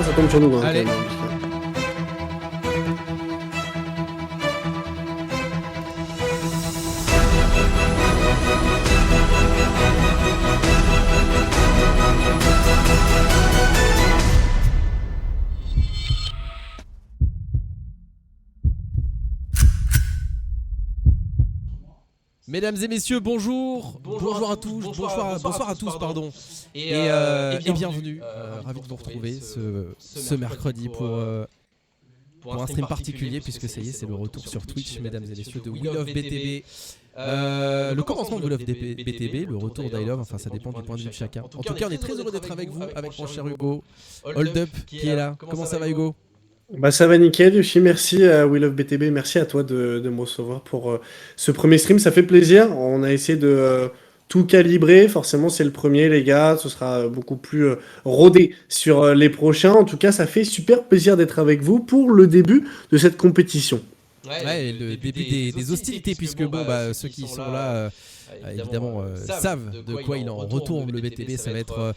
quand ça tombe sur nous. Hein, allez. quand même. Mesdames et messieurs, bonjour. Bonjour à tous. Bonsoir à tous, pardon. Et bienvenue. Ravi de vous retrouver ce mercredi pour un stream particulier, puisque ça y est, c'est le retour sur Twitch, mesdames et messieurs, de We Love BTB. Le commencement de We Love BTB, le retour d'I Love, enfin ça dépend du point de vue de chacun. En tout cas, on est très heureux d'être avec vous, avec mon cher Hugo. Hold Up qui est là. Comment ça va, Hugo ? Bah ça va nickel, Yoshi, merci à We Love BTB, merci à toi de me recevoir pour ce premier stream, ça fait plaisir, on a essayé de tout calibrer, forcément c'est le premier les gars, ce sera beaucoup plus rodé sur les prochains, en tout cas ça fait super plaisir d'être avec vous pour le début de cette compétition. Ouais, le début des hostilités, puisque bon, bah, ceux qui sont là, évidemment, savent de quoi il en retourne le BTB. Ça va être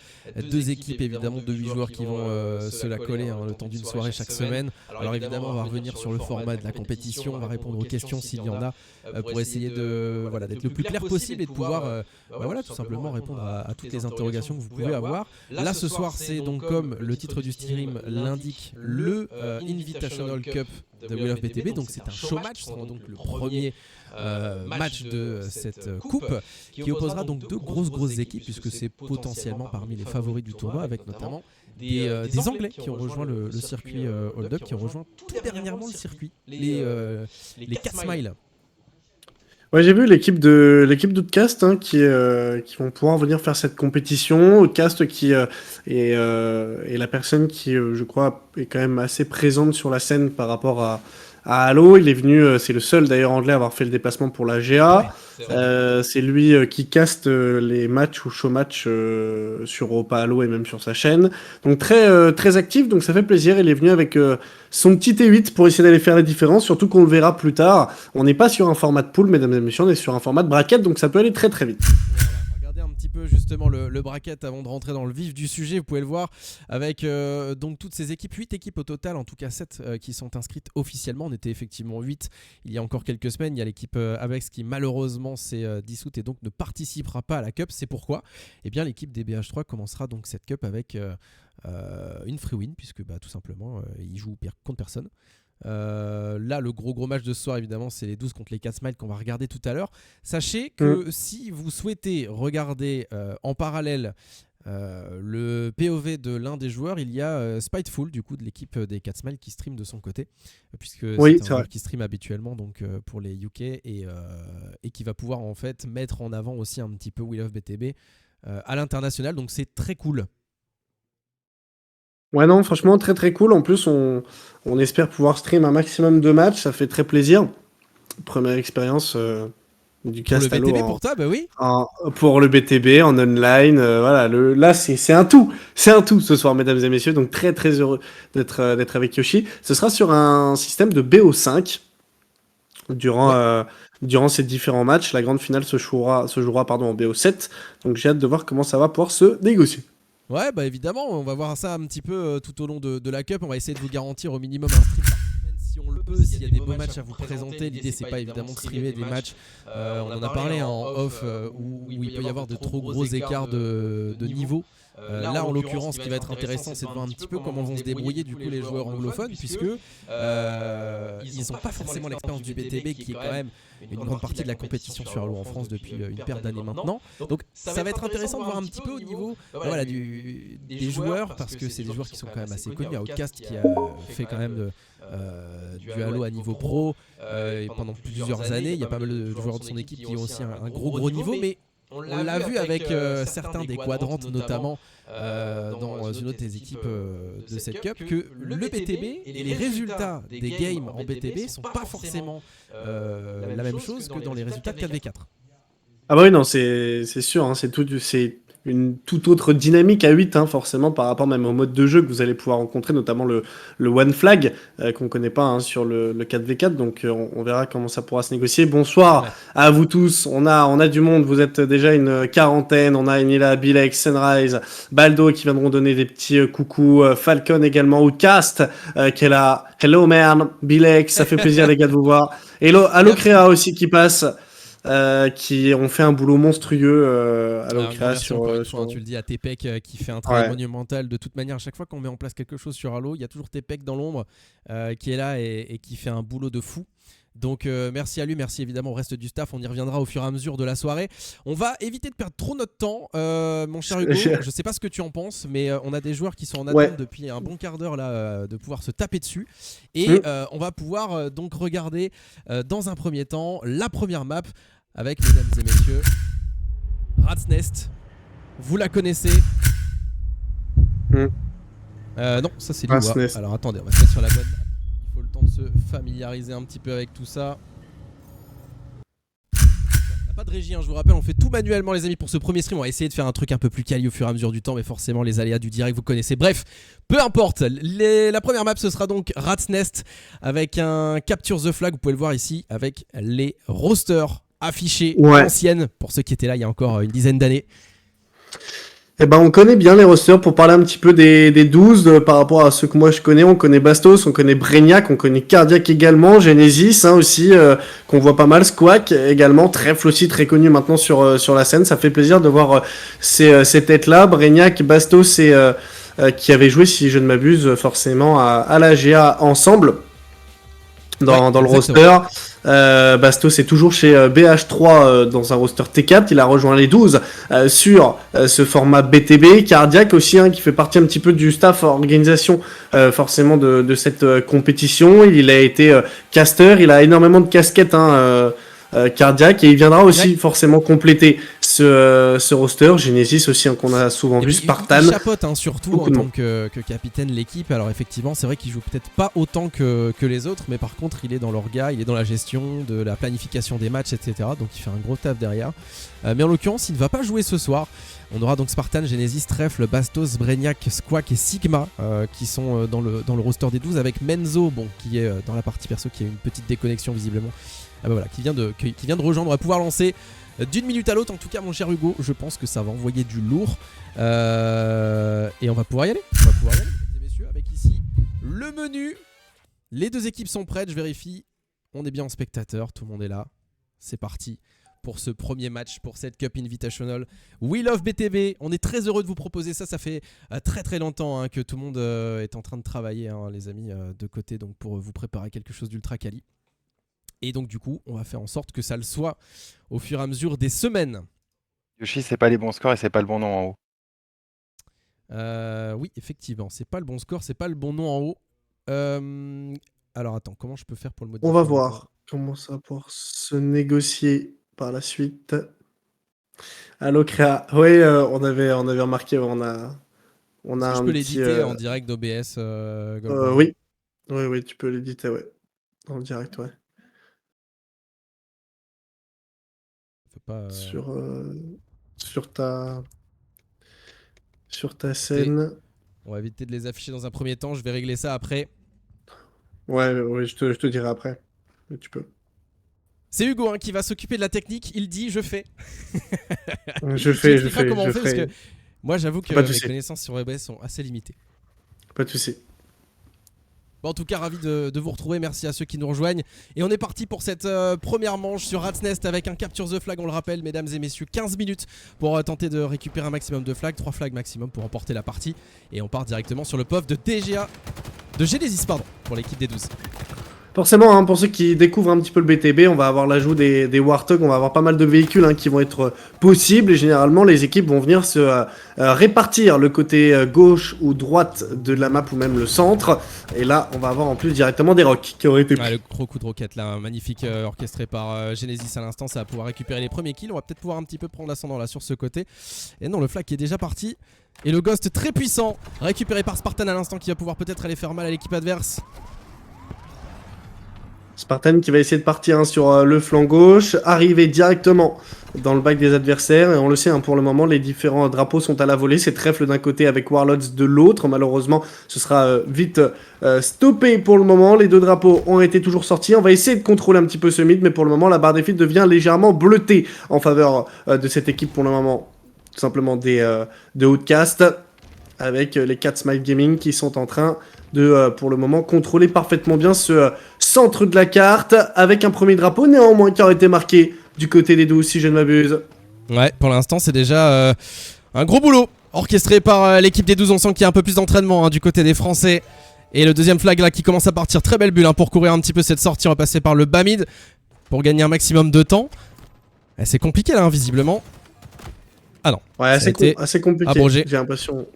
deux équipes, évidemment, de 8 joueurs qui vont se la coller le temps d'une soirée chaque semaine. Alors évidemment, on va revenir sur le format de la compétition, on va répondre aux questions s'il y en a, pour essayer d'être le plus clair possible et de pouvoir tout simplement répondre à toutes les interrogations que vous pouvez avoir. Là, ce soir, c'est donc, comme le titre du stream l'indique, le Invitational Cup de We Love BTB, donc c'est un show match, ce sera donc le premier match de cette coupe qui opposera donc deux grosses équipes, puisque c'est potentiellement parmi les favoris du tournoi, avec notamment des Anglais qui ont rejoint le circuit Hold Up, qui ont rejoint tout dernièrement le circuit, les Cat Smile. Ouais, j'ai vu l'équipe d'Outcast qui vont pouvoir venir faire cette compétition. Outcast qui est la personne qui, je crois, est quand même assez présente sur la scène par rapport à Halo. Il est venu, c'est le seul d'ailleurs anglais à avoir fait le déplacement pour la GA. C'est lui qui caste les matchs ou show match sur Europa Halo et même sur sa chaîne. Donc très actif, donc ça fait plaisir. Il est venu avec son petit T8 pour essayer d'aller faire la différence, surtout qu'on le verra plus tard. On n'est pas sur un format de pool, mesdames et messieurs, on est sur un format de bracket, donc ça peut aller très vite. Regardez un petit peu justement le bracket avant de rentrer dans le vif du sujet. Vous pouvez le voir avec donc toutes ces équipes, 8 équipes au total, en tout cas 7 qui sont inscrites officiellement. On était effectivement 8 il y a encore quelques semaines. Il y a l'équipe Avex qui malheureusement s'est dissoute et donc ne participera pas à la Cup. C'est pourquoi l'équipe des BH3 commencera donc cette Cup avec une free win, puisque tout simplement ils jouent contre personne. Là, le gros match de ce soir, évidemment, c'est les 12 contre les 4 Smiles qu'on va regarder tout à l'heure. Sachez que si vous souhaitez regarder en parallèle le POV de l'un des joueurs, il y a Spiteful, du coup, de l'équipe des 4 Smiles qui stream de son côté, puisque c'est un joueur qui stream habituellement donc, pour les UK et qui va pouvoir en fait mettre en avant aussi un petit peu We Love BTB à l'international, donc c'est très cool. Ouais, non, franchement, très cool. En plus, on espère pouvoir stream un maximum de matchs. Ça fait très plaisir. Première expérience du cast pour le BTB pour toi, bah oui. Pour le BTB en online. Voilà, là, c'est un tout. C'est un tout ce soir, mesdames et messieurs. Donc, très heureux d'être avec Yoshi. Ce sera sur un système de BO5 durant ces différents matchs. La grande finale se jouera en BO7. Donc, j'ai hâte de voir comment ça va pouvoir se négocier. Ouais, bah évidemment, on va voir ça un petit peu tout au long de la Cup. On va essayer de vous garantir au minimum un stream par semaine si on le peut. S'il y a des beaux matchs à vous présenter, l'idée c'est pas évidemment de streamer des matchs. On en a parlé en off où il peut y avoir de trop gros écarts de niveau. Là en l'occurrence, ce qui va être intéressant, c'est de voir un petit peu comment vont se débrouiller du coup les joueurs anglophones, puisque ils n'ont pas forcément l'expérience du BTB qui est quand même une grande partie de la compétition sur Halo en France depuis une paire d'années maintenant. Donc ça va être intéressant de voir un petit peu au niveau des joueurs, parce que c'est des joueurs qui sont quand même assez connus. Il y a Outcast qui a fait quand même du Halo à niveau pro et pendant plusieurs années. Il y a pas mal de joueurs de son équipe qui ont aussi un gros niveau, mais on l'a vu avec certains des quadrantes notamment dans une autre des équipes de cette Cup, que le BTB et les résultats des games en BTB sont pas forcément la même chose que dans les résultats de 4v4. Ah bah oui, non, c'est sûr, hein, c'est une toute autre dynamique à 8, hein, forcément, par rapport même au mode de jeu que vous allez pouvoir rencontrer, notamment le One Flag, qu'on connaît pas hein, sur le 4v4, donc on verra comment ça pourra se négocier. Bonsoir Ouais. à vous tous, on a du monde, vous êtes déjà une quarantaine, on a Enila, Bilex, Sunrise, Baldo qui viendront donner des petits coucous, Falcon également, Outcast qui est là, hello man, Bilex, ça fait plaisir les gars de vous voir. Hello, Allo Merci. Créa aussi qui passe. Qui ont fait un boulot monstrueux à Un grand l'Ocréa merci encore une fois, hein, sur... tu le dis à Tepec qui fait un travail Ouais. monumental. De toute manière, à chaque fois qu'on met en place quelque chose sur Halo, il y a toujours Tepec dans l'ombre qui est là et qui fait un boulot de fou. Donc merci à lui, merci évidemment au reste du staff, on y reviendra au fur et à mesure de la soirée. On va éviter de perdre trop notre temps, mon cher Hugo, je sais pas ce que tu en penses, mais on a des joueurs qui sont en attente Ouais. depuis un bon quart d'heure là, de pouvoir se taper dessus. Et on va pouvoir donc regarder dans un premier temps la première map avec, mesdames et messieurs, Rat's Nest. Vous la connaissez? Non, ça c'est Rat's Liwa. Nest. Alors attendez, on va se mettre sur la bonne map. Il faut le temps de se familiariser un petit peu avec tout ça. On n'a pas de régie, hein, je vous rappelle, on fait tout manuellement les amis pour ce premier stream. On va essayer de faire un truc un peu plus quali au fur et à mesure du temps, mais forcément les aléas du direct vous connaissez. Bref, peu importe, la première map ce sera donc Rat's Nest avec un Capture the Flag, vous pouvez le voir ici, avec les rosters affichés anciennes pour ceux qui étaient là il y a encore une dizaine d'années. Eh ben, on connaît bien les rosters pour parler un petit peu des 12 par rapport à ceux que moi je connais. On connaît Bastos, on connaît Brainiac, on connaît Cardiac également, Genesis hein, aussi, qu'on voit pas mal, Squawk également, Trèfle aussi très connu maintenant sur la scène. Ça fait plaisir de voir ces têtes-là, Brainiac, Bastos et qui avaient joué, si je ne m'abuse, forcément à la GA ensemble. Dans le roster. Bastos est toujours chez BH3 dans un roster T4. Il a rejoint les 12 sur ce format BTB. Cardiac aussi, hein, qui fait partie un petit peu du staff organisation forcément de cette compétition. Il a été caster. Il a énormément de casquettes. Cardiac et il viendra aussi forcément compléter ce roster. Genesis aussi hein, qu'on a souvent vu, Spartan. Il chapeaute hein, surtout en tant que capitaine de l'équipe. Alors effectivement c'est vrai qu'il joue peut-être pas autant que les autres, mais par contre il est dans l'orga, il est dans la gestion de la planification des matchs, etc. Donc il fait un gros taf derrière. Mais en l'occurrence il ne va pas jouer ce soir. On aura donc Spartan, Genesis, Trèfle, Bastos, Brainiac, Squawk et Sigma qui sont dans le roster des 12 avec Menzo bon, qui est dans la partie perso qui a une petite déconnexion visiblement. Ah bah voilà, qui vient de rejoindre, on va pouvoir lancer d'une minute à l'autre. En tout cas mon cher Hugo, je pense que ça va envoyer du lourd et on va pouvoir y aller. Mesdames et messieurs, avec ici le menu. Les deux équipes sont prêtes, je vérifie. On est bien en spectateur, tout le monde est là. C'est parti pour ce premier match, pour cette Cup Invitational We Love BTB. On est très heureux de vous proposer ça, ça fait très très longtemps hein, que tout le monde est en train de travailler hein, les amis de côté, donc pour vous préparer quelque chose d'ultra quali. Et donc du coup, on va faire en sorte que ça le soit au fur et à mesure des semaines. Yoshi, c'est pas les bons scores et c'est pas le bon nom en haut. Oui, effectivement, c'est pas le bon score, c'est pas le bon nom en haut. Alors attends, comment je peux faire pour le modifier? On va voir comment ça va pouvoir se négocier par la suite. Allo Créa. Oui, on avait remarqué, on a je peux l'éditer en direct d'OBS oui, tu peux l'éditer, ouais. En direct, ouais. Pas, sur ta scène. On va éviter de les afficher dans un premier temps, je vais régler ça après. Ouais, je te dirai après. Mais tu peux. C'est Hugo hein, qui va s'occuper de la technique, il dit je fais. je fais. Comment on fait parce que moi j'avoue que mes connaissances sur OBS sont assez limitées. Pas de soucis. Bon, en tout cas, ravi de vous retrouver. Merci à ceux qui nous rejoignent. Et on est parti pour cette première manche sur Rat's Nest avec un Capture the Flag. On le rappelle, mesdames et messieurs, 15 minutes pour tenter de récupérer un maximum de flags. 3 flags maximum pour remporter la partie. Et on part directement sur le POF de Genesis, pardon, pour l'équipe des 12. Forcément, hein, pour ceux qui découvrent un petit peu le BTB, on va avoir l'ajout des Warthog, on va avoir pas mal de véhicules hein, qui vont être possibles et généralement les équipes vont venir se répartir le côté gauche ou droite de la map ou même le centre. Et là, on va avoir en plus directement des rocks qui auraient été pris. Le gros coup de roquette là, magnifique orchestré par Genesis à l'instant, ça va pouvoir récupérer les premiers kills. On va peut-être pouvoir un petit peu prendre l'ascendant là sur ce côté. Et non, le flag qui est déjà parti. Et le Ghost très puissant, récupéré par Spartan à l'instant qui va pouvoir peut-être aller faire mal à l'équipe adverse. Spartan qui va essayer de partir hein, sur le flanc gauche, arriver directement dans le bac des adversaires. Et on le sait, hein, pour le moment, les différents drapeaux sont à la volée. C'est trèfle d'un côté avec Warlords de l'autre. Malheureusement, ce sera vite stoppé pour le moment. Les deux drapeaux ont été toujours sortis. On va essayer de contrôler un petit peu ce mid, mais pour le moment, la barre des fils devient légèrement bleutée en faveur de cette équipe pour le moment. Tout simplement de Outcast, avec les 4 Smile Gaming qui sont en train de, pour le moment, contrôler parfaitement bien ce centre de la carte, avec un premier drapeau néanmoins qui a été marqué du côté des 12, si je ne m'abuse. Ouais, pour l'instant, c'est déjà un gros boulot orchestré par l'équipe des 12. On sent qu'il y a un peu plus d'entraînement du côté des Français. Et le deuxième flag là qui commence à partir, très belle bulle pour courir un petit peu cette sortie. On va passer par le bas mid pour gagner un maximum de temps. C'est compliqué là, visiblement. Ah non. Ouais, assez compliqué, abrogé. j'ai l'impression.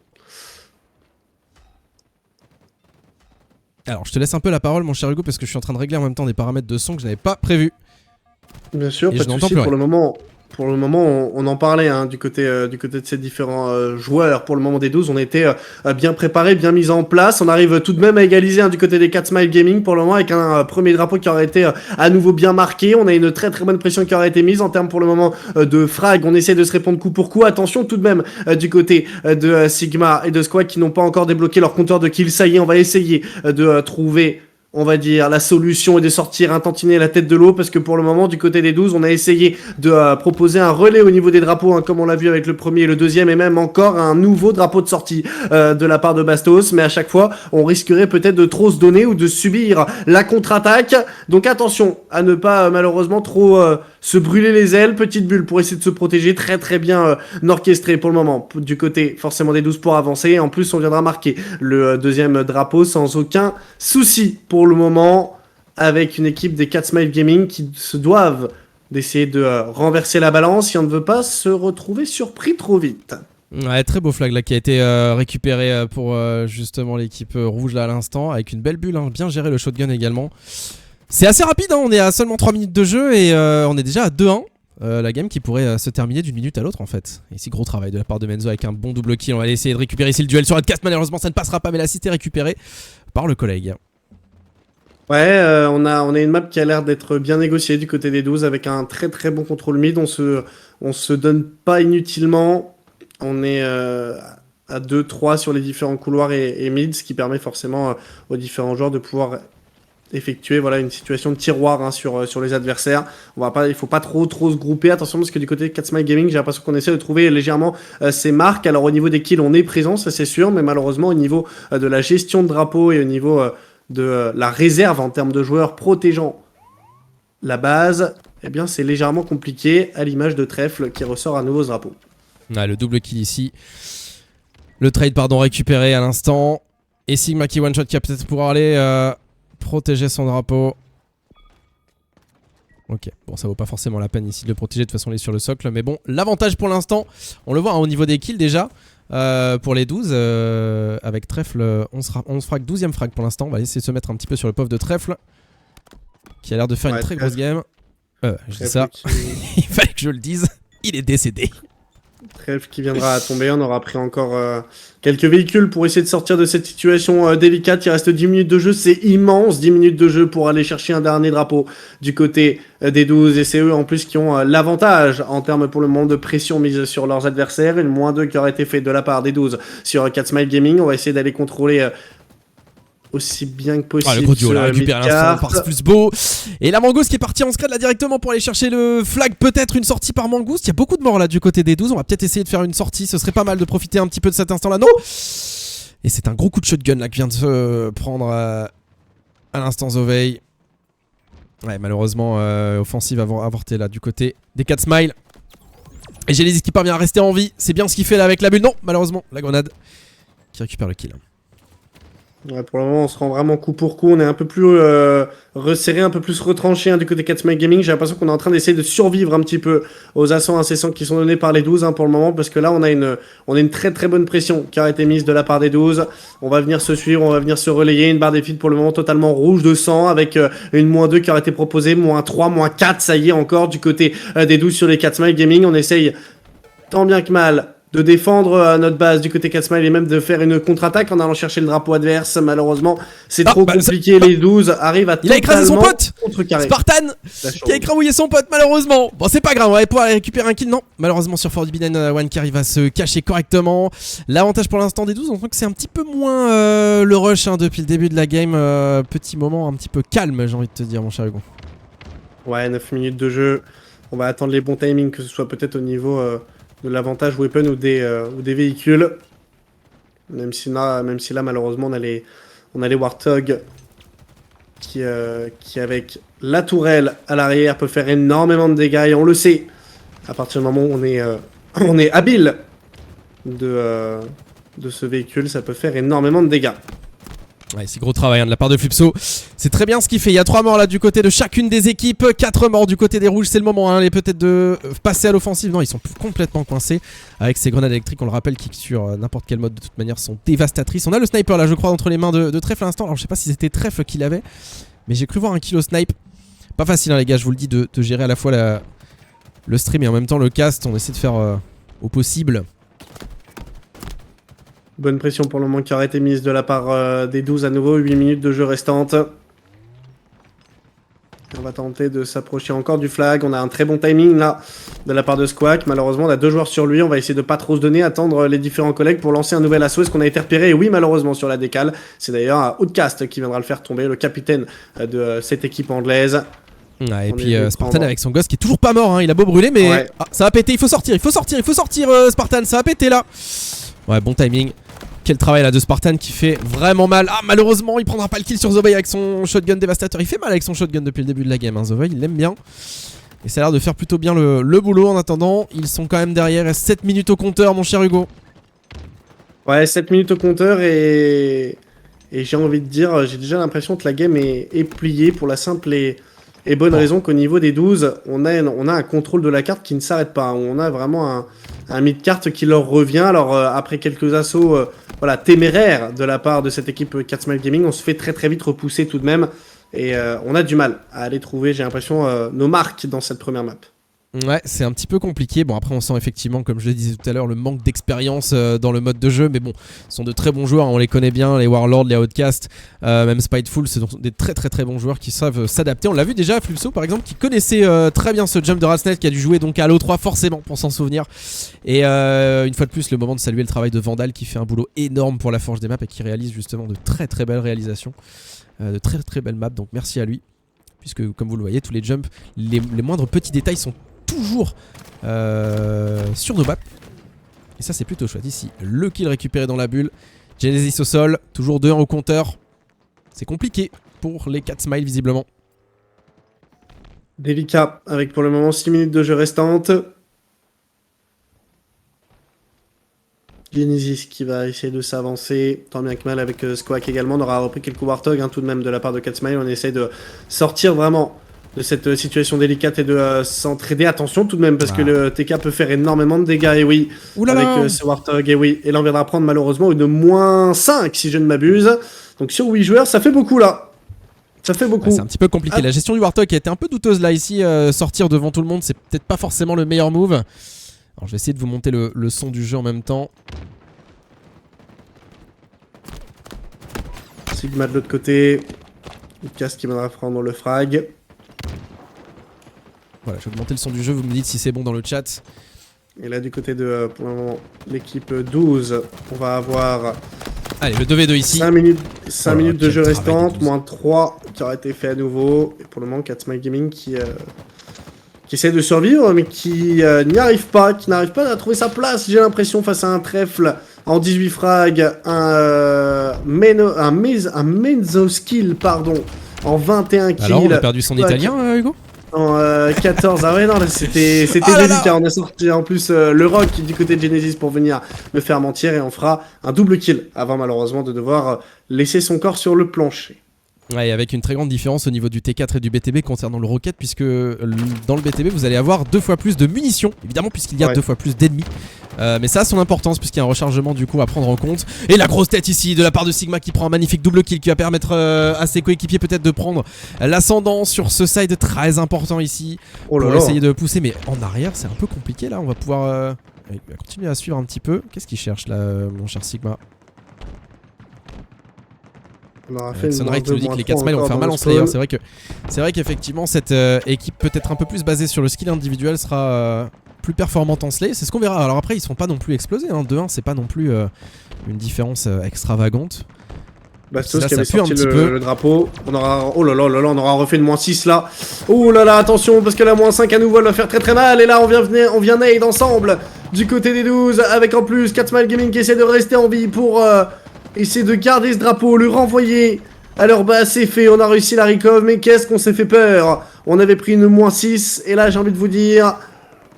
Alors, je te laisse un peu la parole, mon cher Hugo, parce que je suis en train de régler en même temps des paramètres de son que je n'avais pas prévus. Bien sûr, pas de soucis. Pour le moment, on en parlait du côté de ces différents joueurs. Pour le moment des 12, on était bien préparés, bien mis en place. On arrive tout de même à égaliser du côté des 4 Smile Gaming pour le moment, avec un premier drapeau qui aurait été à nouveau bien marqué. On a une très très bonne pression qui aurait été mise en termes pour le moment de frag. On essaie de se répondre coup pour coup. Attention tout de même du côté de Sigma et de Squad qui n'ont pas encore débloqué leur compteur de kills. Ça y est, on va essayer de trouver, on va dire, la solution est de sortir un tantinet la tête de l'eau, parce que pour le moment, du côté des 12, on a essayé de proposer un relais au niveau des drapeaux, comme on l'a vu avec le premier et le deuxième, et même encore un nouveau drapeau de sortie de la part de Bastos, mais à chaque fois, on risquerait peut-être de trop se donner ou de subir la contre-attaque. Donc attention à ne pas malheureusement trop se brûler les ailes. Petite bulle pour essayer de se protéger, très très bien orchestré pour le moment du côté forcément des 12 pour avancer. Et en plus, on viendra marquer le deuxième drapeau sans aucun souci pour le moment, avec une équipe des 4 Smile Gaming qui se doivent d'essayer de renverser la balance si on ne veut pas se retrouver surpris trop vite. Ouais, très beau flag là qui a été récupéré pour justement l'équipe rouge là à l'instant, avec une belle bulle, bien géré le shotgun également. C'est assez rapide, on est à seulement 3 minutes de jeu et on est déjà à 2-1. La game qui pourrait se terminer d'une minute à l'autre en fait. Ici gros travail de la part de Menzo avec un bon double kill. On va essayer de récupérer ici le duel sur Outcast. Malheureusement ça ne passera pas, mais l'assist est récupéré par le collègue. Ouais, on a une map qui a l'air d'être bien négociée du côté des 12 avec un très très bon contrôle mid. On se donne pas inutilement. On est à 2-3 sur les différents couloirs et mid, ce qui permet forcément aux différents joueurs de pouvoir effectuer une situation de tiroir sur les adversaires. Il faut pas trop se grouper. Attention, parce que du côté de 4 Smile Gaming, j'ai l'impression qu'on essaie de trouver légèrement ses marques. Alors au niveau des kills, on est présent, ça c'est sûr, mais malheureusement au niveau de la gestion de drapeau et au niveau de la réserve en termes de joueurs protégeant la base, eh bien c'est légèrement compliqué, à l'image de Trèfle qui ressort à nouveau ce drapeau. Ouais, le double kill ici. Le trade récupéré à l'instant. Et Sigma qui one shot qui va peut-être pouvoir aller protéger son drapeau. Ok, bon ça vaut pas forcément la peine ici de le protéger, de toute façon il est sur le socle. Mais bon, l'avantage pour l'instant, on le voit au niveau des kills déjà. Pour les 12, avec Trèfle, 11 frag, 12ème frag pour l'instant. On va essayer de se mettre un petit peu sur le pauvre de Trèfle, qui a l'air de faire une très grosse game. Je dis ça, il fallait que je le dise, il est décédé. Trèfle qui viendra à tomber, on aura pris encore quelques véhicules pour essayer de sortir de cette situation délicate. Il reste 10 minutes de jeu, c'est immense, 10 minutes de jeu pour aller chercher un dernier drapeau du côté des 12. Et c'est eux en plus qui ont l'avantage en termes pour le moment de pression mise sur leurs adversaires. Une -2 qui aurait été fait de la part des 12 sur 4 Smile Gaming. On va essayer d'aller contrôler aussi bien que possible. Le gros duo là récupère à l'instant par plus beau. Et la Mangouste qui est partie en scred là directement pour aller chercher le flag. Peut-être une sortie par Mangouste. Il y a beaucoup de morts là du côté des 12. On va peut-être essayer de faire une sortie. Ce serait pas mal de profiter un petit peu de cet instant là. Non. Et c'est un gros coup de shotgun là qui vient de se prendre à l'instant Zovey. Ouais, malheureusement offensive avortée là du côté des 4 Smile. Et Genesis qui parvient à rester en vie. C'est bien ce qu'il fait là avec la bulle. Non, malheureusement la grenade qui récupère le kill. Ouais, pour le moment, on se rend vraiment coup pour coup. On est un peu plus resserré, un peu plus retranché du côté 4 Smile Gaming. J'ai l'impression qu'on est en train d'essayer de survivre un petit peu aux assauts incessants qui sont donnés par les 12 pour le moment. Parce que là, on a une très très bonne pression qui a été mise de la part des 12. On va venir se suivre, on va venir se relayer. Une barre des fils pour le moment totalement rouge de sang avec une -2 qui aurait été proposée, -3, -4. Ça y est encore du côté des 12 sur les 4 Smile Gaming. On essaye tant bien que mal de défendre notre base du côté Catsmile et même de faire une contre-attaque en allant chercher le drapeau adverse. Malheureusement, c'est trop compliqué. Les 12 arrivent à il a écrasé son pote contrecarrer. Spartan qui a écrabouillé son pote malheureusement. Bon c'est pas grave, on va pouvoir récupérer un kill. Non, malheureusement sur Forbidden One qui arrive à se cacher correctement. L'avantage pour l'instant des 12, on sent que c'est un petit peu moins le rush depuis le début de la game. Petit moment un petit peu calme, j'ai envie de te dire mon cher Hugo. Ouais, 9 minutes de jeu. On va attendre les bons timings, que ce soit peut-être au niveau de l'avantage weapon ou des véhicules. Même si là malheureusement, on a les Warthog qui avec la tourelle à l'arrière, peut faire énormément de dégâts. Et on le sait, à partir du moment où on est habile de ce véhicule, ça peut faire énormément de dégâts. Ouais, c'est gros travail de la part de Flipso. C'est très bien ce qu'il fait. Il y a 3 morts là du côté de chacune des équipes. 4 morts du côté des rouges. C'est le moment peut-être de passer à l'offensive. Non, ils sont complètement coincés avec ces grenades électriques. On le rappelle qui sur n'importe quel mode de toute manière sont dévastatrices. On a le sniper là, je crois, entre les mains de Trèfle à l'instant. Alors je sais pas si c'était Trèfle qui l'avait, mais j'ai cru voir un kill au snipe. Pas facile les gars, je vous le dis, de gérer à la fois le stream et en même temps le cast. On essaie de faire au possible. Bonne pression pour le moment qui aurait été mise de la part des 12 à nouveau. 8 minutes de jeu restantes. On va tenter de s'approcher encore du flag. On a un très bon timing là de la part de Squawk. Malheureusement, on a 2 joueurs sur lui. On va essayer de pas trop se donner, attendre les différents collègues pour lancer un nouvel assaut. Est-ce qu'on a été repéré? Et oui, malheureusement, sur la décale. C'est d'ailleurs Outcast qui viendra le faire tomber, le capitaine de cette équipe anglaise. Ouais, et puis Spartan avec son gosse qui est toujours pas mort. Il a beau brûler, mais ouais. Ça va péter. Il faut sortir, Spartan. Ça va péter là. Ouais, bon timing. Quel travail là de Spartan qui fait vraiment mal. Ah, malheureusement il prendra pas le kill sur Zoboy avec son shotgun dévastateur. Il fait mal avec son shotgun depuis le début de la game Zoboy, il l'aime bien. Et ça a l'air de faire plutôt bien le boulot. En attendant, ils sont quand même derrière. Il reste 7 minutes au compteur mon cher Hugo. Ouais, 7 minutes au compteur et j'ai envie de dire, j'ai déjà l'impression que la game est pliée pour la simple et bonne raison qu'au niveau des 12, on a un contrôle de la carte qui ne s'arrête pas. On a vraiment un mid-carte qui leur revient. Alors après quelques assauts téméraires de la part de cette équipe Catsmile Gaming, on se fait très très vite repousser tout de même. Et on a du mal à aller trouver, j'ai l'impression, nos marques dans cette première map. Ouais, c'est un petit peu compliqué. Bon, après, on sent effectivement, comme je le disais tout à l'heure, le manque d'expérience dans le mode de jeu. Mais bon, ce sont de très bons joueurs. On les connaît bien, les Warlords, les Outcasts, même Spiteful. Ce sont des très très très bons joueurs qui savent s'adapter. On l'a vu déjà à Flipso, par exemple, qui connaissait très bien ce jump de Rasnet, qui a dû jouer donc à l'O3 forcément pour s'en souvenir. Et une fois de plus, le moment de saluer le travail de Vandal qui fait un boulot énorme pour la forge des maps et qui réalise justement de très très belles réalisations, de très très belles maps. Donc merci à lui, puisque comme vous le voyez, tous les jumps, les moindres petits détails sont toujours sur nos maps. Et ça c'est plutôt chouette. Ici le kill récupéré dans la bulle. Genesis au sol, toujours 2-1 au compteur. C'est compliqué pour les Catsmile visiblement. Délicat avec pour le moment 6 minutes de jeu restantes. Genesis qui va essayer de s'avancer, tant bien que mal avec Squawk également. On aura repris quelques Warthog tout de même de la part de Catsmile. On essaie de sortir vraiment de cette situation délicate et de s'entraider. Attention tout de même parce que le TK peut faire énormément de dégâts. Et oui, avec ce Warthog, et oui. Et là on viendra prendre malheureusement une -5 si je ne m'abuse. Donc sur 8 joueurs, ça fait beaucoup là. Ça fait beaucoup. C'est un petit peu compliqué. La gestion du Warthog qui a été un peu douteuse là ici. Sortir devant tout le monde, c'est peut-être pas forcément le meilleur move. Alors je vais essayer de vous monter le son du jeu en même temps. Sigma de l'autre côté. Lucas qui viendra prendre le frag. Voilà, je vais augmenter le son du jeu, vous me dites si c'est bon dans le chat. Et là du côté de pour le moment, l'équipe 12, on va avoir... Allez, le 2v2 ici. 5 minutes de jeu restantes, -3 qui aura été fait à nouveau. Et pour le moment, Catsmile Gaming qui essaie de survivre, mais qui n'y arrive pas, à trouver sa place, j'ai l'impression, face à un trèfle en 18 frags, un Menzoskill, pardon, en 21 kills. Alors, on a perdu son italien, Hugo en 14, ah ouais non c'était délicat, on a sorti en plus le rock du côté de Genesis pour venir me faire mentir et on fera un double kill avant malheureusement de devoir laisser son corps sur le plancher. Ouais, avec une très grande différence au niveau du T4 et du BTB concernant le Rocket, puisque dans le BTB vous allez avoir 2 fois plus de munitions, évidemment puisqu'il y a 2 fois plus d'ennemis. Mais ça a son importance puisqu'il y a un rechargement du coup à prendre en compte. Et la grosse tête ici de la part de Sigma qui prend un magnifique double kill qui va permettre à ses coéquipiers peut-être de prendre l'ascendant sur ce side très important ici. Pour essayer de pousser, mais en arrière c'est un peu compliqué là, on va pouvoir... Il va continuer à suivre un petit peu. Qu'est-ce qu'il cherche là, mon cher Sigma? On aura fait Sunrise une nous dit que les 4 smiles vont faire mal en Slayer. C'est vrai qu'effectivement, cette équipe peut-être un peu plus basée sur le skill individuel sera plus performante en Slay. C'est ce qu'on verra. Alors après, ils sont pas non plus explosés. Hein. 2-1, c'est pas non plus une différence extravagante. Bastos Là, qui avait ça pue un sorti petit peu. le drapeau. On aura... Oh là là là là, on aura refait une -6 là. Oh là là, attention, parce que la -5 à nouveau, elle va faire très très mal. Et là, on vient nade ensemble du côté des 12. Avec en plus 4 Smile Gaming qui essaie de rester en vie pour essayer de garder ce drapeau, le renvoyer. Alors bah, c'est fait, on a réussi la recov. Mais qu'est-ce qu'on s'est fait peur. On avait pris une -6. Et là, j'ai envie de vous dire,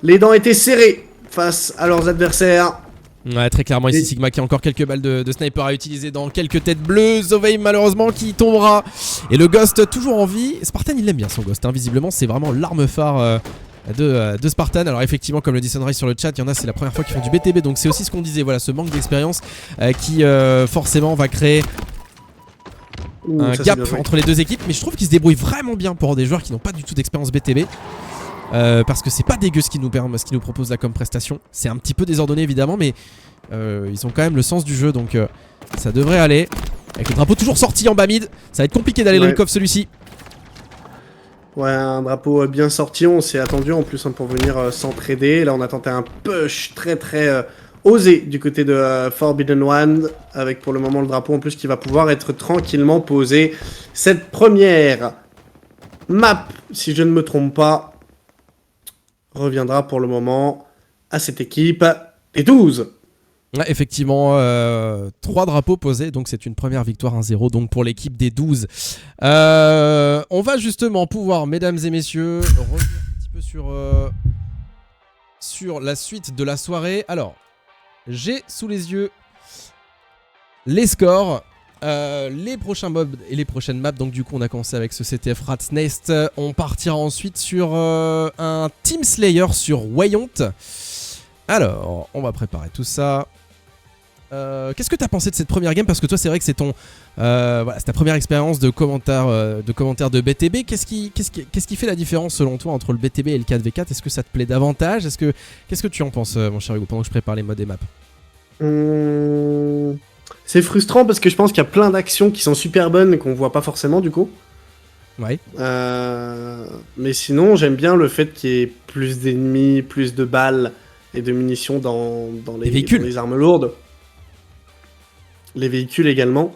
les dents étaient serrées face à leurs adversaires. Ouais, très clairement ici Sigma qui a encore quelques balles de sniper à utiliser dans quelques têtes bleues. Zovey malheureusement qui tombera. Et le Ghost toujours en vie. Spartan il aime bien son Ghost, hein. Visiblement c'est vraiment l'arme phare de Spartan. Alors effectivement comme le dit Sunrise sur le chat, il y en a c'est la première fois qu'ils font du BTB. Donc c'est aussi ce qu'on disait, voilà, ce manque d'expérience qui forcément va créer un gap entre les deux équipes. Mais je trouve qu'ils se débrouillent vraiment bien pour des joueurs qui n'ont pas du tout d'expérience BTB. Parce que c'est pas dégueu ce qui nous propose là comme prestation. C'est un petit peu désordonné évidemment, mais ils ont quand même le sens du jeu, donc ça devrait aller. Avec le drapeau toujours sorti en bas mid, ça va être compliqué d'aller le recov celui-ci. Ouais, un drapeau bien sorti, on s'est attendu en plus pour venir s'entraider. Là on a tenté un push très très osé du côté de Forbidden One, avec pour le moment le drapeau en plus qui va pouvoir être tranquillement posé. Cette première map, si je ne me trompe pas, reviendra pour le moment à cette équipe des 12. Ouais, effectivement, 3 drapeaux posés, donc c'est une première victoire 1-0 donc pour l'équipe des 12. On va justement pouvoir, mesdames et messieurs, revenir un petit peu sur la suite de la soirée. Alors, j'ai sous les yeux les scores. Les prochains mobs et les prochaines maps. Donc du coup on a commencé avec ce CTF Rat's Nest. On partira ensuite sur un Team Slayer sur Wayont. Alors on va préparer tout ça. Qu'est-ce que tu as pensé de cette première game? Parce que toi c'est vrai que c'est ton voilà, c'est ta première expérience de commentaire de BTB. Qu'est-ce qui fait la différence selon toi entre le BTB et le 4v4? Est-ce que ça te plaît davantage? Qu'est-ce que tu en penses mon cher Hugo pendant que je prépare les modes et maps? C'est frustrant parce que je pense qu'il y a plein d'actions qui sont super bonnes et qu'on voit pas forcément du coup. Ouais. Mais sinon, j'aime bien le fait qu'il y ait plus d'ennemis, plus de balles et de munitions dans les armes lourdes. Les véhicules également,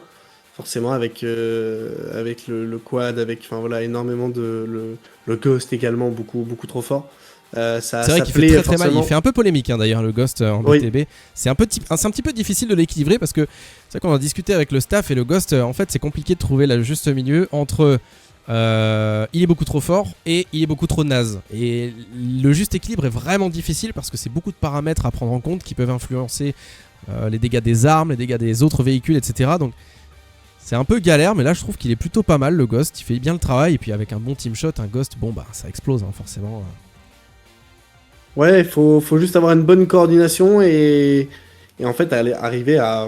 forcément avec le quad, avec voilà, énormément de... Le Ghost également, beaucoup trop fort. C'est vrai qu'il fait très mal, il fait un peu polémique hein, d'ailleurs le Ghost en BTB. C'est un petit peu difficile de l'équilibrer parce que c'est vrai qu'on a discuté avec le staff et le Ghost en fait c'est compliqué de trouver le juste milieu entre il est beaucoup trop fort et il est beaucoup trop naze. Et le juste équilibre est vraiment difficile parce que c'est beaucoup de paramètres à prendre en compte qui peuvent influencer les dégâts des armes, les dégâts des autres véhicules, etc. Donc c'est un peu galère, mais là je trouve qu'il est plutôt pas mal le Ghost, il fait bien le travail et puis avec un bon team shot, un Ghost, bon bah ça explose hein, forcément. Ouais, il faut juste avoir une bonne coordination et en fait arriver à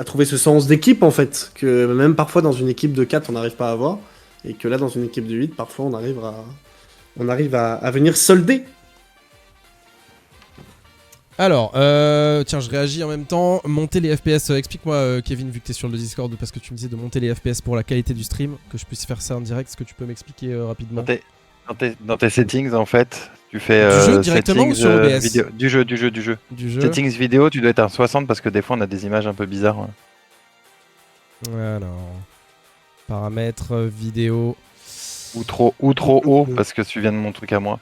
trouver ce sens d'équipe en fait, que même parfois dans une équipe de 4 on n'arrive pas à avoir, et que là dans une équipe de 8 parfois on arrive à venir solder. Alors, tiens, je réagis en même temps. Monter les FPS, explique-moi Kevin, vu que tu es sur le Discord, parce que tu me disais de monter les FPS pour la qualité du stream, que je puisse faire ça en direct. Est-ce que tu peux m'expliquer rapidement? Dans tes settings, en fait, tu fais du jeu directement ou sur OBS vidéo, du jeu. Settings vidéo, tu dois être à 60 parce que des fois on a des images un peu bizarres. Alors, paramètres vidéo. Ou trop haut parce que tu viens de mon truc à moi.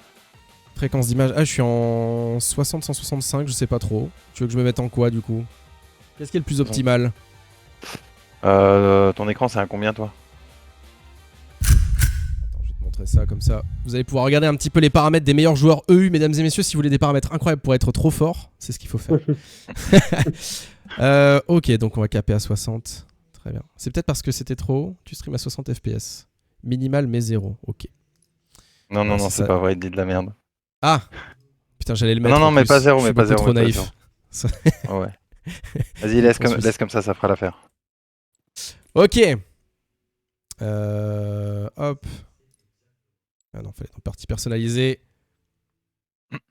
Fréquence d'image. Ah, je suis en 60-165, je sais pas trop. Tu veux que je me mette en quoi du coup? Qu'est-ce qui est le plus optimal? Ton écran, c'est à combien toi? Ça comme ça, vous allez pouvoir regarder un petit peu les paramètres des meilleurs joueurs EU, mesdames et messieurs. Si vous voulez des paramètres incroyables pour être trop fort, c'est ce qu'il faut faire. Ok, donc on va caper à 60. Très bien. C'est peut-être parce que c'était trop haut. Tu streams à 60 FPS. Minimal mais 0. Ok. Non, c'est pas vrai, il dit de la merde. Ah putain, j'allais le mettre. Non, mais pas 0, mais pas 0. Trop naïf. Ouais. Vas-y, laisse comme ça fera l'affaire. Ok. Hop. Ah non, fallait dans partie personnalisée.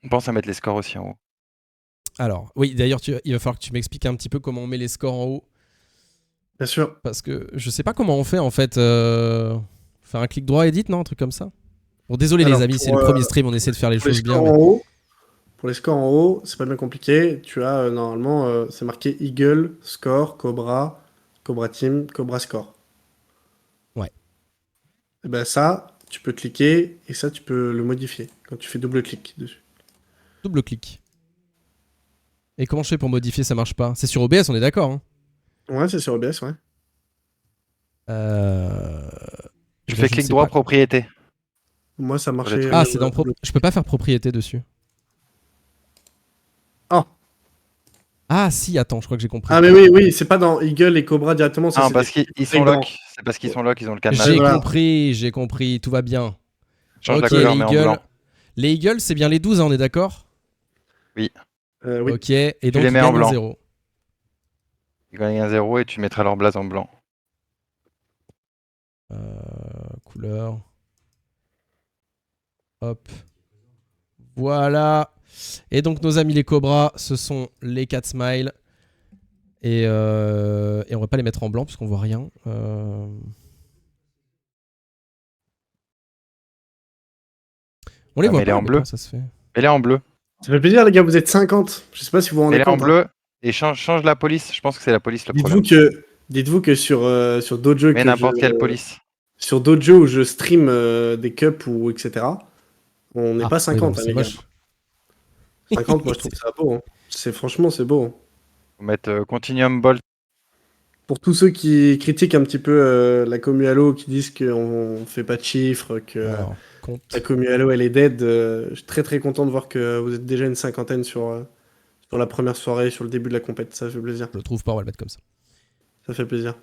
Pense à mettre les scores aussi en haut. Alors, oui, d'ailleurs, il va falloir que tu m'expliques un petit peu comment on met les scores en haut. Bien sûr. Parce que je sais pas comment on fait en fait. Faire un clic droit, edit, non? Un truc comme ça. Bon, désolé Alors, les amis, c'est le premier stream, on essaie de faire les Pour les choses bien. scores en haut, pour les scores en haut, c'est pas bien compliqué. Tu as normalement, c'est marqué Eagle, Score, Cobra, Cobra Team, Cobra Score. Ouais. Et ben ça, tu peux cliquer et ça, tu peux le modifier quand tu fais double-clic dessus. Double-clic. Et comment je fais pour modifier? Ça marche pas. C'est sur OBS, on est d'accord, hein? Ouais, c'est sur OBS, ouais. Tu fais clic droit, propriété. Moi, ça marchait. Ah, c'est dans je peux pas faire propriété dessus. Oh. Ah si, attends, je crois que j'ai compris. Ah mais oui, c'est pas dans Eagle et Cobra directement. Non, parce qu'ils sont lock. C'est parce qu'ils sont lock, ils ont le cadenas. J'ai compris, tout va bien. Change la couleur, mais en blanc. Les Eagles, c'est bien les 12, hein, on est d'accord? Oui. Oui. Ok, et donc les mets en blanc. 0. Tu gagnes un 0 et tu mettras leur blaze en blanc. Couleur. Hop. Voilà. Et donc nos amis les Cobras, ce sont les 4 smiles. Et on va pas les mettre en blanc puisqu'on voit rien. On les voit pas, en bleu. Ça se fait. Elle est en bleu. Ça fait plaisir les gars, vous êtes 50. Je sais pas si vous vous rendez Elle est compte. en bleu et change la police. Je pense que c'est la police le problème. Dites-vous que sur d'autres jeux mais n'importe quelle police. Sur d'autres jeux où je stream des cups ou etc. On n'est pas 50 oui, les gars. 50, moi je trouve ça beau. Hein. Franchement c'est beau. Faut mettre Continuum Bolt. Pour tous ceux qui critiquent un petit peu la commu Halo, qui disent qu'on fait pas de chiffres, que la commu Halo elle est dead, je suis très très content de voir que vous êtes déjà une cinquantaine sur la première soirée, sur le début de la compète. Ça fait plaisir. Je le trouve pas, on va le mettre comme ça. Ça fait plaisir.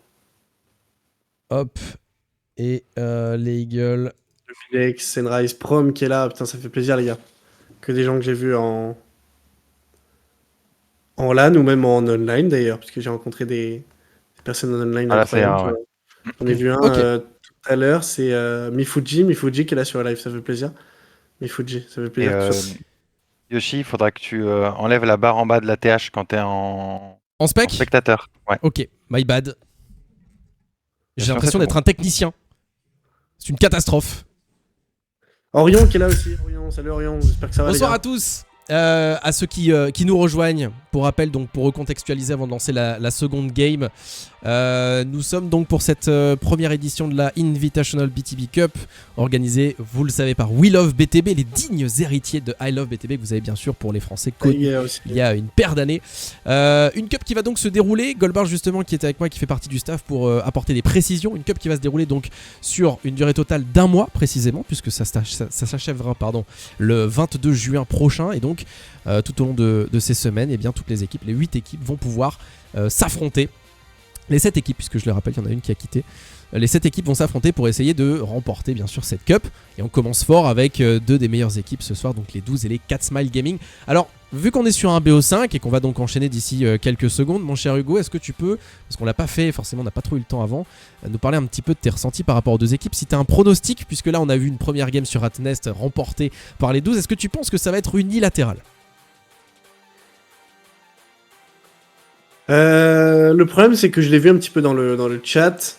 Hop. Et les Eagles. Le Filex, Senrise, Prom qui est là. Putain, ça fait plaisir les gars. Que des gens que j'ai vus en LAN ou même en online d'ailleurs, parce que j'ai rencontré des personnes en online incroyables. On a vu un tout à l'heure, c'est Mifuji qui est là sur le live, ça fait plaisir. Mifuji, ça fait plaisir. Yoshi, il faudra que tu enlèves la barre en bas de la TH quand t'es en spectateur. Ouais. Ok, my bad. J'ai l'impression d'être un technicien. C'est une catastrophe. Orion qui est là aussi. Orion, salut Orion, j'espère que ça va. Bonsoir à tous. À ceux qui nous rejoignent, pour rappel, donc pour recontextualiser avant de lancer la seconde game, nous sommes donc pour cette première édition de la Invitational BTB Cup, organisée, vous le savez, par We Love BTB, les dignes héritiers de I Love BTB, que vous avez bien sûr pour les Français connus il y a une paire d'années. Une cup qui va donc se dérouler, Goldbar justement qui est avec moi, qui fait partie du staff pour apporter des précisions, une cup qui va se dérouler donc sur une durée totale d'1 mois précisément, puisque ça s'achèvera le 22 juin prochain, et donc tout au long de ces semaines, et bien toutes les équipes, les 8 équipes vont pouvoir s'affronter. Les 7 équipes, puisque je le rappelle, il y en a une qui a quitté. Les 7 équipes vont s'affronter pour essayer de remporter bien sûr cette cup. Et on commence fort avec 2 des meilleures équipes ce soir, donc les 12 et les 4 Smile Gaming. Alors, vu qu'on est sur un BO5 et qu'on va donc enchaîner d'ici quelques secondes, mon cher Hugo, est-ce que tu peux, parce qu'on l'a pas fait, forcément on n'a pas trop eu le temps avant, nous parler un petit peu de tes ressentis par rapport aux 2 équipes. Si tu as un pronostic, puisque là on a vu une première game sur Ratnest remportée par les 12, est-ce que tu penses que ça va être unilatéral ? Le problème, c'est que je l'ai vu un petit peu dans le chat.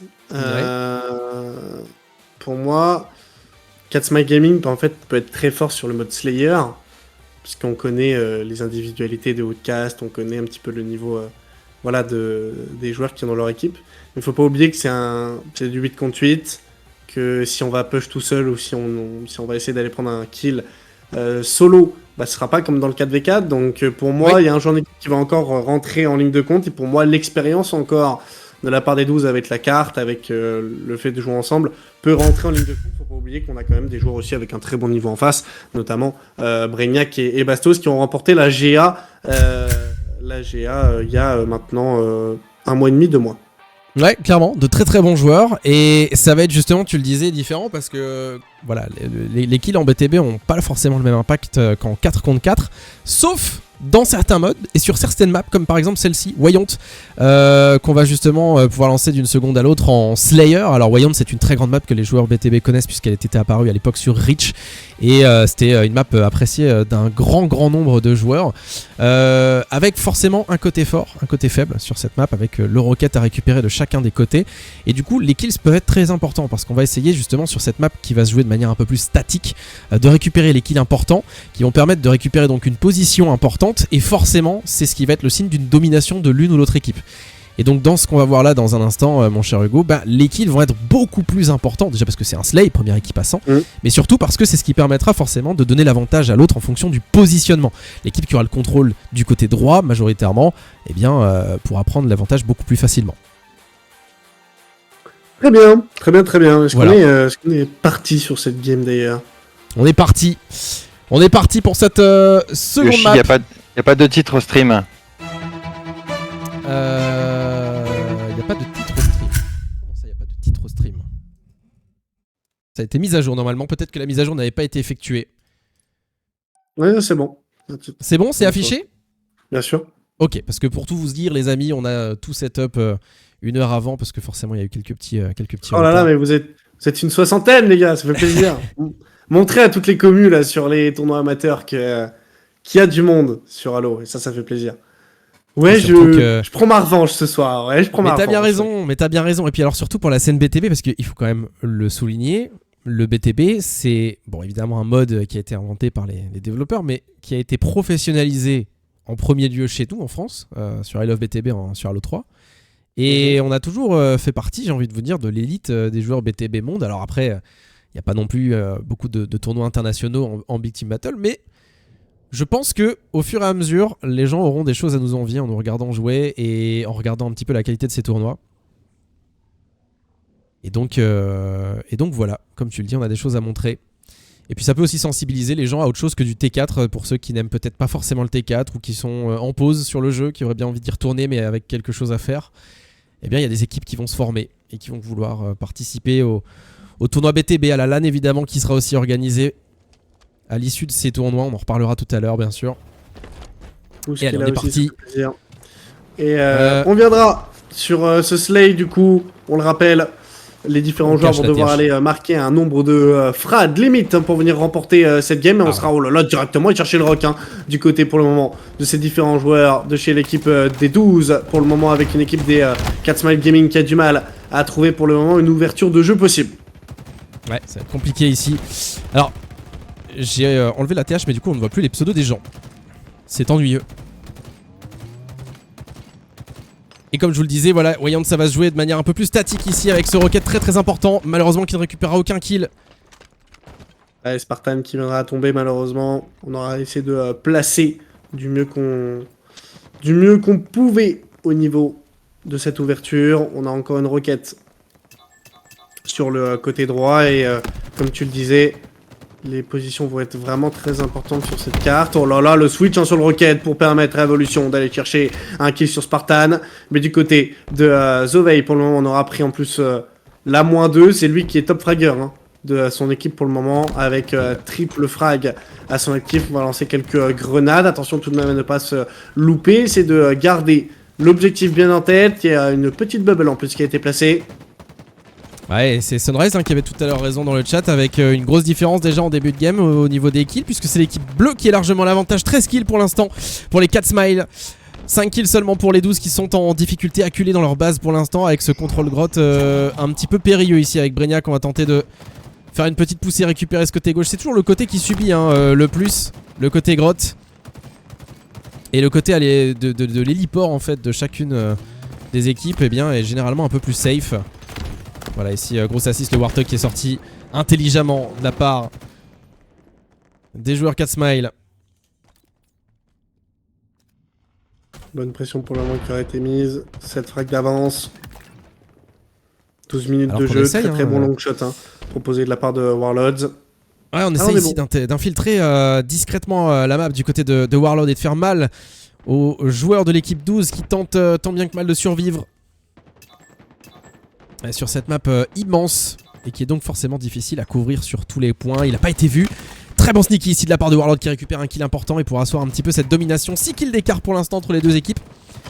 Pour moi, Cats My Gaming en fait, peut être très fort sur le mode Slayer, puisqu'on connaît les individualités des Outcast, on connaît un petit peu le niveau des joueurs qui ont dans leur équipe. Il ne faut pas oublier que c'est du 8 contre 8, que si on va push tout seul ou si on va essayer d'aller prendre un kill solo, ce sera pas comme dans le 4v4, donc pour moi il y a un joueur d'équipe qui va encore rentrer en ligne de compte, et pour moi l'expérience encore de la part des 12 avec la carte, avec le fait de jouer ensemble, peut rentrer en ligne de compte. Faut pas oublier qu'on a quand même des joueurs aussi avec un très bon niveau en face, notamment Brainiac et Bastos qui ont remporté la GA il y a maintenant 1 mois et demi, 2 mois. Ouais, clairement, de très très bons joueurs, et ça va être justement, tu le disais, différent parce que voilà, les kills en BTB ont pas forcément le même impact qu'en 4 contre 4, sauf dans certains modes et sur certaines maps, comme par exemple celle-ci, Wayont, qu'on va justement pouvoir lancer d'une seconde à l'autre en Slayer. Alors Wayont, c'est une très grande map que les joueurs BTB connaissent puisqu'elle était apparue à l'époque sur Reach, et c'était une map appréciée d'un grand nombre de joueurs, avec forcément un côté fort, un côté faible sur cette map, avec le rocket à récupérer de chacun des côtés, et du coup les kills peuvent être très importants parce qu'on va essayer justement sur cette map qui va se jouer de manière un peu plus statique, de récupérer les kills importants qui vont permettre de récupérer donc une position importante, et forcément c'est ce qui va être le signe d'une domination de l'une ou l'autre équipe. Et donc dans ce qu'on va voir là dans un instant, mon cher Hugo, les kills vont être beaucoup plus importants, déjà parce que c'est un slay, première équipe à 100, mais surtout parce que c'est ce qui permettra forcément de donner l'avantage à l'autre en fonction du positionnement. L'équipe qui aura le contrôle du côté droit majoritairement, eh bien, pourra prendre l'avantage beaucoup plus facilement. Très bien. Est-ce Voilà. qu'on est parti sur cette game d'ailleurs? On est parti pour cette seconde map. Il n'y a pas de titre au stream. Il n'y a pas de titre au stream. Comment ça, il n'y a pas de titre au stream? Ça a été mis à jour normalement. Peut-être que la mise à jour n'avait pas été effectuée. Ouais, c'est bon. C'est bon, c'est affiché? Bien sûr. Ok, parce que pour tout vous dire, les amis, on a tout setup une heure avant parce que forcément il y a eu quelques petits Oh là là, mais vous êtes une soixantaine, les gars, ça fait plaisir. Montrez à toutes les communes là, sur les tournois amateurs qu'il y a du monde sur Halo, et ça fait plaisir. Ouais, je prends ma revanche ce soir. Ouais, je prends ma revanche. Mais t'as bien raison. Et puis alors surtout pour la scène BTB, parce qu'il faut quand même le souligner, le BTB c'est bon évidemment un mode qui a été inventé par les développeurs, mais qui a été professionnalisé en premier lieu chez nous en France, sur I Love BTB, sur Halo 3. Et on a toujours fait partie, j'ai envie de vous dire, de l'élite des joueurs BTB monde. Alors après, il n'y a pas non plus beaucoup de tournois internationaux en Big Team Battle, mais je pense que au fur et à mesure, les gens auront des choses à nous envier en nous regardant jouer et en regardant un petit peu la qualité de ces tournois. Et donc voilà, comme tu le dis, on a des choses à montrer. Et puis ça peut aussi sensibiliser les gens à autre chose que du T4, pour ceux qui n'aiment peut-être pas forcément le T4 ou qui sont en pause sur le jeu, qui auraient bien envie d'y retourner mais avec quelque chose à faire. Eh bien il y a des équipes qui vont se former et qui vont vouloir participer au tournoi BTB, à la LAN évidemment, qui sera aussi organisé à l'issue de ces tournois. On en reparlera tout à l'heure bien sûr. Et allez, on est parti. Et on viendra sur ce slay du coup, on le rappelle. Les différents joueurs vont devoir aller marquer un nombre de frades limite pour venir remporter cette game. Et on sera là directement et chercher le requin du côté pour le moment de ces différents joueurs de chez l'équipe des 12. Pour le moment avec une équipe des 4 Smile Gaming qui a du mal à trouver pour le moment une ouverture de jeu possible. Ouais, ça va être compliqué ici. Alors, j'ai enlevé la TH mais du coup on ne voit plus les pseudos des gens. C'est ennuyeux. Et comme je vous le disais, voilà, voyons que ça va se jouer de manière un peu plus statique ici avec ce rocket très important. Malheureusement qui ne récupérera aucun kill. Allez, Spartan qui viendra à tomber malheureusement. On aura essayé de placer du mieux qu'on pouvait au niveau de cette ouverture. On a encore une roquette sur le côté droit et comme tu le disais, les positions vont être vraiment très importantes sur cette carte. Oh là là, le switch sur le rocket pour permettre à Evolution d'aller chercher un kill sur Spartan. Mais du côté de Zovey, pour le moment, on aura pris en plus la -2. C'est lui qui est top fragger de son équipe pour le moment, avec triple frag à son actif. On va lancer quelques grenades. Attention tout de même à ne pas se louper. C'est de garder l'objectif bien en tête. Il y a une petite bubble en plus qui a été placée. Ouais, c'est Sunrise qui avait tout à l'heure raison dans le chat, avec une grosse différence déjà en début de game au niveau des kills, puisque c'est l'équipe bleue qui est largement l'avantage. 13 kills pour l'instant pour les 4 Smile, 5 kills seulement pour les 12 qui sont en difficulté acculés dans leur base pour l'instant, avec ce contrôle grotte un petit peu périlleux ici avec Brainiac. On va tenter de faire une petite poussée, récupérer ce côté gauche. C'est toujours le côté qui subit le plus, le côté grotte. Et le côté de l'héliport en fait de chacune des équipes, eh bien, est généralement un peu plus safe. Voilà, ici, gros assist, le Warthog qui est sorti intelligemment de la part des joueurs 4 Smile. Bonne pression pour le moment qui aurait été mise. 7 frags d'avance. 12 minutes de jeu. Très bon long shot proposé de la part de Warlords. Ouais, on essaie ici d'infiltrer discrètement la map du côté de Warlord et de faire mal aux joueurs de l'équipe 12 qui tentent tant bien que mal de survivre sur cette map immense et qui est donc forcément difficile à couvrir sur tous les points. Il n'a pas été vu. Très bon sneaky ici de la part de Warlord qui récupère un kill important et pour asseoir un petit peu cette domination. 6 kills d'écart pour l'instant entre les deux équipes.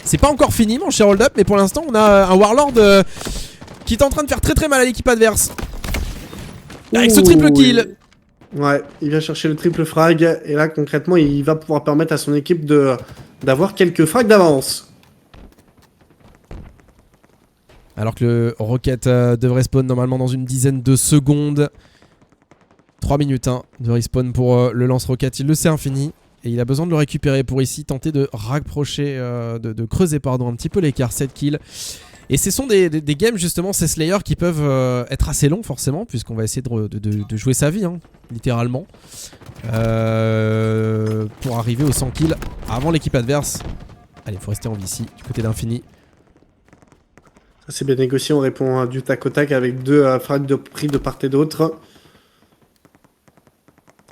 C'est pas encore fini mon cher Hold Up, mais pour l'instant on a un Warlord qui est en train de faire très mal à l'équipe adverse. Avec ce triple kill. Ouais, il vient chercher le triple frag et là concrètement il va pouvoir permettre à son équipe d'avoir quelques frags d'avance. Alors que le Rocket devrait spawn normalement dans une dizaine de secondes. 3 minutes de respawn pour le lance-rocket, il le sait infini. Et il a besoin de le récupérer pour ici tenter de rapprocher, de creuser pardon, un petit peu l'écart, 7 kills. Et ce sont des games justement, ces Slayers qui peuvent être assez longs forcément, puisqu'on va essayer de jouer sa vie, littéralement. Pour arriver aux 100 kills avant l'équipe adverse. Allez, il faut rester en vie ici, du côté d'Infini. Ça c'est bien négocié, on répond du tac au tac avec 2 frags de prix de part et d'autre.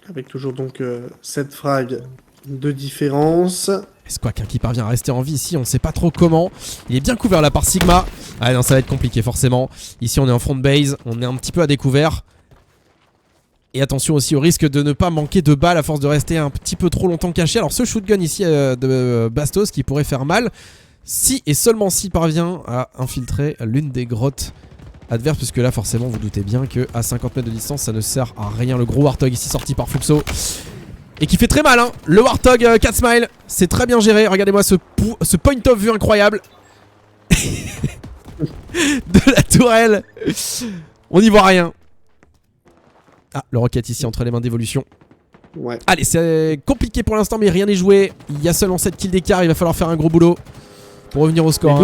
Avec toujours donc 7 frags de différence. Squawk qui parvient à rester en vie ici, on ne sait pas trop comment. Il est bien couvert là par Sigma. Ah non, ça va être compliqué forcément. Ici on est en front base, on est un petit peu à découvert. Et attention aussi au risque de ne pas manquer de balles à force de rester un petit peu trop longtemps caché. Alors ce shotgun ici de Bastos qui pourrait faire mal. Si et seulement s'il parvient à infiltrer l'une des grottes adverses, puisque là forcément vous doutez bien que à 50 mètres de distance ça ne sert à rien. Le gros Warthog ici sorti par Flupso et qui fait très mal le Warthog 4 smile, c'est très bien géré. Regardez-moi ce point of view incroyable de la tourelle. On n'y voit rien. Ah, le Rocket ici entre les mains d'Evolution. Ouais. Allez, c'est compliqué pour l'instant mais rien n'est joué. Il y a seulement 7 kills d'écart, il va falloir faire un gros boulot pour revenir au score.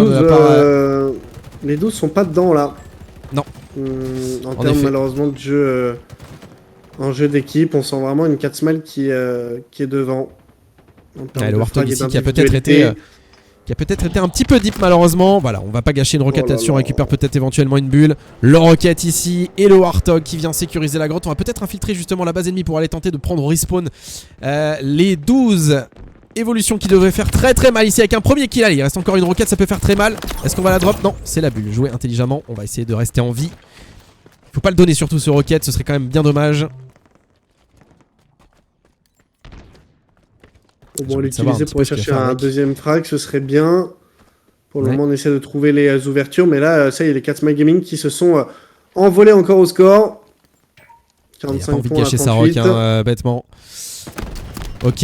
Les 12 sont pas dedans là. Non. En termes malheureusement de jeu, en jeu d'équipe, on sent vraiment une 4 smile qui est devant. Ouais, le Warthog ici qui a peut-être été un petit peu deep malheureusement. Voilà, on va pas gâcher une roquette là-dessus, on récupère peut-être éventuellement une bulle. Le Rocket ici et le Warthog qui vient sécuriser la grotte. On va peut-être infiltrer justement la base ennemie pour aller tenter de prendre au respawn les 12. Évolution qui devrait faire très mal ici avec un premier kill. Allez, il reste encore une roquette, ça peut faire très mal. Est-ce qu'on va la drop? Non, c'est la bulle. Jouer intelligemment, on va essayer de rester en vie. Faut pas le donner surtout ce roquette, ce serait quand même bien dommage. Au moins l'utiliser pour aller chercher un deuxième frag, ce serait bien. Pour le moment, on essaie de trouver les ouvertures, mais là, ça y est, les 4 Smile Gaming qui se sont envolés encore au score. 45 il a pas envie points de gâcher sa rock, bêtement. Ok,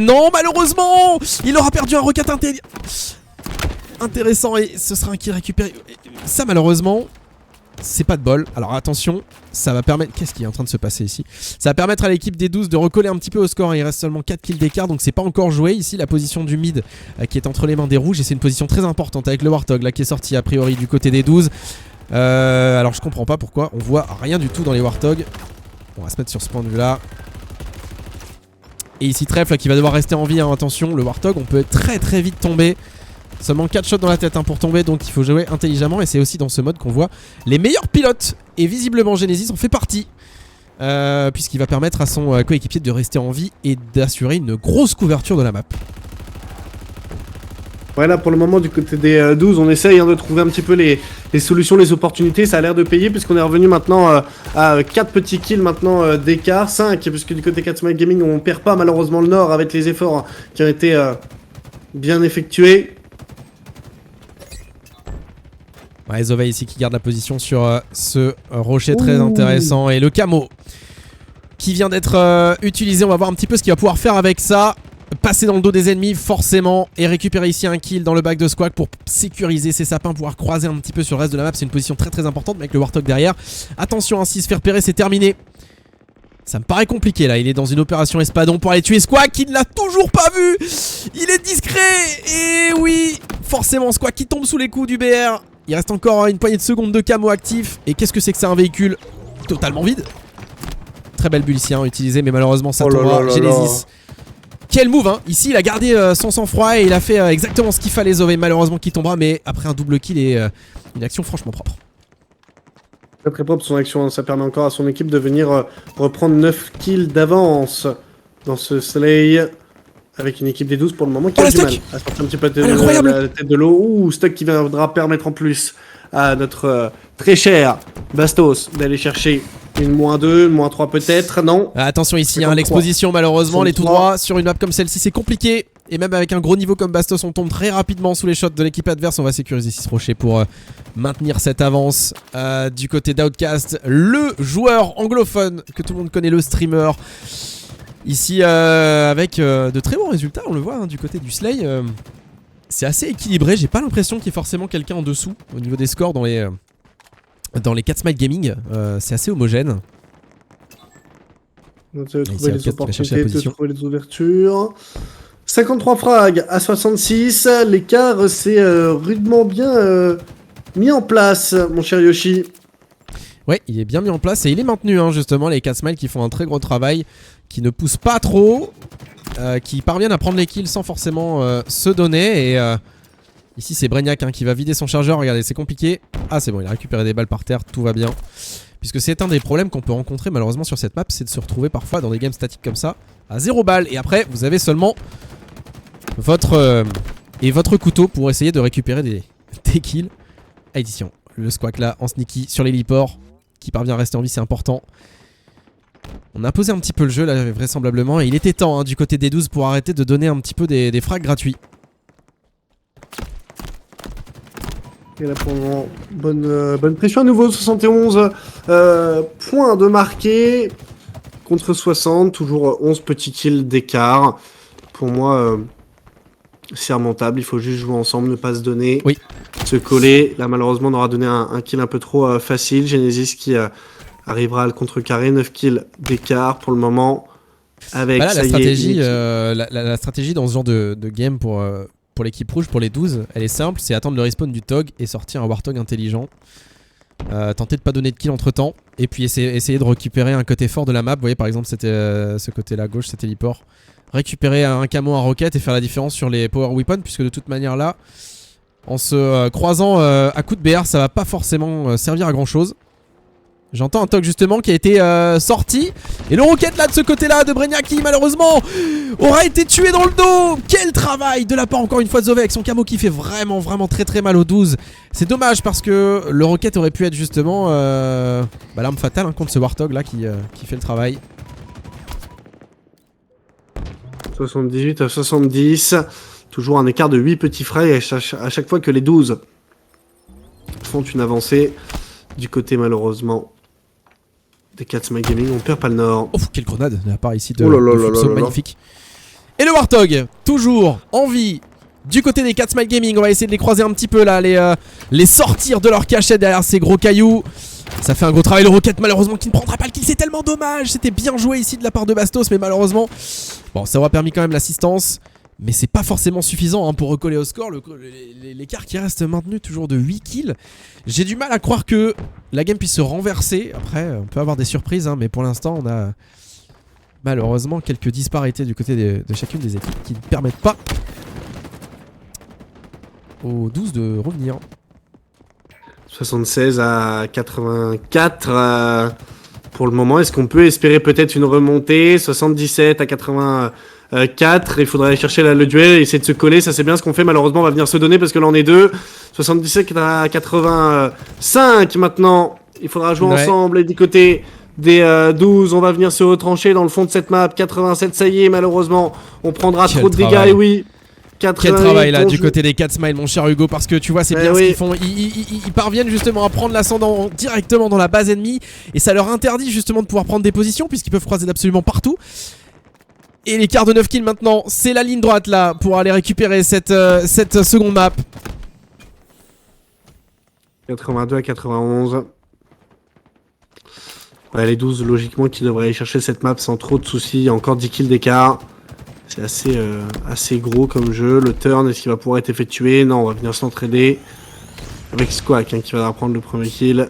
non, malheureusement, il aura perdu un rocket intéressant et ce sera un kill récupéré. Ça, malheureusement, c'est pas de bol. Alors attention, ça va permettre... Qu'est-ce qui est en train de se passer ici? Ça va permettre à l'équipe des 12 de recoller un petit peu au score. Il reste seulement 4 kills d'écart, donc c'est pas encore joué. Ici, la position du mid qui est entre les mains des rouges et c'est une position très importante avec le Warthog là qui est sorti a priori du côté des 12. Alors je comprends pas pourquoi on voit rien du tout dans les Warthogs. On va se mettre sur ce point de vue là. Et ici Trèfle qui va devoir rester en vie, attention, le Warthog, on peut très vite tomber. Seulement 4 shots dans la tête pour tomber, donc il faut jouer intelligemment. Et c'est aussi dans ce mode qu'on voit les meilleurs pilotes. Et visiblement Genesis en fait partie, puisqu'il va permettre à son coéquipier de rester en vie et d'assurer une grosse couverture de la map. Voilà, pour le moment du côté des 12, on essaye de trouver un petit peu les solutions, les opportunités. Ça a l'air de payer puisqu'on est revenu maintenant à 4 petits kills maintenant d'écart, 5 puisque du côté 4 Smile Gaming on perd pas malheureusement le nord avec les efforts qui ont été bien effectués. Ouais, Zové ici qui garde la position sur ce rocher très intéressant. Et le camo qui vient d'être utilisé, on va voir un petit peu ce qu'il va pouvoir faire avec ça. Passer dans le dos des ennemis forcément et récupérer ici un kill dans le bac de Squawk pour sécuriser ses sapins, pouvoir croiser un petit peu sur le reste de la map. C'est une position très importante avec le Warthog derrière. Attention, s'il se fait repérer, c'est terminé. Ça me paraît compliqué là, il est dans une opération espadon pour aller tuer Squawk qui ne l'a toujours pas vu. Il est discret et oui, forcément Squawk qui tombe sous les coups du BR. Il reste encore une poignée de secondes de camo actif. Et qu'est-ce que c'est que c'est un véhicule totalement vide. Très belle bulle ici utilisée, mais malheureusement ça tombera. Genesis. Quel move ici il a gardé son sang-froid et il a fait exactement ce qu'il fallait. Zové malheureusement qui tombera, mais après un double kill et une action franchement propre. Très propre son action, ça permet encore à son équipe de venir reprendre 9 kills d'avance dans ce slay. Avec une équipe des 12 pour le moment qui a du mal à sortir un petit peu la tête de l'eau. Ouh, Stuck qui viendra permettre en plus à notre très cher Bastos d'aller chercher Une -2, une -3 peut-être, non. Attention ici, hein, l'exposition malheureusement, les tout droits sur une map comme celle-ci, c'est compliqué. Et même avec un gros niveau comme Bastos, on tombe très rapidement sous les shots de l'équipe adverse. On va sécuriser 6 rochers pour maintenir cette avance. Du côté d'Outcast, le joueur anglophone que tout le monde connaît, le streamer. Ici avec de très bons résultats, on le voit hein, du côté du Slay. C'est assez équilibré, j'ai pas l'impression qu'il y ait forcément quelqu'un en dessous au niveau des scores dans les 4 Smite Gaming. C'est assez homogène. On va trouver les opportunités, de trouver les ouvertures. 53 frags à 66. L'écart c'est rudement bien mis en place, mon cher Yoshi. Ouais, il est bien mis en place et il est maintenu hein, justement. Les 4 Smite qui font un très gros travail, qui ne poussent pas trop, qui parviennent à prendre les kills sans forcément se donner. Et ici c'est Brainiac hein, qui va vider son chargeur. Regardez, c'est compliqué. Ah c'est bon, il a récupéré des balles par terre, tout va bien. Puisque c'est un des problèmes qu'on peut rencontrer malheureusement sur cette map, c'est de se retrouver parfois dans des games statiques comme ça à 0 balles. Et après vous avez seulement votre couteau pour essayer de récupérer des kills. Addition, le squawk là en sneaky sur l'héliport qui parvient à rester en vie, c'est important. On a posé un petit peu le jeu là vraisemblablement et il était temps hein, du côté des 12 pour arrêter de donner un petit peu des frags gratuits. Et là pour le moment, bonne pression à nouveau, 71 points de marqué contre 60, toujours 11 petits kills d'écart. Pour moi, c'est remontable, il faut juste jouer ensemble, ne pas se donner, oui. Se coller. Là malheureusement on aura donné un kill un peu trop facile, Genesis qui arrivera à le contrecarrer, 9 kills d'écart pour le moment. Avec bah là, la stratégie dans ce genre de game pour l'équipe rouge, pour les 12, elle est simple, c'est attendre le respawn du Tog et sortir un Warthog intelligent. Tenter de pas donner de kill entre temps et puis essayer de récupérer un côté fort de la map. Vous voyez par exemple c'était ce côté là gauche, c'était l'héliport. Récupérer un camo, un rocket et faire la différence sur les power weapons, puisque de toute manière là en se croisant à coup de BR ça va pas forcément servir à grand chose. J'entends un Tog justement qui a été sorti. Et le rocket là de ce côté là de Brainiac qui malheureusement aura été tué dans le dos. Quel travail de la part encore une fois de Zové avec son camo qui fait vraiment très mal au 12. C'est dommage parce que le rocket aurait pu être justement l'arme fatale hein, contre ce Warthog là qui fait le travail. 78 à 70. Toujours un écart de 8 petits frags à chaque fois que les 12 font une avancée. Du côté malheureusement des 4 Smite Gaming, on perd pas le nord. Oh quelle grenade de la part ici de Fulso, magnifique. Et le Warthog, toujours en vie du côté des 4 Smite Gaming. On va essayer de les croiser un petit peu là, les sortir de leur cachette derrière ces gros cailloux. Ça fait un gros travail, le Rocket malheureusement qui ne prendra pas le kill, c'est tellement dommage. C'était bien joué ici de la part de Bastos, mais malheureusement, bon ça aura permis quand même l'assistance. Mais c'est pas forcément suffisant hein, pour recoller au score. L'écart qui reste maintenu toujours de 8 kills. J'ai du mal à croire que la game puisse se renverser. Après on peut avoir des surprises hein, mais pour l'instant on a malheureusement quelques disparités du côté de chacune des équipes qui ne permettent pas aux 12 de revenir. 76 à 84 pour le moment. Est-ce qu'on peut espérer peut-être une remontée? 77 à 84. Il faudrait aller chercher le duel et essayer de se coller. Ça c'est bien ce qu'on fait. Malheureusement on va venir se donner parce que là on est deux. 77 à 85 maintenant. Il faudra jouer ensemble et du côté des 12. On va venir se retrancher dans le fond de cette map. 87 ça y est malheureusement. On prendra trop de dégâts et oui. Quel travail là du côté des 4 Smite mon cher Hugo, parce que tu vois c'est bien ce qu'ils font, ils parviennent justement à prendre l'ascendant directement dans la base ennemie et ça leur interdit justement de pouvoir prendre des positions puisqu'ils peuvent croiser d'absolument partout. Et l'écart de 9 kills maintenant, c'est la ligne droite là pour aller récupérer cette seconde map. 82 à 91. Ouais, les 12 logiquement qui devraient aller chercher cette map sans trop de soucis, il y a encore 10 kills d'écart. C'est assez gros comme jeu. Le turn, est-ce qu'il va pouvoir être effectué? Non, on va venir s'entraider avec Squawk hein, qui va prendre le premier kill.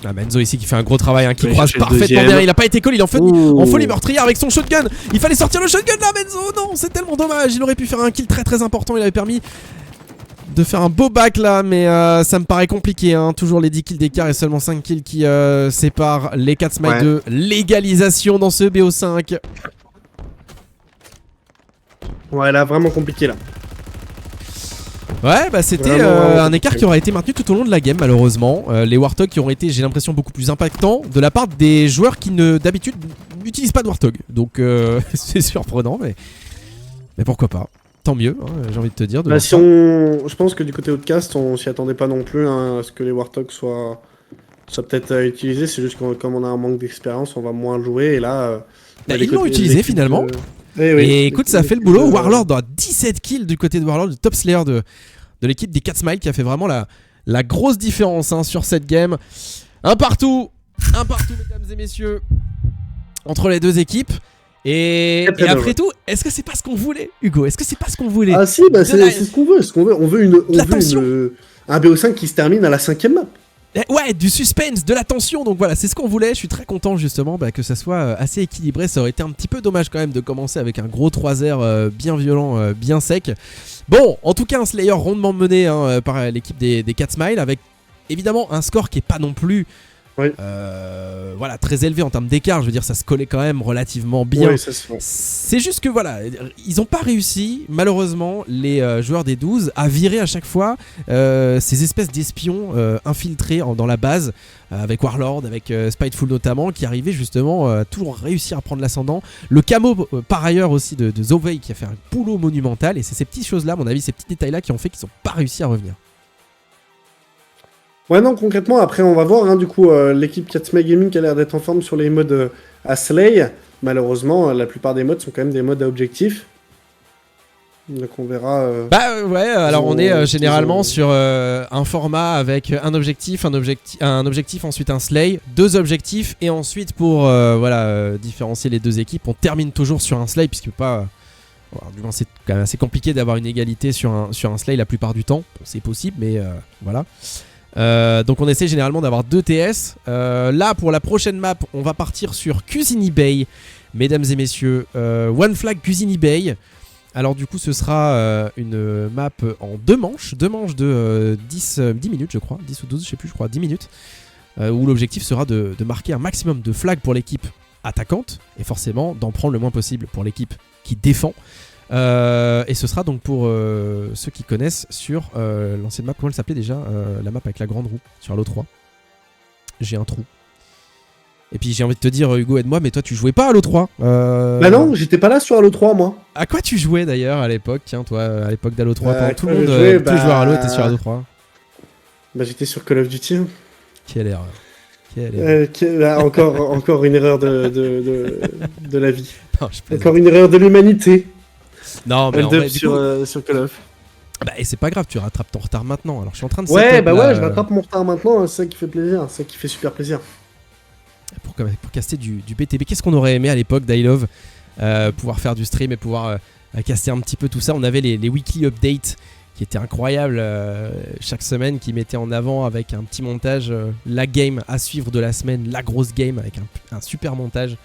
Ah, Benzo ici qui fait un gros travail, hein, qui croise parfaitement bien. Il a pas été call, il est en folie meurtrière avec son shotgun. Il fallait sortir le shotgun là, Benzo. Non, c'est tellement dommage. Il aurait pu faire un kill très important. Il avait permis de faire un beau back là, mais ça me paraît compliqué. Hein. Toujours les 10 kills d'écart et seulement 5 kills qui séparent les 4 Smite de l'égalisation dans ce BO5. Ouais, là, vraiment compliqué là. Ouais, bah c'était Vraiment, un écart qui aurait été maintenu tout au long de la game, malheureusement. Les Warthog qui ont été, j'ai l'impression, beaucoup plus impactants de la part des joueurs qui d'habitude n'utilisent pas de Warthog. Donc c'est surprenant, mais pourquoi pas. Tant mieux, hein, j'ai envie de te dire. Je pense que du côté Outcast, on s'y attendait pas non plus à ce que les Warthog soient peut-être utilisés. C'est juste que comme on a un manque d'expérience, on va moins jouer. Et là, ils l'ont utilisé finalement. Et écoute, ça a fait le boulot. Warlord a 17 kills du côté de Warlord, le top slayer de l'équipe des Catsmile qui a fait vraiment la grosse différence sur cette game. Un partout, mesdames et messieurs, entre les deux équipes. Et après tout, est-ce que c'est pas ce qu'on voulait, Hugo? Est-ce que c'est pas ce qu'on voulait? Ah si, bah c'est ce qu'on veut. On veut un BO5 qui se termine à la 5ème map. Ouais, du suspense, de la tension, donc voilà, c'est ce qu'on voulait. Je suis très content justement que ça soit assez équilibré. Ça aurait été un petit peu dommage quand même de commencer avec un gros 3R bien violent, bien sec. Bon, en tout cas un Slayer rondement mené par l'équipe des Catsmile, avec évidemment un score qui est pas non plus voilà, très élevé en termes d'écart. Je veux dire, ça se collait quand même relativement bien. Oui, c'est juste que voilà, ils n'ont pas réussi, malheureusement, les joueurs des 12 à virer à chaque fois ces espèces d'espions infiltrés dans la base, avec Warlord, avec Spiteful notamment, qui arrivaient justement à toujours réussir à prendre l'ascendant. Le camo par ailleurs aussi de Zovey qui a fait un boulot monumental, et c'est ces petites choses là, à mon avis, ces petits détails là qui ont fait qu'ils n'ont pas réussi à revenir. Ouais, non, concrètement, après, on va voir. Du coup, l'équipe Catsmile Gaming a l'air d'être en forme sur les modes à Slay. Malheureusement, la plupart des modes sont quand même des modes à objectif. Donc, on verra. Bah ouais, alors on est généralement sur un format avec un objectif, ensuite un Slay, 2 objectifs, et ensuite pour différencier les deux équipes, on termine toujours sur un Slay, puisque pas. Alors, du moins, c'est quand même assez compliqué d'avoir une égalité sur un Slay la plupart du temps. Bon, c'est possible, mais voilà. Donc on essaie généralement d'avoir 2 TS. Là pour la prochaine map on va partir sur Kusini Bay, mesdames et messieurs, One Flag Kusini Bay. Alors du coup ce sera une map en 2 manches de 10 minutes je crois, 10 ou 12 je sais plus, je crois 10 minutes, où l'objectif sera de marquer un maximum de flags pour l'équipe attaquante et forcément d'en prendre le moins possible pour l'équipe qui défend. Et ce sera donc pour ceux qui connaissent sur l'ancienne map, comment elle s'appelait déjà, la map avec la grande roue sur Halo 3. J'ai un trou. Et puis j'ai envie de te dire, Hugo, aide-moi, mais toi tu jouais pas à Halo 3. Bah non, j'étais pas là sur Halo 3 moi. À quoi tu jouais d'ailleurs à l'époque? Tiens, toi, à l'époque d'Halo 3, tout le monde, tous les joueurs Halo étaient sur Halo 3. Bah j'étais sur Call of Duty. Quelle erreur. Encore une erreur de la vie. Non, encore une erreur de l'humanité. Non, mais en vrai, sur Call of. Bah, et c'est pas grave, tu rattrapes ton retard maintenant. Alors je suis en train de ouais, je rattrape mon retard maintenant, c'est ça qui fait plaisir, c'est ça qui fait super plaisir. Pour caster du BTB, qu'est-ce qu'on aurait aimé à l'époque d'I-Love, pouvoir faire du stream et pouvoir caster un petit peu tout ça. On avait les weekly updates qui étaient incroyables chaque semaine, qui mettaient en avant avec un petit montage la game à suivre de la semaine, la grosse game avec un super montage.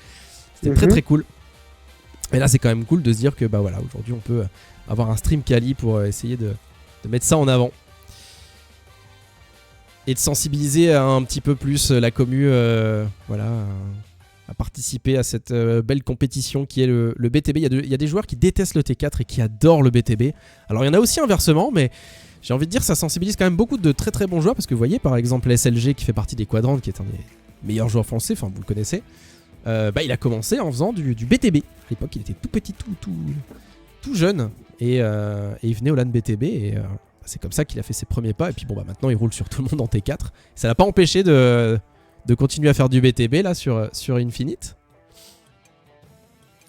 C'était très très cool. Et là c'est quand même cool de se dire que bah voilà, aujourd'hui on peut avoir un stream quali pour essayer de mettre ça en avant et de sensibiliser un petit peu plus la commu à participer à cette belle compétition qui est le BTB. Il y a des joueurs qui détestent le T4 et qui adorent le BTB. Alors il y en a aussi inversement, mais j'ai envie de dire ça sensibilise quand même beaucoup de très très bons joueurs, parce que vous voyez par exemple SLG qui fait partie des Quadrantes, qui est un des meilleurs joueurs français, enfin vous le connaissez. Il a commencé en faisant du BTB. À l'époque, il était tout petit, tout jeune, et il venait au LAN BTB, et c'est comme ça qu'il a fait ses premiers pas. Et puis bon, bah maintenant il roule sur tout le monde en T4. Ça l'a pas empêché de continuer à faire du BTB là sur Infinite.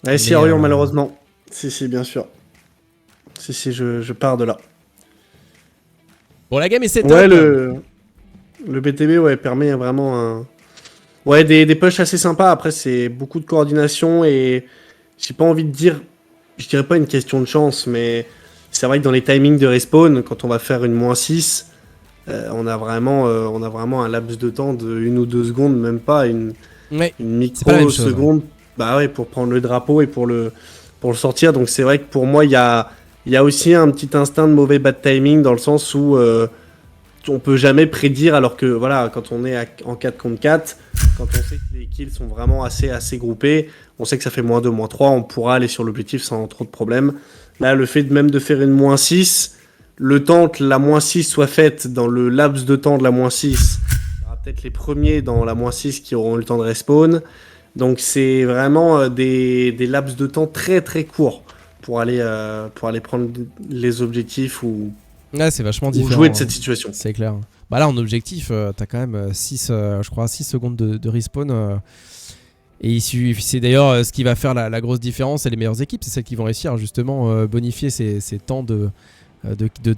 Et si Orion, malheureusement. Si, bien sûr. Si, je pars de là. Bon, la game est setup. Ouais, le BTB permet vraiment des pushs assez sympas. Après, c'est beaucoup de coordination et j'ai pas envie de dire, je dirais pas une question de chance, mais c'est vrai que dans les timings de respawn, quand on va faire une -6, on a vraiment un laps de temps de 1 ou 2 secondes, même pas une microseconde, pour prendre le drapeau et pour le sortir. Donc c'est vrai que pour moi, il y a aussi un petit instinct de mauvais bad timing, dans le sens où on peut jamais prédire, alors que voilà, quand on est en 4 contre 4, quand on sait que les kills sont vraiment assez groupés, on sait que ça fait -2, -3, on pourra aller sur l'objectif sans trop de problèmes. Là, le fait même de faire une -6, le temps que la -6 soit faite dans le laps de temps de la -6, il y aura peut-être les premiers dans la -6 qui auront eu le temps de respawn. Donc c'est vraiment des laps de temps très très courts pour aller prendre les objectifs ou c'est vachement différent. Jouer de cette situation. C'est clair. Bah là en objectif, t'as quand même 6 secondes de respawn. Et c'est d'ailleurs ce qui va faire la grosse différence, c'est les meilleures équipes, c'est celles qui vont réussir justement bonifier ces temps de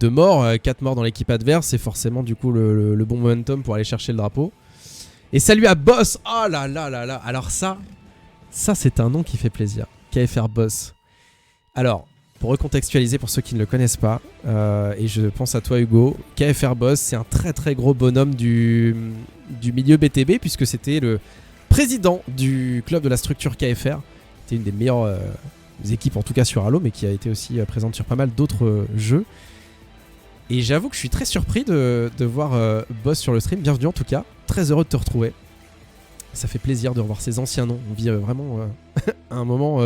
mort. 4 morts dans l'équipe adverse, c'est forcément du coup le bon momentum pour aller chercher le drapeau. Et salut à Boss. Oh là là là là. Alors ça c'est un nom qui fait plaisir. KFR Boss. Alors, pour recontextualiser pour ceux qui ne le connaissent pas, et je pense à toi Hugo, KFR Boss, c'est un très très gros bonhomme du milieu BTB, puisque c'était le président du club de la structure KFR. C'était une des meilleures équipes, en tout cas sur Halo, mais qui a été aussi présente sur pas mal d'autres jeux. Et j'avoue que je suis très surpris de voir Boss sur le stream. Bienvenue en tout cas, très heureux de te retrouver. Ça fait plaisir de revoir ces anciens noms. On vit vraiment un moment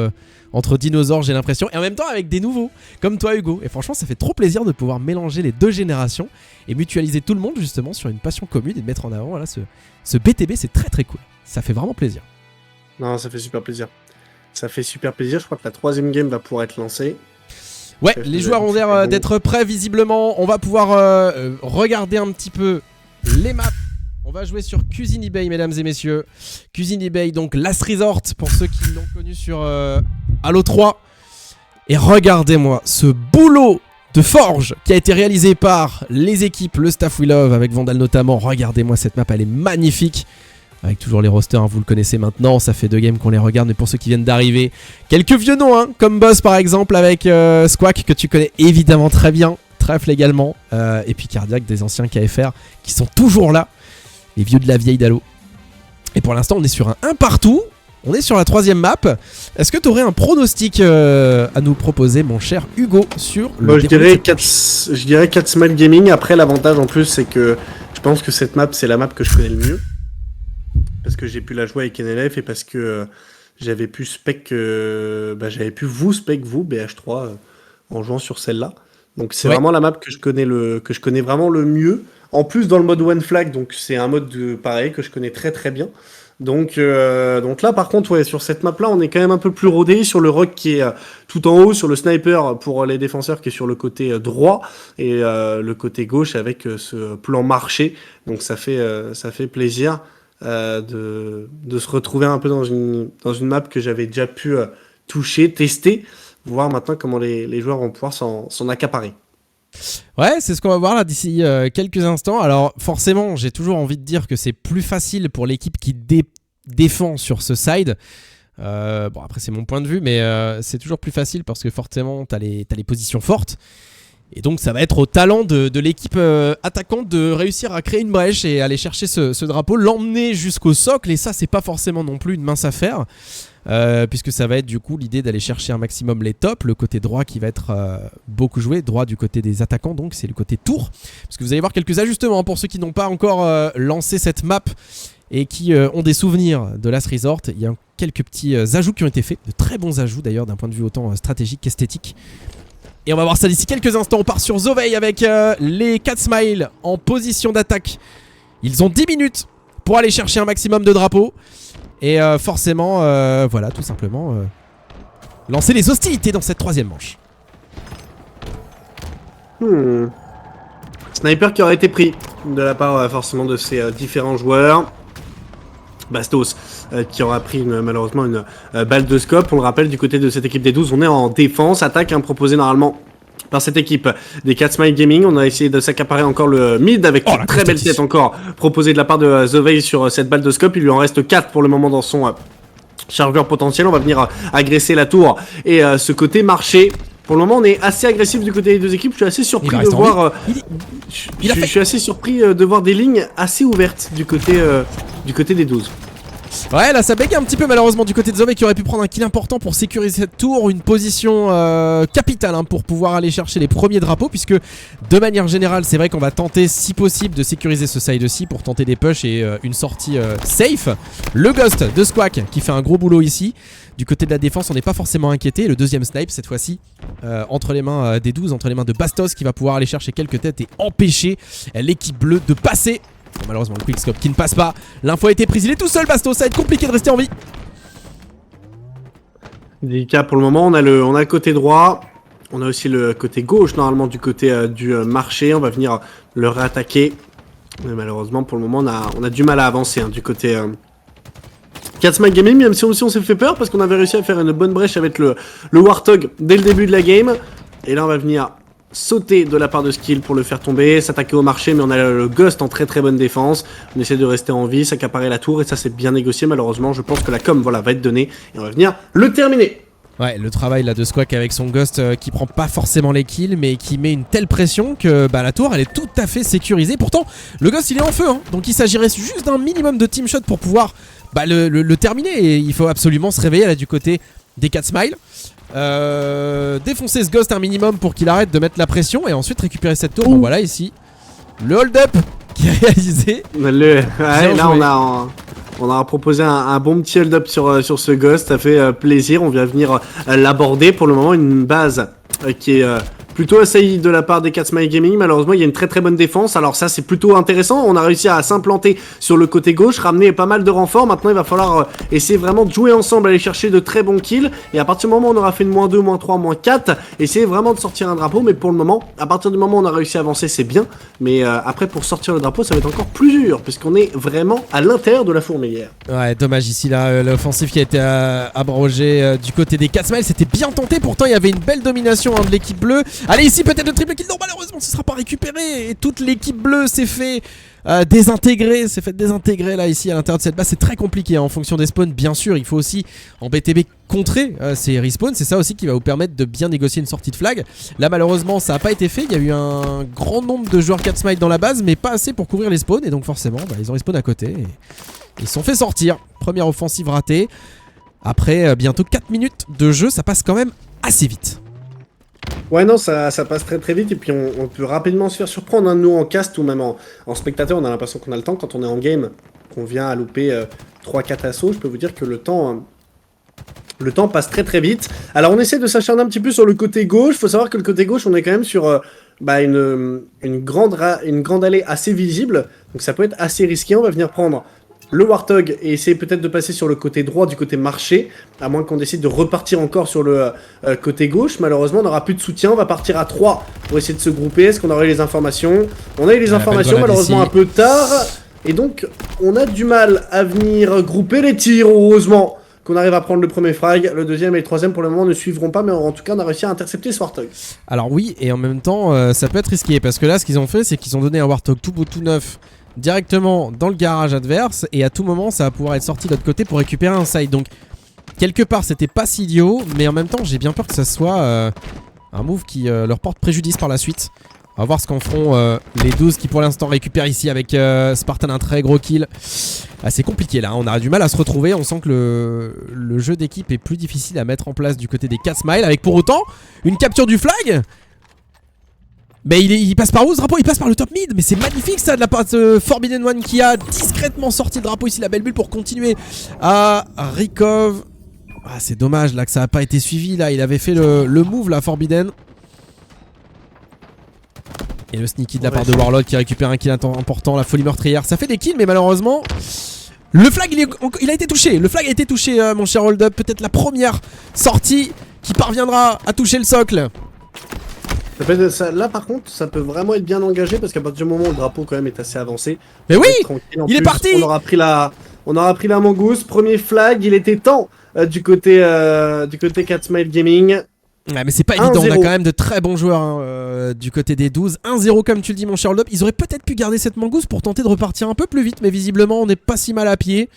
entre dinosaures, j'ai l'impression, et en même temps avec des nouveaux, comme toi Hugo. Et franchement, ça fait trop plaisir de pouvoir mélanger les deux générations et mutualiser tout le monde justement sur une passion commune et de mettre en avant voilà, ce BTB. C'est très très cool. Ça fait vraiment plaisir. Non, ça fait super plaisir. Ça fait super plaisir. Je crois que la 3ème game va pouvoir être lancée. Ouais, les joueurs ont l'air d'être prêts visiblement. On va pouvoir regarder un petit peu les maps. On va jouer sur Cuisine eBay, mesdames et messieurs. Cuisine eBay, donc Last Resort, pour ceux qui l'ont connu sur Halo 3. Et regardez-moi ce boulot de forge qui a été réalisé par les équipes, le staff We Love, avec Vandal notamment. Regardez-moi cette map, elle est magnifique. Avec toujours les rosters, hein, vous le connaissez maintenant, ça fait 2 games qu'on les regarde, mais pour ceux qui viennent d'arriver, quelques vieux noms, hein, comme Boss par exemple, avec Squawk, que tu connais évidemment très bien, Trèfle également, et puis Cardiac, des anciens KFR, qui sont toujours là, les vieux de la vieille d'Halo. Et pour l'instant, on est sur un partout, on est sur la 3ème map. Est-ce que tu aurais un pronostic à nous proposer, mon cher Hugo, sur le je dirais 4 Smile Gaming. Après, l'avantage en plus, c'est que je pense que cette map, c'est la map que je connais le mieux. Parce que j'ai pu la jouer avec NLF et parce que j'avais pu vous spec vous BH3 en jouant sur celle-là. Donc c'est vraiment la map que je connais vraiment le mieux. En plus dans le mode One Flag, donc c'est un mode pareil que je connais très très bien. Donc là par contre ouais, sur cette map là on est quand même un peu plus rodé sur le rock qui est tout en haut, sur le sniper pour les défenseurs qui est sur le côté droit et le côté gauche avec ce plan marché. Donc ça fait plaisir. De se retrouver un peu dans une map que j'avais déjà pu toucher, tester, voir maintenant comment les joueurs vont pouvoir s'en accaparer. Ouais, c'est ce qu'on va voir là d'ici quelques instants. Alors forcément, j'ai toujours envie de dire que c'est plus facile pour l'équipe qui défend sur ce side. Bon après c'est mon point de vue, mais c'est toujours plus facile parce que forcément t'as les positions fortes. Et donc ça va être au talent de l'équipe attaquante de réussir à créer une brèche et aller chercher ce drapeau, l'emmener jusqu'au socle. Et ça c'est pas forcément non plus une mince affaire, puisque ça va être du coup l'idée d'aller chercher un maximum les tops. Le côté droit qui va être beaucoup joué, droit du côté des attaquants, donc c'est le côté tour. Parce que vous allez voir quelques ajustements pour ceux qui n'ont pas encore lancé cette map et qui ont des souvenirs de Last Resort. Il y a quelques petits ajouts qui ont été faits, de très bons ajouts d'ailleurs d'un point de vue autant stratégique qu'esthétique. Et on va voir ça d'ici quelques instants. On part sur Zovey avec les 4 Smiles en position d'attaque. Ils ont 10 minutes pour aller chercher un maximum de drapeaux. Et forcément, voilà, tout simplement, lancer les hostilités dans cette 3ème manche. Sniper qui aurait été pris de la part forcément de ces différents joueurs. Bastos qui aura pris malheureusement une balle de scope. On le rappelle, du côté de cette équipe des 12, on est en défense. Attaque proposée normalement par cette équipe des 4 Smile Gaming. On a essayé de s'accaparer encore le mid avec une très belle tête encore proposée de la part de Zovey sur cette balle de scope. Il lui en reste 4 pour le moment dans son chargeur potentiel. On va venir agresser la tour et ce côté marché. Pour le moment, on est assez agressif du côté des deux équipes. Je suis assez surpris de voir. Je suis assez surpris de voir des lignes assez ouvertes du côté des 12. Ouais, là ça bégaye un petit peu malheureusement du côté de Zové qui aurait pu prendre un kill important pour sécuriser cette tour. Une position capitale hein, pour pouvoir aller chercher les premiers drapeaux. Puisque de manière générale, c'est vrai qu'on va tenter si possible de sécuriser ce side-ci pour tenter des pushs et une sortie safe. Le Ghost de Squawk qui fait un gros boulot ici. Du côté de la défense, on n'est pas forcément inquiété. Le deuxième snipe, cette fois-ci, entre les mains des 12, entre les mains de Bastos qui va pouvoir aller chercher quelques têtes et empêcher l'équipe bleue de passer. Bon, malheureusement, le quickscope qui ne passe pas. L'info a été prise. Il est tout seul, Bastos. Ça va être compliqué de rester en vie. Délicat pour le moment. On a le côté droit. On a aussi le côté gauche, normalement, du côté du marché. On va venir le réattaquer. Mais malheureusement, pour le moment, on a du mal à avancer hein, du côté Catsmile Gaming, même si aussi on s'est fait peur parce qu'on avait réussi à faire une bonne brèche avec le Warthog dès le début de la game. Et là, on va venir sauter de la part de Skill pour le faire tomber, s'attaquer au marché, mais on a le Ghost en très très bonne défense. On essaie de rester en vie, s'accaparer la tour, et ça c'est bien négocié malheureusement. Je pense que la com voilà, va être donnée et on va venir le terminer. Ouais, le travail là de Squawk avec son Ghost qui prend pas forcément les kills, mais qui met une telle pression que bah, la tour elle est tout à fait sécurisée. Pourtant, le Ghost il est en feu, hein, donc il s'agirait juste d'un minimum de team shot pour pouvoir bah, le terminer. Et il faut absolument se réveiller là du côté des Catsmile. Défoncer ce Ghost un minimum pour qu'il arrête de mettre la pression et ensuite récupérer cette tour. Bon voilà ici le hold-up qui est réalisé. Ouais, là on a proposé un bon petit hold-up sur ce Ghost, ça fait plaisir. On vient venir l'aborder. Pour le moment une base qui est plutôt assaillie de la part des Catsmile Gaming. Malheureusement il y a une très très bonne défense. Alors ça c'est plutôt intéressant. On a réussi à s'implanter sur le côté gauche, ramener pas mal de renforts. Maintenant il va falloir essayer vraiment de jouer ensemble, aller chercher de très bons kills. Et à partir du moment où on aura fait une -2, -3, -4, essayer vraiment de sortir un drapeau. Mais pour le moment, à partir du moment où on a réussi à avancer c'est bien. Mais après pour sortir le drapeau ça va être encore plus dur puisqu'on est vraiment à l'intérieur de la fourmilière. Ouais dommage ici là l'offensive qui a été abrogée du côté des Catsmile. C'était bien tenté, pourtant il y avait une belle domination hein, de l'équipe bleue. Allez ici peut-être le triple kill, non malheureusement ce sera pas récupéré. Et toute l'équipe bleue s'est fait désintégrer, s'est fait désintégrer là ici à l'intérieur de cette base. C'est très compliqué hein, en fonction des spawns. Bien sûr il faut aussi en BTB contrer ces respawns. C'est ça aussi qui va vous permettre de bien négocier une sortie de flag. Là malheureusement ça n'a pas été fait. Il y a eu un grand nombre de joueurs Catsmile dans la base, mais pas assez pour couvrir les spawns. Et donc forcément bah, ils ont respawn à côté et ils se sont fait sortir. Première offensive ratée. Après bientôt 4 minutes de jeu, ça passe quand même assez vite. Ouais non ça passe très très vite et puis on peut rapidement se faire surprendre hein. Nous en cast ou même en spectateur on a l'impression qu'on a le temps. Quand on est en game, qu'on vient à louper 3-4 assauts, je peux vous dire que le temps passe très très vite. Alors on essaie de s'acharner un petit peu sur le côté gauche. Faut savoir que le côté gauche on est quand même sur une grande allée assez visible. Donc ça peut être assez risqué. On va venir prendre le Warthog et essayer peut-être de passer sur le côté droit du côté marché, à moins qu'on décide de repartir encore sur le côté gauche. Malheureusement on n'aura plus de soutien, on va partir à 3 pour essayer de se grouper. Est-ce qu'on aura eu les informations? On a eu les informations malheureusement un peu tard, et donc on a du mal à venir grouper les tirs. Heureusement qu'on arrive à prendre le premier frag, le deuxième et le troisième pour le moment ne suivront pas, mais en tout cas on a réussi à intercepter ce Warthog. Alors oui, et en même temps ça peut être risqué, parce que là ce qu'ils ont fait c'est qu'ils ont donné un Warthog tout beau tout neuf directement dans le garage adverse, et à tout moment ça va pouvoir être sorti de l'autre côté pour récupérer un side. Donc quelque part c'était pas si idiot, mais en même temps j'ai bien peur que ça soit un move qui leur porte préjudice par la suite. On va voir ce qu'en feront les 12 qui pour l'instant récupèrent ici avec Spartan un très gros kill. C'est compliqué là, on a du mal à se retrouver. On sent que le jeu d'équipe est plus difficile à mettre en place du côté des Catsmile, avec pour autant une capture du flag. Mais il passe par où ce drapeau? Il passe par le top mid. Mais c'est magnifique ça de la part de Forbidden One qui a discrètement sorti le drapeau ici, la belle bulle, pour continuer à recove. C'est dommage là que ça n'a pas été suivi. Là il avait fait le move là, Forbidden. Et le sneaky de la part de Warlord qui récupère un kill important. La folie meurtrière, ça fait des kills, mais malheureusement le flag il a été touché. Le flag a été touché mon cher Hold Up. Peut-être la première sortie qui parviendra à toucher le socle. Là par contre ça peut vraiment être bien engagé, parce qu'à partir du moment où le drapeau quand même est assez avancé. Mais oui, il est parti. On aura pris la mangouste. Premier flag, il était temps du côté Catsmile Gaming. Ouais mais c'est pas évident, on a quand même de très bons joueurs hein, du côté des 12. 1-0 comme tu le dis mon cher Hold Up. Ils auraient peut-être pu garder cette mangouste pour tenter de repartir un peu plus vite, mais visiblement on n'est pas si mal à pied.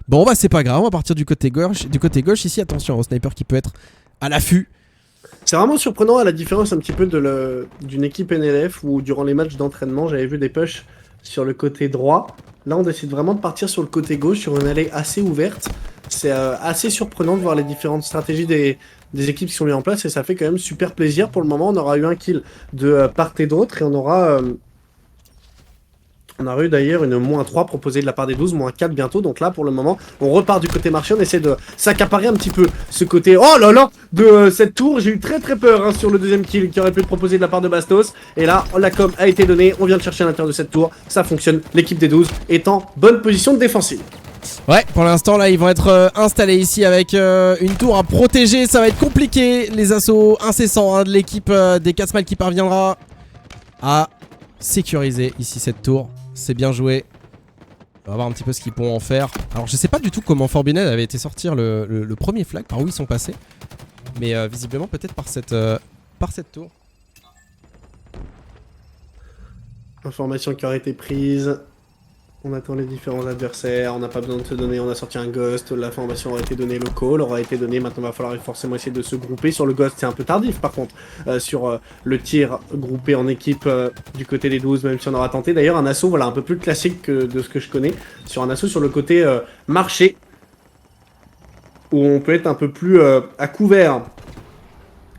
Bon bah c'est pas grave, on va partir du côté gauche ici. Attention au sniper qui peut être à l'affût. C'est vraiment surprenant à la différence un petit peu d'une équipe NLF où durant les matchs d'entraînement j'avais vu des pushs sur le côté droit Là, on décide vraiment de partir sur le côté gauche, sur une allée assez ouverte. C'est assez surprenant de voir les différentes stratégies des équipes qui sont mises en place et ça fait quand même super plaisir. Pour le moment, on aura eu un kill de part et d'autre et on aura eu d'ailleurs une -3 proposée de la part des 12, -4 bientôt. Donc là, pour le moment, on repart du côté marché. On essaie de s'accaparer un petit peu ce côté, oh là là, de cette tour. J'ai eu très peur sur le deuxième kill qui aurait pu être proposé de la part de Bastos. Et là, la com a été donnée. On vient de chercher à l'intérieur de cette tour. Ça fonctionne. L'équipe des 12 est en bonne position de défensive. Ouais, pour l'instant là ils vont être installés ici avec une tour à protéger. Ça va être compliqué, les assauts incessants de l'équipe des Catsmal qui parviendra à sécuriser ici cette tour. C'est bien joué. On va voir un petit peu ce qu'ils pourront en faire. Alors je sais pas du tout comment Forbidden avait été sortir le premier flag, par où ils sont passés. Mais visiblement peut-être par cette tour. Information qui aurait été prise. On attend les différents adversaires, on n'a pas besoin de se donner, on a sorti un ghost, l'information aurait été donnée, le call aura été donné, maintenant il va falloir forcément essayer de se grouper. Sur le ghost c'est un peu tardif par contre, sur le tir groupé en équipe du côté des 12, même si on aura tenté. D'ailleurs un assaut voilà, un peu plus classique que de ce que je connais, sur un assaut sur le côté marché, où on peut être un peu plus à couvert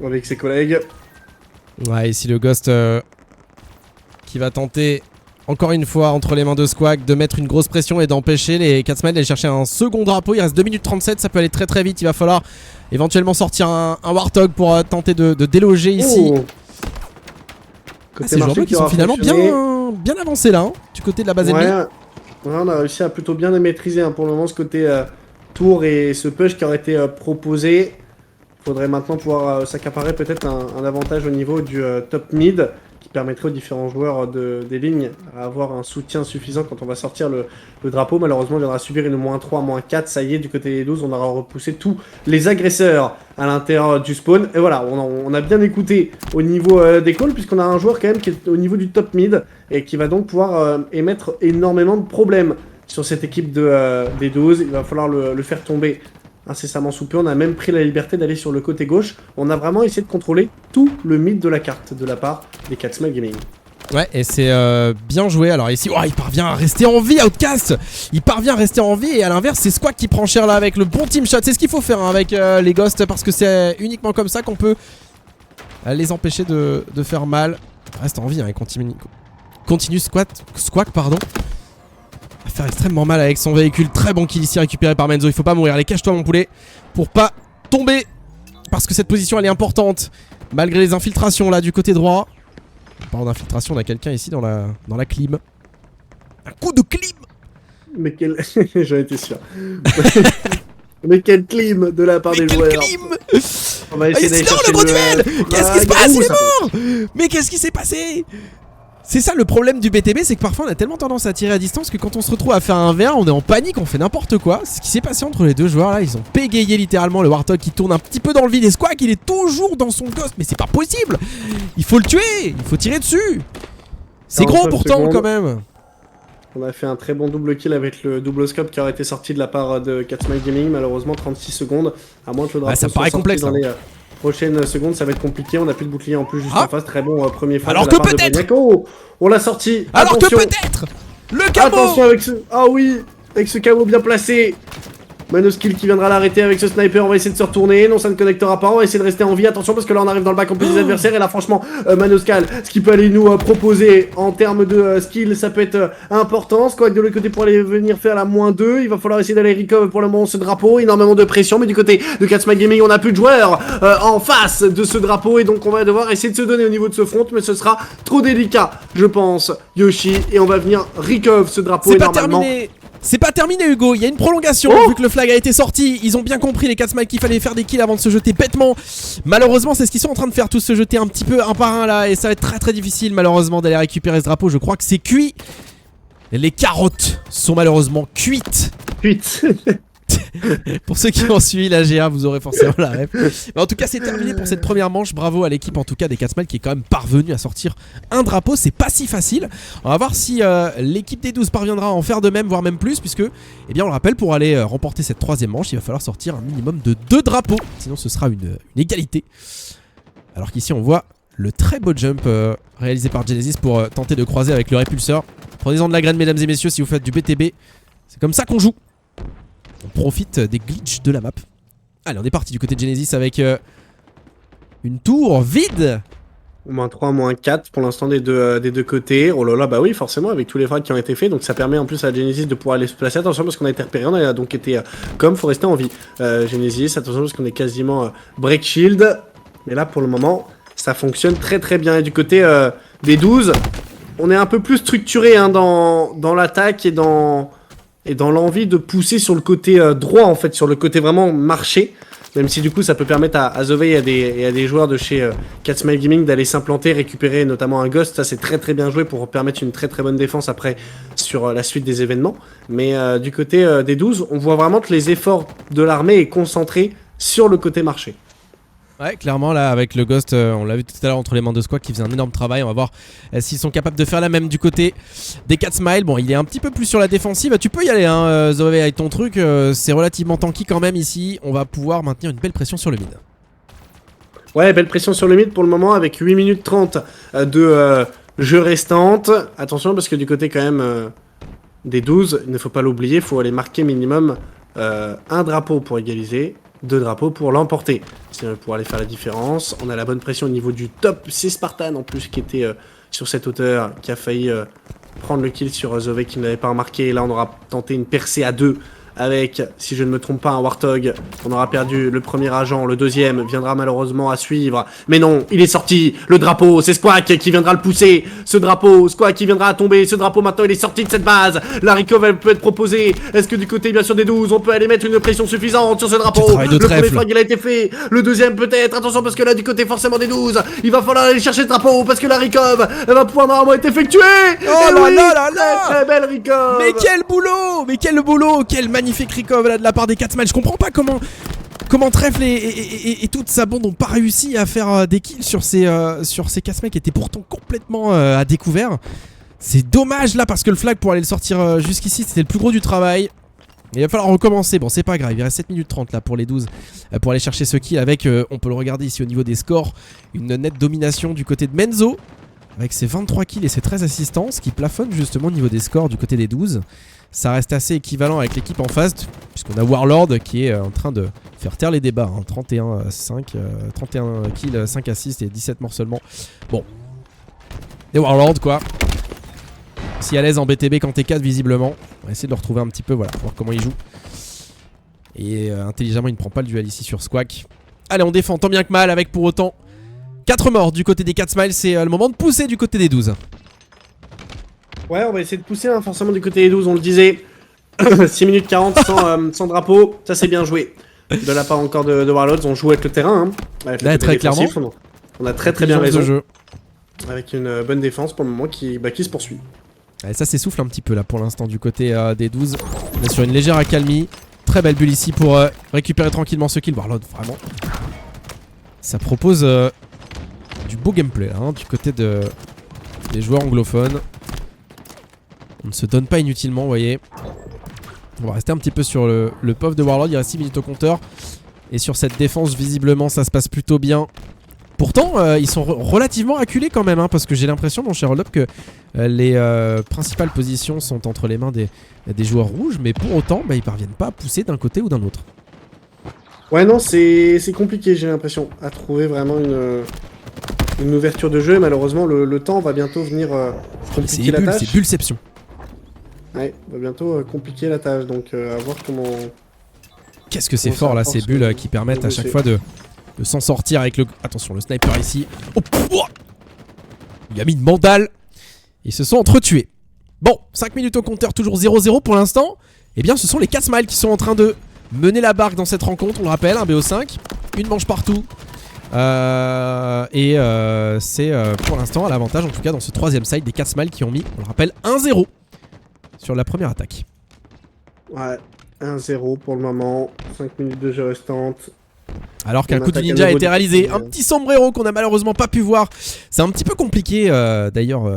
avec ses collègues. Ouais, ici le ghost qui va tenter... Encore une fois, entre les mains de Squawk, de mettre une grosse pression et d'empêcher les Catsmal d'aller chercher un second drapeau. Il reste 2 minutes 37, ça peut aller très vite. Il va falloir éventuellement sortir un Warthog pour tenter de déloger ici. Ces joueurs qui sont finalement bien avancés là, du côté de la base ennemie. Ouais, on a réussi à plutôt bien les maîtriser pour le moment, ce côté tour et ce push qui aurait été proposé. Faudrait maintenant pouvoir s'accaparer peut-être un avantage au niveau du top mid, qui permettrait aux différents joueurs des lignes à avoir un soutien suffisant quand on va sortir le drapeau. Malheureusement, on viendra subir une -3, -4. Ça y est, du côté des 12, on aura repoussé tous les agresseurs à l'intérieur du spawn. Et voilà, on a bien écouté au niveau des calls, puisqu'on a un joueur quand même qui est au niveau du top mid et qui va donc pouvoir émettre énormément de problèmes sur cette équipe des 12. Il va falloir le faire tomber incessamment sous peu. On a même pris la liberté d'aller sur le côté gauche. On a vraiment essayé de contrôler tout le mid de la carte de la part des Catsmal Gaming. Ouais, et c'est bien joué. Alors ici, il parvient à rester en vie, Outcast. Il parvient à rester en vie et à l'inverse, c'est Squawk qui prend cher là avec le bon team shot. C'est ce qu'il faut faire avec les ghosts, parce que c'est uniquement comme ça qu'on peut les empêcher de faire mal. Reste en vie, hein, et continue Squawk, pardon. À faire extrêmement mal avec son véhicule. Très bon kill ici récupéré par Menzo. Il faut pas mourir. Allez, cache-toi mon poulet pour pas tomber, parce que cette position elle est importante malgré les infiltrations là du côté droit. En parlant d'infiltration, on a quelqu'un ici dans la clim. Un coup de clim. Mais quel... J'en étais sûr. Mais quel clim de la part des joueurs. On va essayer d'aller chercher le gros duel. Qu'est-ce qui se passe? Il est mort. Mais qu'est-ce qui s'est passé? C'est ça le problème du BTB, c'est que parfois on a tellement tendance à tirer à distance que quand on se retrouve à faire un V1, on est en panique, on fait n'importe quoi. Ce qui s'est passé entre les deux joueurs là, ils ont pégayé littéralement le Warthog qui tourne un petit peu dans le vide. Et Squawk, il est toujours dans son ghost, mais c'est pas possible. Il faut le tuer, il faut tirer dessus. C'est gros pourtant quand même. On a fait un très bon double kill avec le double scope qui aurait été sorti de la part de Catsmal Gaming. Malheureusement 36 secondes, à moins que le drapeau ça me paraît complexe dans les prochaines secondes. Ça va être compliqué, on a plus de bouclier en plus juste en face. Très bon premier flash. Alors que peut-être on l'a sorti. Alors attention. que peut-être le camo. Attention avec ce... Ah oui, avec ce camo bien placé. Manoskill qui viendra l'arrêter avec ce sniper. On va essayer de se retourner. Non, ça ne connectera pas. On va essayer de rester en vie. Attention parce que là on arrive dans le back en plus des adversaires. Et là franchement Manoskal, ce qu'il peut aller nous proposer en termes de skill, ça peut être important. Squawk de l'autre côté pour aller venir faire la -2. Il va falloir essayer d'aller recover pour le moment ce drapeau. Énormément de pression, mais du côté de Catsmal Gaming on a plus de joueurs en face de ce drapeau. Et donc on va devoir essayer de se donner au niveau de ce front. Mais ce sera trop délicat je pense, Yoshi. Et on va venir recover ce drapeau. C'est pas terminé. C'est pas terminé Hugo, il y a une prolongation vu que le flag a été sorti. Ils ont bien compris les Catsmal qu'il fallait faire des kills avant de se jeter bêtement. Malheureusement c'est ce qu'ils sont en train de faire, tous se jeter un petit peu un par un là. Et ça va être très difficile malheureusement d'aller récupérer ce drapeau. Je crois que c'est cuit. Les carottes sont malheureusement cuites. Pour ceux qui ont suivi la GA, vous aurez forcément la ref. Mais en tout cas, c'est terminé pour cette première manche. Bravo à l'équipe en tout cas des Catsmal qui est quand même parvenue à sortir un drapeau. C'est pas si facile. On va voir si l'équipe des 12 parviendra à en faire de même, voire même plus, puisque, eh bien, on le rappelle, pour aller remporter cette troisième manche, il va falloir sortir un minimum de 2 drapeaux. Sinon, ce sera une égalité. Alors qu'ici, on voit le très beau jump réalisé par Genesis pour tenter de croiser avec le répulseur. Prenez-en de la graine, mesdames et messieurs, si vous faites du BTB. C'est comme ça qu'on joue. On profite des glitches de la map. Allez, on est parti du côté de Genesis avec une tour vide. -3, -4 pour l'instant des deux côtés. Oh là là, bah oui, forcément, avec tous les frags qui ont été faits. Donc ça permet en plus à Genesis de pouvoir aller se placer. Attention parce qu'on a été repéré, on a donc été comme, faut rester en vie. Genesis, attention parce qu'on est quasiment break shield. Mais là, pour le moment, ça fonctionne très très bien. Et du côté des 12, on est un peu plus structuré hein, dans l'attaque et dans l'envie de pousser sur le côté droit, en fait, sur le côté vraiment marché. Même si du coup ça peut permettre à The Vey et à des joueurs de chez Catsmile Gaming d'aller s'implanter, récupérer notamment un Ghost. Ça c'est très très bien joué pour permettre une très très bonne défense après sur la suite des événements. Mais du côté des 12, on voit vraiment que les efforts de l'armée est concentrés sur le côté marché. Ouais, clairement là avec le Ghost, on l'a vu tout à l'heure entre les mains de Squawk qui faisait un énorme travail. On va voir s'ils sont capables de faire la même du côté des Catsmile. Bon, il est un petit peu plus sur la défensive. Tu peux y aller, hein, The Vey, avec ton truc. C'est relativement tanky quand même ici. On va pouvoir maintenir une belle pression sur le mid. Ouais, belle pression sur le mid pour le moment avec 8 minutes 30 de jeu restante. Attention parce que du côté quand même des 12, il ne faut pas l'oublier, il faut aller marquer minimum un drapeau pour égaliser. 2 drapeaux pour l'emporter. Pour aller faire la différence. On a la bonne pression au niveau du top. C'est Spartan en plus qui était sur cette hauteur, qui a failli prendre le kill sur The Vey qui ne l'avait pas remarqué. Et là on aura tenté une percée à 2 avec, si je ne me trompe pas, un Warthog. On aura perdu le premier agent, le deuxième viendra malheureusement à suivre. Mais non, il est sorti, le drapeau, c'est Squawk qui viendra le pousser. Ce drapeau, Squawk qui viendra à tomber. Ce drapeau maintenant il est sorti de cette base. La recove elle peut être proposée. Est-ce que du côté bien sûr des 12, on peut aller mettre une pression suffisante sur ce drapeau? Le premier frag il a été fait, le deuxième peut-être. Attention parce que là du côté forcément des 12, il va falloir aller chercher le drapeau parce que la recove elle va pouvoir normalement être effectuée. Oh là là là là, très belle recove. Mais quel boulot, mais quel boulot, quel magnifique recove là de la part des Catsmile. Je comprends pas comment Trèfle et toute sa bande n'ont pas réussi à faire des kills sur ces Catsmile qui étaient pourtant complètement à découvert. C'est dommage là parce que le flag pour aller le sortir jusqu'ici c'était le plus gros du travail. Il va falloir recommencer, bon c'est pas grave, il reste 7 minutes 30 là pour les 12 pour aller chercher ce kill avec, on peut le regarder ici au niveau des scores, une nette domination du côté de Menzo avec ses 23 kills et ses 13 assistances qui plafonnent justement au niveau des scores du côté des 12. Ça reste assez équivalent avec l'équipe en face puisqu'on a Warlord qui est en train de faire taire les débats, hein. 31 kills, 5 assists et 17 morcellement. Bon, des Warlord quoi. Si à l'aise en BTB quand t'es 4 visiblement. On va essayer de le retrouver un petit peu, voilà, voir comment il joue. Et intelligemment il ne prend pas le duel ici sur Squawk. Allez on défend tant bien que mal avec pour autant 4 morts du côté des Catsmile. C'est le moment de pousser du côté des 12. Ouais, on va essayer de pousser hein, forcément du côté des 12, on le disait. 6 minutes 40 sans drapeau, ça c'est bien joué. De la part encore de Warlords, on joue avec le terrain. Hein, avec là, très clairement. On a très bien raison. Jeu. Avec une bonne défense pour le moment qui se poursuit. Allez, ça s'essouffle un petit peu là pour l'instant du côté des 12. On est sur une légère accalmie. Très belle bulle ici pour récupérer tranquillement ce kill. Warlord, vraiment. Ça propose du beau gameplay là, hein, du côté des joueurs anglophones. On ne se donne pas inutilement, vous voyez. On va rester un petit peu sur le puff de Warlord. Il reste 6 minutes au compteur. Et sur cette défense, visiblement, ça se passe plutôt bien. Pourtant, ils sont relativement acculés quand même, hein, parce que j'ai l'impression, mon cher Hold-Up, que les principales positions sont entre les mains des joueurs rouges. Mais pour autant, ils parviennent pas à pousser d'un côté ou d'un autre. Ouais, non, c'est compliqué, j'ai l'impression, à trouver vraiment une ouverture de jeu. Malheureusement, le temps va bientôt venir compliquer la tâche. C'est Bullception. Ouais, va bientôt compliquer la tâche, donc à voir comment... Qu'est-ce que c'est fort là, ces bulles qui permettent à chaque fois de s'en sortir avec le... Attention, le sniper ici. Oh, il a mis une mandale. Ils se sont entretués. Bon, 5 minutes au compteur, toujours 0-0 pour l'instant. Eh bien, ce sont les Catsmile qui sont en train de mener la barque dans cette rencontre, on le rappelle, un BO5. Une manche partout. C'est pour l'instant à l'avantage, en tout cas dans ce troisième side, des Catsmile qui ont mis, on le rappelle, 1-0 sur la première attaque. Ouais, 1-0 pour le moment, 5 minutes de jeu restantes. Alors qu'un coup de ninja a été réalisé, un petit sombrero qu'on n'a malheureusement pas pu voir. C'est un petit peu compliqué d'ailleurs,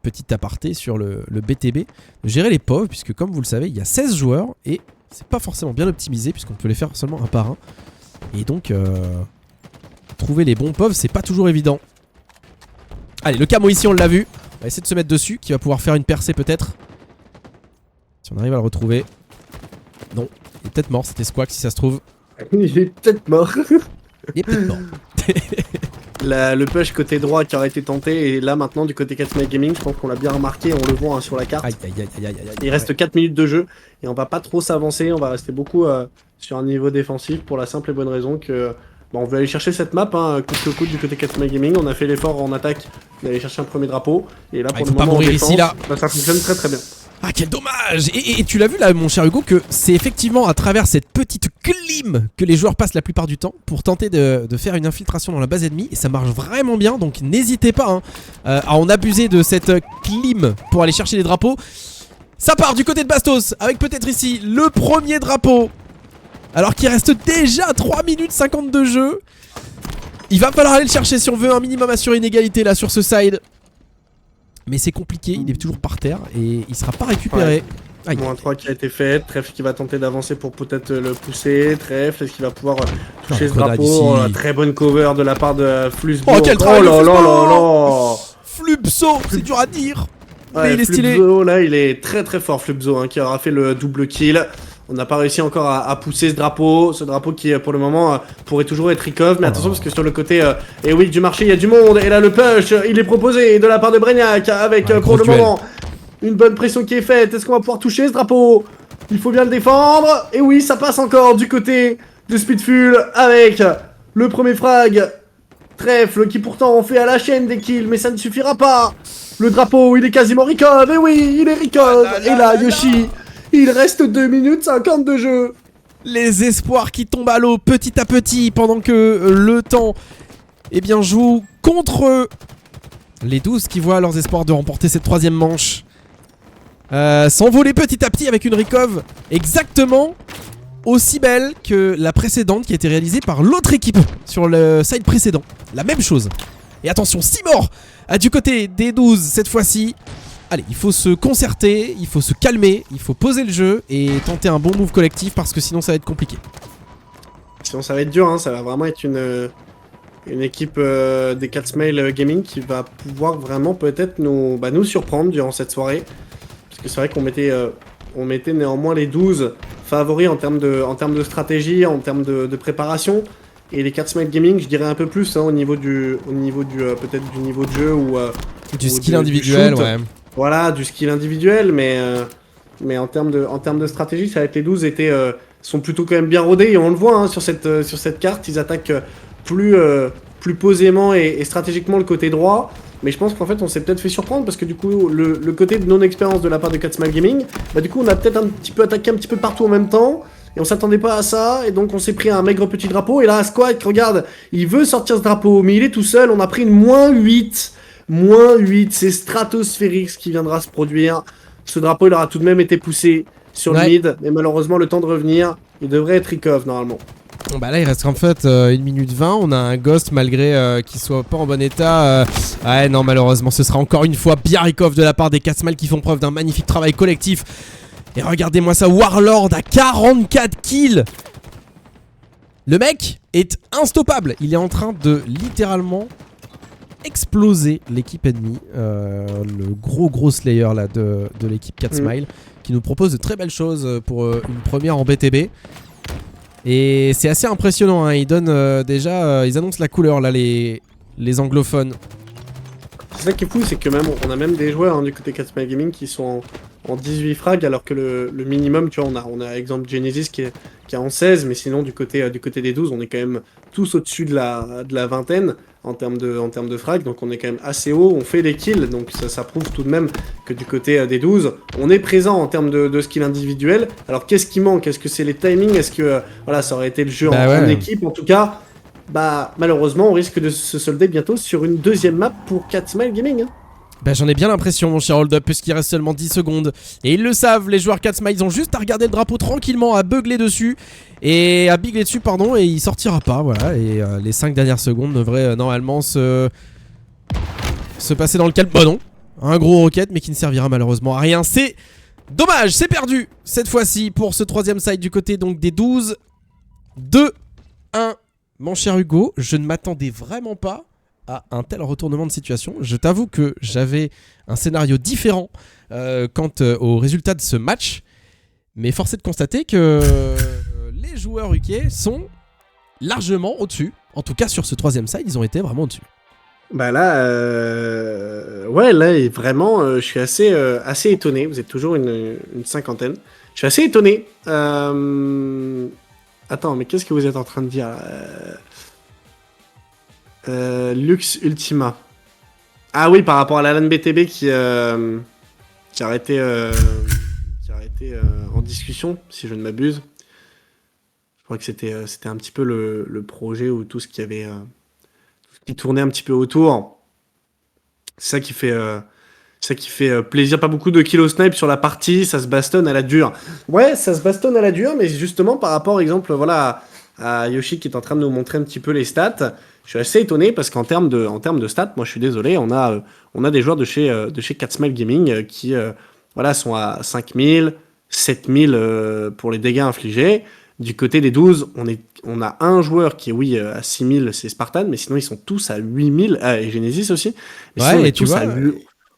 petit aparté sur le BTB, de gérer les POV, puisque comme vous le savez, il y a 16 joueurs et c'est pas forcément bien optimisé puisqu'on peut les faire seulement un par un. Et donc, trouver les bons POV, c'est pas toujours évident. Allez, le camo ici, on l'a vu. va essayer de se mettre dessus, qui va pouvoir faire une percée peut-être. Si on arrive à le retrouver. Non, il est peut-être mort, c'était Squawk si ça se trouve. Il est peut-être mort. Il est peut-être mort. Le push côté droit qui aurait été tenté, et là maintenant du côté Catsmile Gaming, je pense qu'on l'a bien remarqué, on le voit sur la carte. Aïe, aïe, aïe, aïe, aïe, aïe. Il reste 4 minutes de jeu et on va pas trop s'avancer, on va rester beaucoup sur un niveau défensif pour la simple et bonne raison que on veut aller chercher cette map coûte que coûte du côté Catsmile Gaming. On a fait l'effort en attaque d'aller chercher un premier drapeau et là pour le moment mourir en défense, ici, là. Ça fonctionne très très bien. Ah, quel dommage! Et tu l'as vu là, mon cher Hugo, que c'est effectivement à travers cette petite clim que les joueurs passent la plupart du temps pour tenter de faire une infiltration dans la base ennemie. Et ça marche vraiment bien, donc n'hésitez pas à en abuser de cette clim pour aller chercher les drapeaux. Ça part du côté de Bastos, avec peut-être ici le premier drapeau. Alors qu'il reste déjà 3 minutes 50 de jeu. Il va falloir aller le chercher si on veut un minimum assurer une égalité là sur ce side. Mais c'est compliqué, il est toujours par terre et il sera pas récupéré. Ouais. Moins 3 qui a été fait, Trèfle qui va tenter d'avancer pour peut-être le pousser. Trèfle, est-ce qu'il va pouvoir toucher ce drapeau? Très bonne cover de la part de Flubso. Oh, quel travail! Oh là là là là! Flubso, c'est dur à dire. Ouais, mais il est stylé. Flubso, là, il est très très fort, Flubso, qui aura fait le double kill. On n'a pas réussi encore à pousser ce drapeau qui pour le moment pourrait toujours être recov, mais attention parce que sur le côté et oui, du marché il y a du monde, et là le push il est proposé de la part de Breniac avec pour le moment une bonne pression qui est faite. Est-ce qu'on va pouvoir toucher ce drapeau? Il faut bien le défendre, et oui ça passe encore du côté de Speedful avec le premier frag. Trèfle qui pourtant en fait à la chaîne des kills, mais ça ne suffira pas. Le drapeau il est quasiment recov, et oui il est recov, et là Yoshi... Il reste 2 minutes 50 de jeu. Les espoirs qui tombent à l'eau petit à petit pendant que le temps joue contre eux. Les 12 qui voient leurs espoirs de remporter cette troisième manche s'envoler petit à petit avec une recov exactement aussi belle que la précédente qui a été réalisée par l'autre équipe sur le side précédent. La même chose. Et attention, 6 morts du côté des 12 cette fois-ci. Allez, il faut se concerter, il faut se calmer, il faut poser le jeu et tenter un bon move collectif parce que sinon ça va être compliqué. Sinon ça va être dur, ça va vraiment être une équipe des Catsmile Gaming qui va pouvoir vraiment peut-être nous surprendre durant cette soirée. Parce que c'est vrai qu'on mettait néanmoins les 12 favoris en termes de stratégie, en termes de préparation. Et les Catsmile Gaming, je dirais un peu plus au niveau du peut-être du niveau de jeu ou du skill individuel, ouais. Voilà, du skill individuel, mais en termes de stratégie, ça va être les 12 sont plutôt quand même bien rodés, et on le voit sur cette carte, ils attaquent plus posément et stratégiquement le côté droit, mais je pense qu'en fait on s'est peut-être fait surprendre parce que du coup le côté de non-expérience de la part de Catsmile Gaming, du coup on a peut-être un petit peu attaqué un petit peu partout en même temps, et on s'attendait pas à ça, et donc on s'est pris un maigre petit drapeau, et là Squawk, regarde, il veut sortir ce drapeau, mais il est tout seul, on a pris une -8. -8, c'est stratosphérique ce qui viendra se produire. Ce drapeau il aura tout de même été poussé sur le mid, mais malheureusement le temps de revenir, il devrait être recov normalement. Bon bah là il reste en fait 1 minute 20, on a un Ghost malgré qu'il soit pas en bon état. Ouais non, malheureusement ce sera encore une fois bien recov de la part des Catsmile qui font preuve d'un magnifique travail collectif. Et regardez-moi ça, Warlord à 44 kills. Le mec est instoppable, il est en train de littéralement exploser l'équipe ennemie, le gros slayer là de l'équipe Catsmile qui nous propose de très belles choses pour une première en BTB. Et c'est assez impressionnant, ils donnent ils annoncent la couleur là, les anglophones. C'est ça qui est fou, c'est que même on a même des joueurs du côté Catsmile Gaming qui sont en 18 frags, alors que le minimum, tu vois, on a exemple Genesis qui est en 16, mais sinon du côté des 12, on est quand même tous au-dessus de la vingtaine en termes de frags, donc on est quand même assez haut, on fait des kills, donc ça prouve tout de même que du côté des 12, on est présent en termes de skill individuel. Alors qu'est-ce qui manque? Est-ce que c'est les timings? Est-ce que voilà, ça aurait été le jeu en équipe? En tout cas, malheureusement, on risque de se solder bientôt sur une deuxième map pour Catsmile Gaming. J'en ai bien l'impression, mon cher Hold Up, puisqu'il reste seulement 10 secondes. Et ils le savent, les joueurs Catsmile, ils ont juste à regarder le drapeau tranquillement, à beugler dessus. Et à bigler dessus, pardon, et il sortira pas, voilà. Et les 5 dernières secondes devraient normalement se passer dans le calme. Bah non, un gros rocket, mais qui ne servira malheureusement à rien. C'est dommage, c'est perdu cette fois-ci pour ce troisième side du côté donc des 12. 2-1. Mon cher Hugo, je ne m'attendais vraiment pas à un tel retournement de situation. Je t'avoue que j'avais un scénario différent quant au résultat de ce match, mais force est de constater que les joueurs UK sont largement au-dessus. En tout cas, sur ce troisième side, ils ont été vraiment au-dessus. Bah là, ouais, là, vraiment, je suis assez étonné. Vous êtes toujours une cinquantaine. Je suis assez étonné. Attends, mais qu'est-ce que vous êtes en train de dire Lux Ultima. Ah oui, par rapport à la LAN BTB qui a été en discussion, si je ne m'abuse. Je crois que c'était un petit peu le projet ou tout ce qui avait qui tournait un petit peu autour. C'est ça qui fait plaisir. Pas beaucoup de kilo snipe sur la partie, ça se bastonne à la dure. Ouais, ça se bastonne à la dure, mais justement par rapport, exemple, voilà, à Yoshi qui est en train de nous montrer un petit peu les stats, je suis assez étonné parce qu'en termes de stats, moi je suis désolé, on a des joueurs de chez Catsmile Gaming qui voilà, sont à 5000, 7000 pour les dégâts infligés. Du côté des 12, on a un joueur qui est, oui, à 6000, c'est Spartan, mais sinon ils sont tous à 8000, et Genesis aussi. Mais ouais, et tu vois...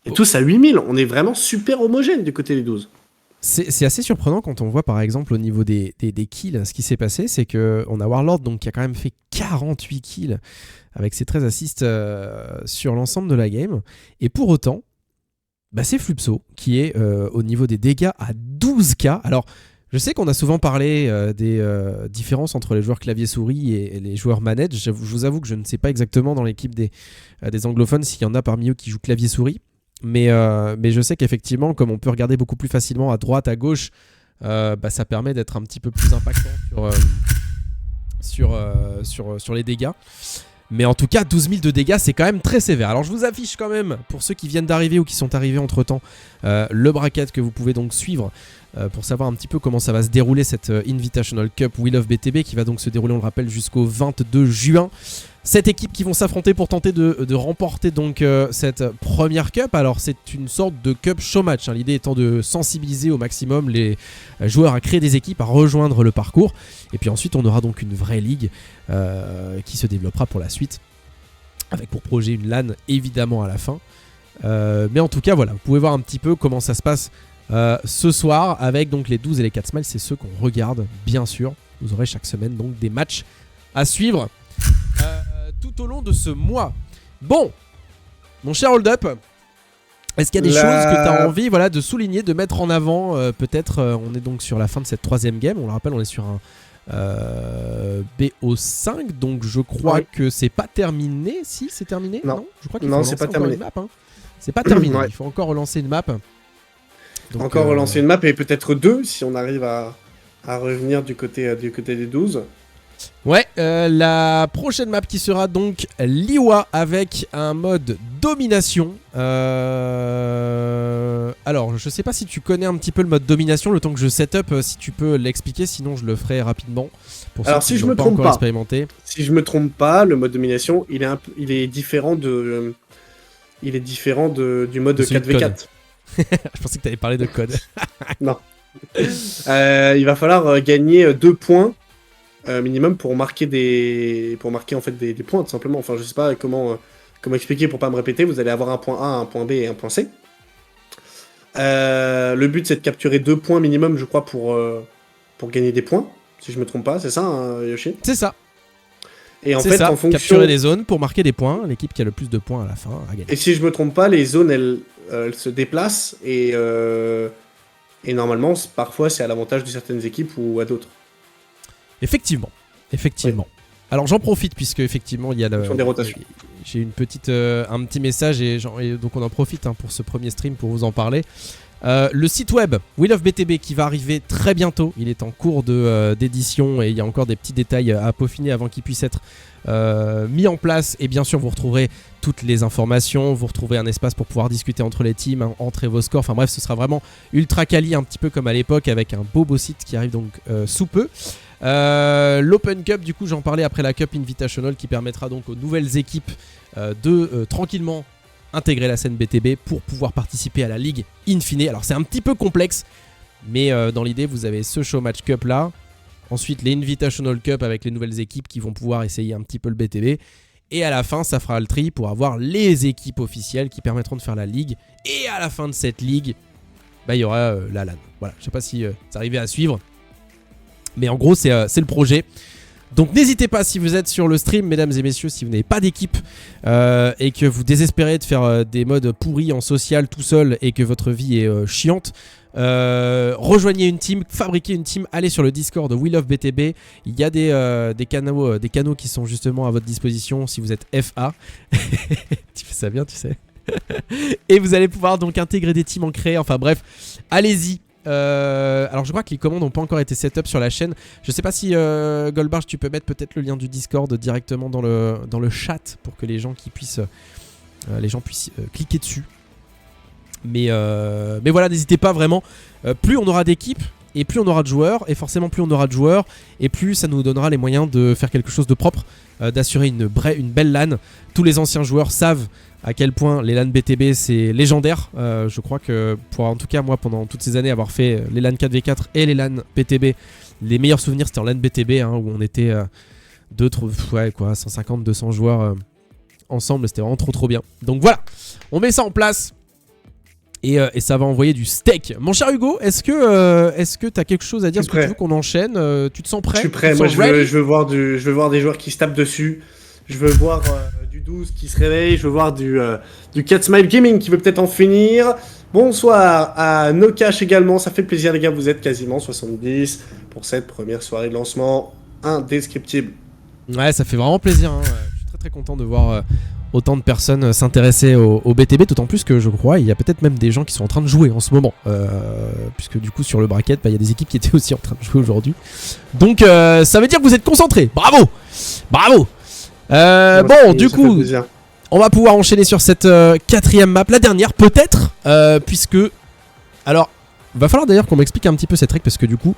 Et tous à 8000, on est vraiment super homogène du côté des 12. C'est assez surprenant quand on voit par exemple au niveau des kills, ce qui s'est passé, c'est qu'on a Warlord donc, qui a quand même fait 48 kills avec ses 13 assists sur l'ensemble de la game. Et pour autant, bah, c'est Flupso qui est au niveau des dégâts à 12k. Alors, je sais qu'on a souvent parlé des différences entre les joueurs clavier-souris et les joueurs manettes. Je vous avoue que je ne sais pas exactement dans l'équipe des anglophones s'il y en a parmi eux qui jouent clavier-souris. Mais je sais qu'effectivement, comme on peut regarder beaucoup plus facilement à droite, à gauche, bah, ça permet d'être un petit peu plus impactant sur les dégâts. Mais en tout cas, 12 000 de dégâts, c'est quand même très sévère. Alors je vous affiche quand même, pour ceux qui viennent d'arriver ou qui sont arrivés entre-temps, le bracket que vous pouvez donc suivre pour savoir un petit peu comment ça va se dérouler cette Invitational Cup Wheel of BTB qui va donc se dérouler, on le rappelle, jusqu'au 22 juin. 7 équipes qui vont s'affronter pour tenter de remporter donc cette première cup. Alors c'est une sorte de cup show match, hein. L'idée étant de sensibiliser au maximum les joueurs à créer des équipes, à rejoindre le parcours. Et puis ensuite on aura donc une vraie ligue qui se développera pour la suite, avec pour projet une LAN évidemment à la fin. Mais en tout cas voilà, vous pouvez voir un petit peu comment ça se passe ce soir avec donc les 12 et les 4 smiles. C'est ceux qu'on regarde bien sûr. Vous aurez chaque semaine donc des matchs à suivre tout au long de ce mois. Bon, mon cher Hold Up, est-ce qu'il y a des choses que tu as envie, voilà, de souligner, de mettre en avant peut-être on est donc sur la fin de cette troisième game. On le rappelle, on est sur un BO5, donc je crois que c'est pas terminé. Si, c'est terminé? Non, je crois qu'il faut c'est pas terminé. Map, hein. C'est pas terminé, il faut encore relancer une map. Donc, encore relancer une map et peut-être deux si on arrive à revenir du côté des 12. Ouais, la prochaine map qui sera donc Liwa avec un mode domination. Alors, je sais pas si tu connais un petit peu le mode domination, le temps que je set-up, si tu peux l'expliquer, sinon je le ferai rapidement. Pour alors, si je me trompe pas, si je me trompe pas, le mode domination, il est différent du mode 4v4. Je pensais que tu allais parler de code. Non. Il va falloir gagner 2 points. Minimum pour marquer en fait des points tout simplement. Enfin je sais pas comment expliquer pour pas me répéter. Vous allez avoir un point A, un point B et un point C. Le but c'est de capturer 2 points minimum je crois pour gagner des points. Si je me trompe pas, c'est ça hein, Yoshi? C'est ça. Et en fait en fonction... capturer des zones pour marquer des points. L'équipe qui a le plus de points à la fin a gagné. Et si je me trompe pas, les zones elles se déplacent et normalement parfois c'est à l'avantage de certaines équipes ou à d'autres. Effectivement. Oui. Alors j'en profite puisque effectivement il y a des rotations. J'ai une petite un petit message et donc on en profite pour ce premier stream pour vous en parler. Le site web Wheel of BTB qui va arriver très bientôt, il est en cours d'édition et il y a encore des petits détails à peaufiner avant qu'il puisse être mis en place. Et bien sûr vous retrouverez toutes les informations, vous retrouverez un espace pour pouvoir discuter entre les teams, entrer vos scores, enfin bref ce sera vraiment ultra quali, un petit peu comme à l'époque avec un beau site qui arrive donc sous peu. L'Open Cup, du coup j'en parlais après la Cup Invitational qui permettra donc aux nouvelles équipes de tranquillement intégrer la scène BTB pour pouvoir participer à la Ligue in fine. Alors c'est un petit peu complexe mais dans l'idée vous avez ce Show Match Cup là, ensuite les Invitational Cup avec les nouvelles équipes qui vont pouvoir essayer un petit peu le BTB Et à la fin, ça fera le tri pour avoir les équipes officielles qui permettront de faire la ligue. Et à la fin de cette ligue, bah, il y aura la LAN. Voilà, je sais pas si c'est arrivé à suivre. Mais en gros, c'est le projet. Donc n'hésitez pas, si vous êtes sur le stream, mesdames et messieurs, si vous n'avez pas d'équipe et que vous désespérez de faire des modes pourris en social tout seul et que votre vie est chiante, rejoignez une team, fabriquez une team, allez sur le Discord de We Love BTB. Il y a des canaux qui sont justement à votre disposition si vous êtes FA. Tu fais ça bien, tu sais. Et vous allez pouvoir donc intégrer des teams en créé. Enfin bref, allez-y. Alors je crois que les commandes n'ont pas encore été set up sur la chaîne. Je sais pas si Goldbarge, tu peux mettre peut-être le lien du Discord directement dans le chat pour que les gens puissent cliquer dessus. Mais voilà, n'hésitez pas vraiment. Plus on aura d'équipes et plus on aura de joueurs, et forcément plus on aura de joueurs et plus ça nous donnera les moyens de faire quelque chose de propre, d'assurer une belle LAN. Tous les anciens joueurs savent à quel point les LAN BTB c'est légendaire. Je crois que en tout cas moi pendant toutes ces années avoir fait les LAN 4v4 et les LAN BTB, les meilleurs souvenirs c'était en LAN BTB où on était 150-200 joueurs ensemble, c'était vraiment trop bien. Donc voilà, on met ça en place. Et ça va envoyer du steak. Mon cher Hugo, est-ce que tu as quelque chose à dire? Est-ce que tu veux qu'on enchaîne? Tu te sens prêt? Je suis prêt, moi je veux voir des joueurs qui se tapent dessus. Je veux voir du 12 qui se réveille. Je veux voir du Cat Smile Gaming qui veut peut-être en finir. Bonsoir à Nocash également. Ça fait plaisir les gars, vous êtes quasiment 70 pour cette première soirée de lancement. Indescriptible. Ouais, ça fait vraiment plaisir. Je suis très content de voir autant de personnes s'intéresser au BTB, d'autant plus que je crois il y a peut-être même des gens qui sont en train de jouer en ce moment, puisque du coup sur le bracket il y a des équipes qui étaient aussi en train de jouer aujourd'hui, donc ça veut dire que vous êtes concentrés. Bravo. Bon, du coup on va pouvoir enchaîner sur cette quatrième map, la dernière peut-être, puisque alors va falloir d'ailleurs qu'on m'explique un petit peu cette règle, parce que du coup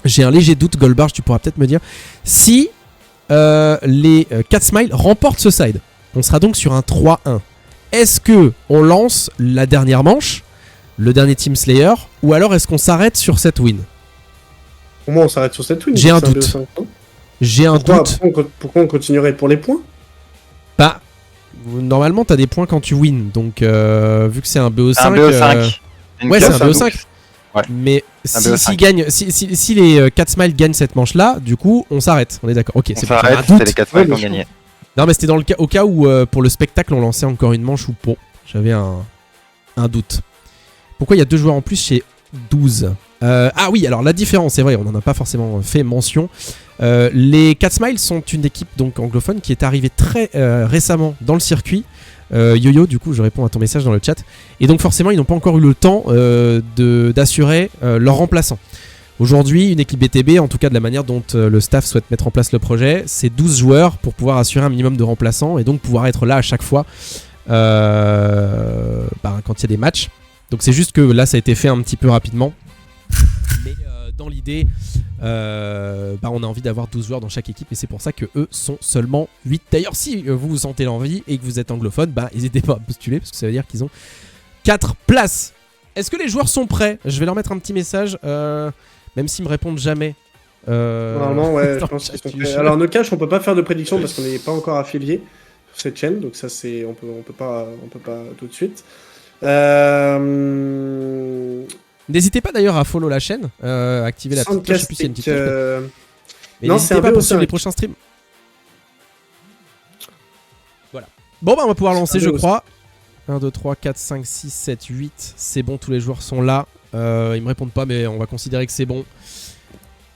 j'ai un léger doute. Goldbarge, tu pourras peut-être me dire si les 4 Smile remportent ce side. On sera donc sur un 3-1. Est-ce que on lance la dernière manche, le dernier Team Slayer, ou alors est-ce qu'on s'arrête sur cette win? Pour moi, on s'arrête sur cette win. J'ai un doute. Pourquoi on continuerait pour les points? Bah, normalement, t'as des points quand tu win. Donc, vu que c'est un BO5. Un BO5. Ouais, c'est un BO5. Ouais. Mais si les 4 Smiles gagnent cette manche-là, du coup, on s'arrête. On est d'accord. Ok, c'est s'arrête, c'est les 4 Smiles qui ont gagné. Non, mais c'était au cas où pour le spectacle on lançait encore une manche ou pas. J'avais un doute. Pourquoi il y a 2 joueurs en plus chez 12? Ah oui, alors la différence, c'est vrai, on n'en a pas forcément fait mention. Les 4 Smiles sont une équipe donc anglophone qui est arrivée très récemment dans le circuit. Yo-Yo, du coup, je réponds à ton message dans le chat. Et donc forcément, ils n'ont pas encore eu le temps d'assurer leur remplaçant. Aujourd'hui, une équipe BTB, en tout cas de la manière dont le staff souhaite mettre en place le projet, c'est 12 joueurs pour pouvoir assurer un minimum de remplaçants et donc pouvoir être là à chaque fois quand il y a des matchs. Donc c'est juste que là, ça a été fait un petit peu rapidement. Mais dans l'idée, on a envie d'avoir 12 joueurs dans chaque équipe et c'est pour ça que eux sont seulement 8. D'ailleurs, si vous vous sentez l'envie et que vous êtes anglophone, n'hésitez pas à postuler parce que ça veut dire qu'ils ont 4 places. Est-ce que les joueurs sont prêts? Je vais leur mettre un petit message. Même s'ils me répondent jamais. Normalement, ouais, je pense qu'ils sont prêts. Alors, Nocash, on peut pas faire de prédiction parce qu'on n'est pas encore affilié sur cette chaîne, donc ça, c'est on peut pas tout de suite. N'hésitez pas d'ailleurs à follow la chaîne, activer la petite cloche, je sais plus s'il y a une petite cloche. Mais n'hésitez pas pour suivre les prochains streams. Voilà. Bon, on va pouvoir lancer, je crois. 1, 2, 3, 4, 5, 6, 7, 8. C'est bon, tous les joueurs sont là. Ils me répondent pas, mais on va considérer que c'est bon.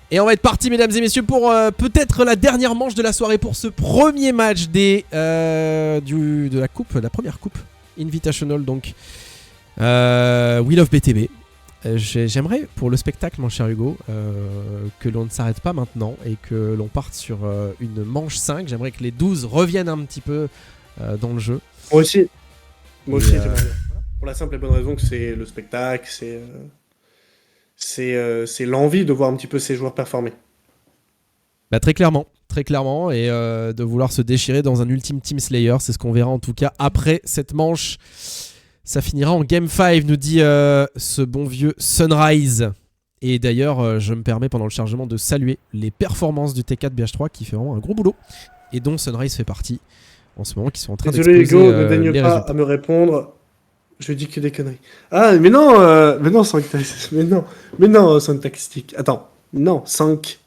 Et on va être parti, mesdames et messieurs, pour peut-être la dernière manche de la soirée pour ce premier match de la coupe, la première coupe Invitational, donc We Love BTB. J'aimerais pour le spectacle, mon cher Hugo, que l'on ne s'arrête pas maintenant et que l'on parte sur une manche 5. J'aimerais que les 12 reviennent un petit peu dans le jeu. Moi aussi. Voilà. Pour la simple et bonne raison que c'est le spectacle, c'est l'envie de voir un petit peu ces joueurs performer. Très clairement, et de vouloir se déchirer dans un ultime Team Slayer, c'est ce qu'on verra en tout cas après cette manche. Ça finira en Game 5, nous dit ce bon vieux Sunrise. Et d'ailleurs, je me permets pendant le chargement de saluer les performances du T4 BH3 qui fait vraiment un gros boulot. et dont Sunrise fait partie en ce moment, qui sont en train Désolé d'exploser Hugo, ne daigne les pas résultats. à me répondre. Je dis que des conneries. Ah, mais non, Sanctastic. Attends, non, 5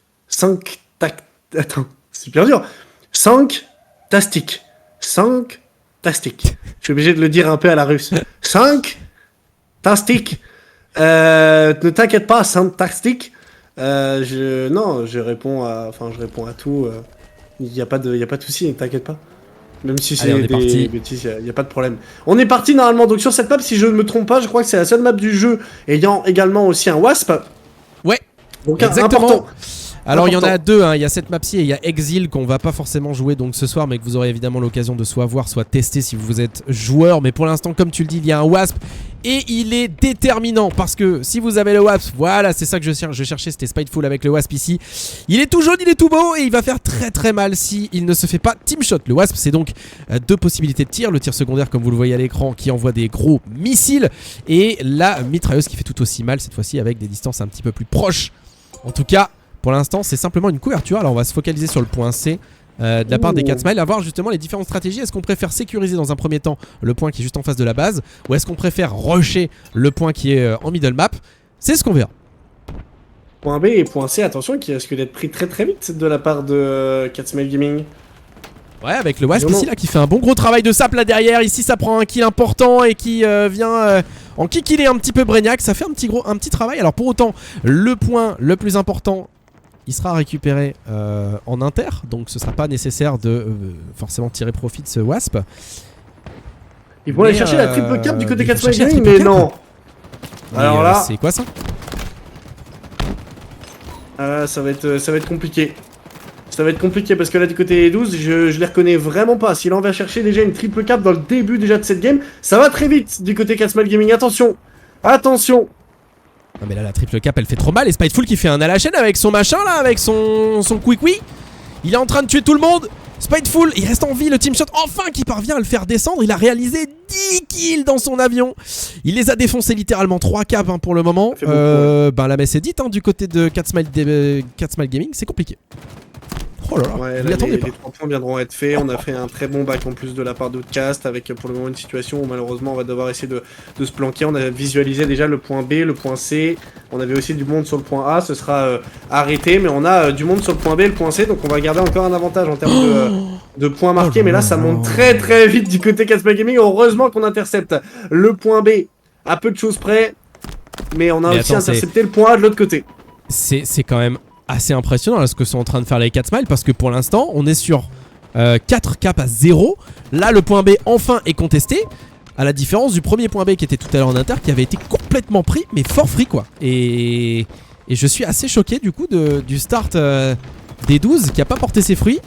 tac. Attends, c'est super dur. 5 tastic. 5 tastic. Je suis obligé de le dire un peu à la russe. 5 tastic. Ne t'inquiète pas, 5 tastic. Je réponds à tout. Il n'y a pas de souci, ne t'inquiète pas. Même si c'est des bêtises, il n'y a pas de problème. On est parti normalement, donc sur cette map, si je ne me trompe pas, je crois que c'est la seule map du jeu ayant également aussi un Wasp. Ouais, donc exactement. Important. Alors il y en a deux, hein. Il y a cette map-ci et il y a Exil qu'on va pas forcément jouer donc ce soir, mais que vous aurez évidemment l'occasion de soit voir, soit tester si vous êtes joueur. Mais pour l'instant, comme tu le dis, il y a un Wasp et il est déterminant parce que si vous avez le Wasp, voilà, c'est ça que je cherchais, c'était Spiteful avec le Wasp ici. Il est tout jaune, il est tout beau et il va faire très très mal si il ne se fait pas team shot. Le Wasp, c'est donc deux possibilités de tir, le tir secondaire comme vous le voyez à l'écran qui envoie des gros missiles et la mitrailleuse qui fait tout aussi mal, cette fois-ci avec des distances un petit peu plus proches. En tout cas, pour l'instant, c'est simplement une couverture. Alors, on va se focaliser sur le point C de la part des 4 Smiles, à voir justement les différentes stratégies. Est-ce qu'on préfère sécuriser dans un premier temps le point qui est juste en face de la base, ou est-ce qu'on préfère rusher le point qui est en middle map? C'est ce qu'on verra. Point B et point C, attention, qui risque d'être pris très très vite de la part de 4 Smile Gaming. Ouais, avec le Wasp ici là qui fait un bon gros travail de sap là derrière. Ici, ça prend un kill important et qui vient en kikiller un petit peu Brainiac. Ça fait un petit travail. Alors, pour autant, le point le plus important, il sera récupéré en inter, donc ce sera pas nécessaire de forcément tirer profit de ce Wasp. Ils vont aller chercher la triple cap du côté 4 Smile Gaming, mais non. Alors là, c'est quoi ça? ça va être compliqué. Ça va être compliqué parce que là du côté 12, je les reconnais vraiment pas. S'il en va chercher déjà une triple cap dans le début déjà de cette game, ça va très vite du côté 4 Smile Gaming. Attention, attention. Non mais là la triple cap elle fait trop mal et Spiteful qui fait un à la chaîne avec son machin là, avec son quick-wee. Il est en train de tuer tout le monde. Spiteful, il reste en vie, le team shot enfin qui parvient à le faire descendre. Il a réalisé 10 kills dans son avion. Il les a défoncés littéralement 3 caps hein, pour le moment. La messe est dite hein, du côté de 4 Smile Gaming, c'est compliqué. Oh là là, ouais, là, les 3 points viendront être faits. On a fait un très bon back en plus de la part d'Outcast avec pour le moment une situation où malheureusement on va devoir essayer de se planquer. On a visualisé déjà le point B, le point C. On avait aussi du monde sur le point A. Ce sera arrêté, mais on a du monde sur le point B et le point C. Donc on va garder encore un avantage en termes de points marqués. Mais là ça monte très très vite du côté 4 Smile Gaming. Heureusement qu'on intercepte le point B à peu de choses près. Mais on a aussi intercepté le point A de l'autre côté. C'est quand même assez impressionnant là, ce que sont en train de faire les 4 Smiles parce que pour l'instant on est sur 4 caps à 0. Là le point B enfin est contesté, à la différence du premier point B qui était tout à l'heure en inter qui avait été complètement pris mais for free quoi. Et je suis assez choqué du coup du start des 12 qui a pas porté ses fruits.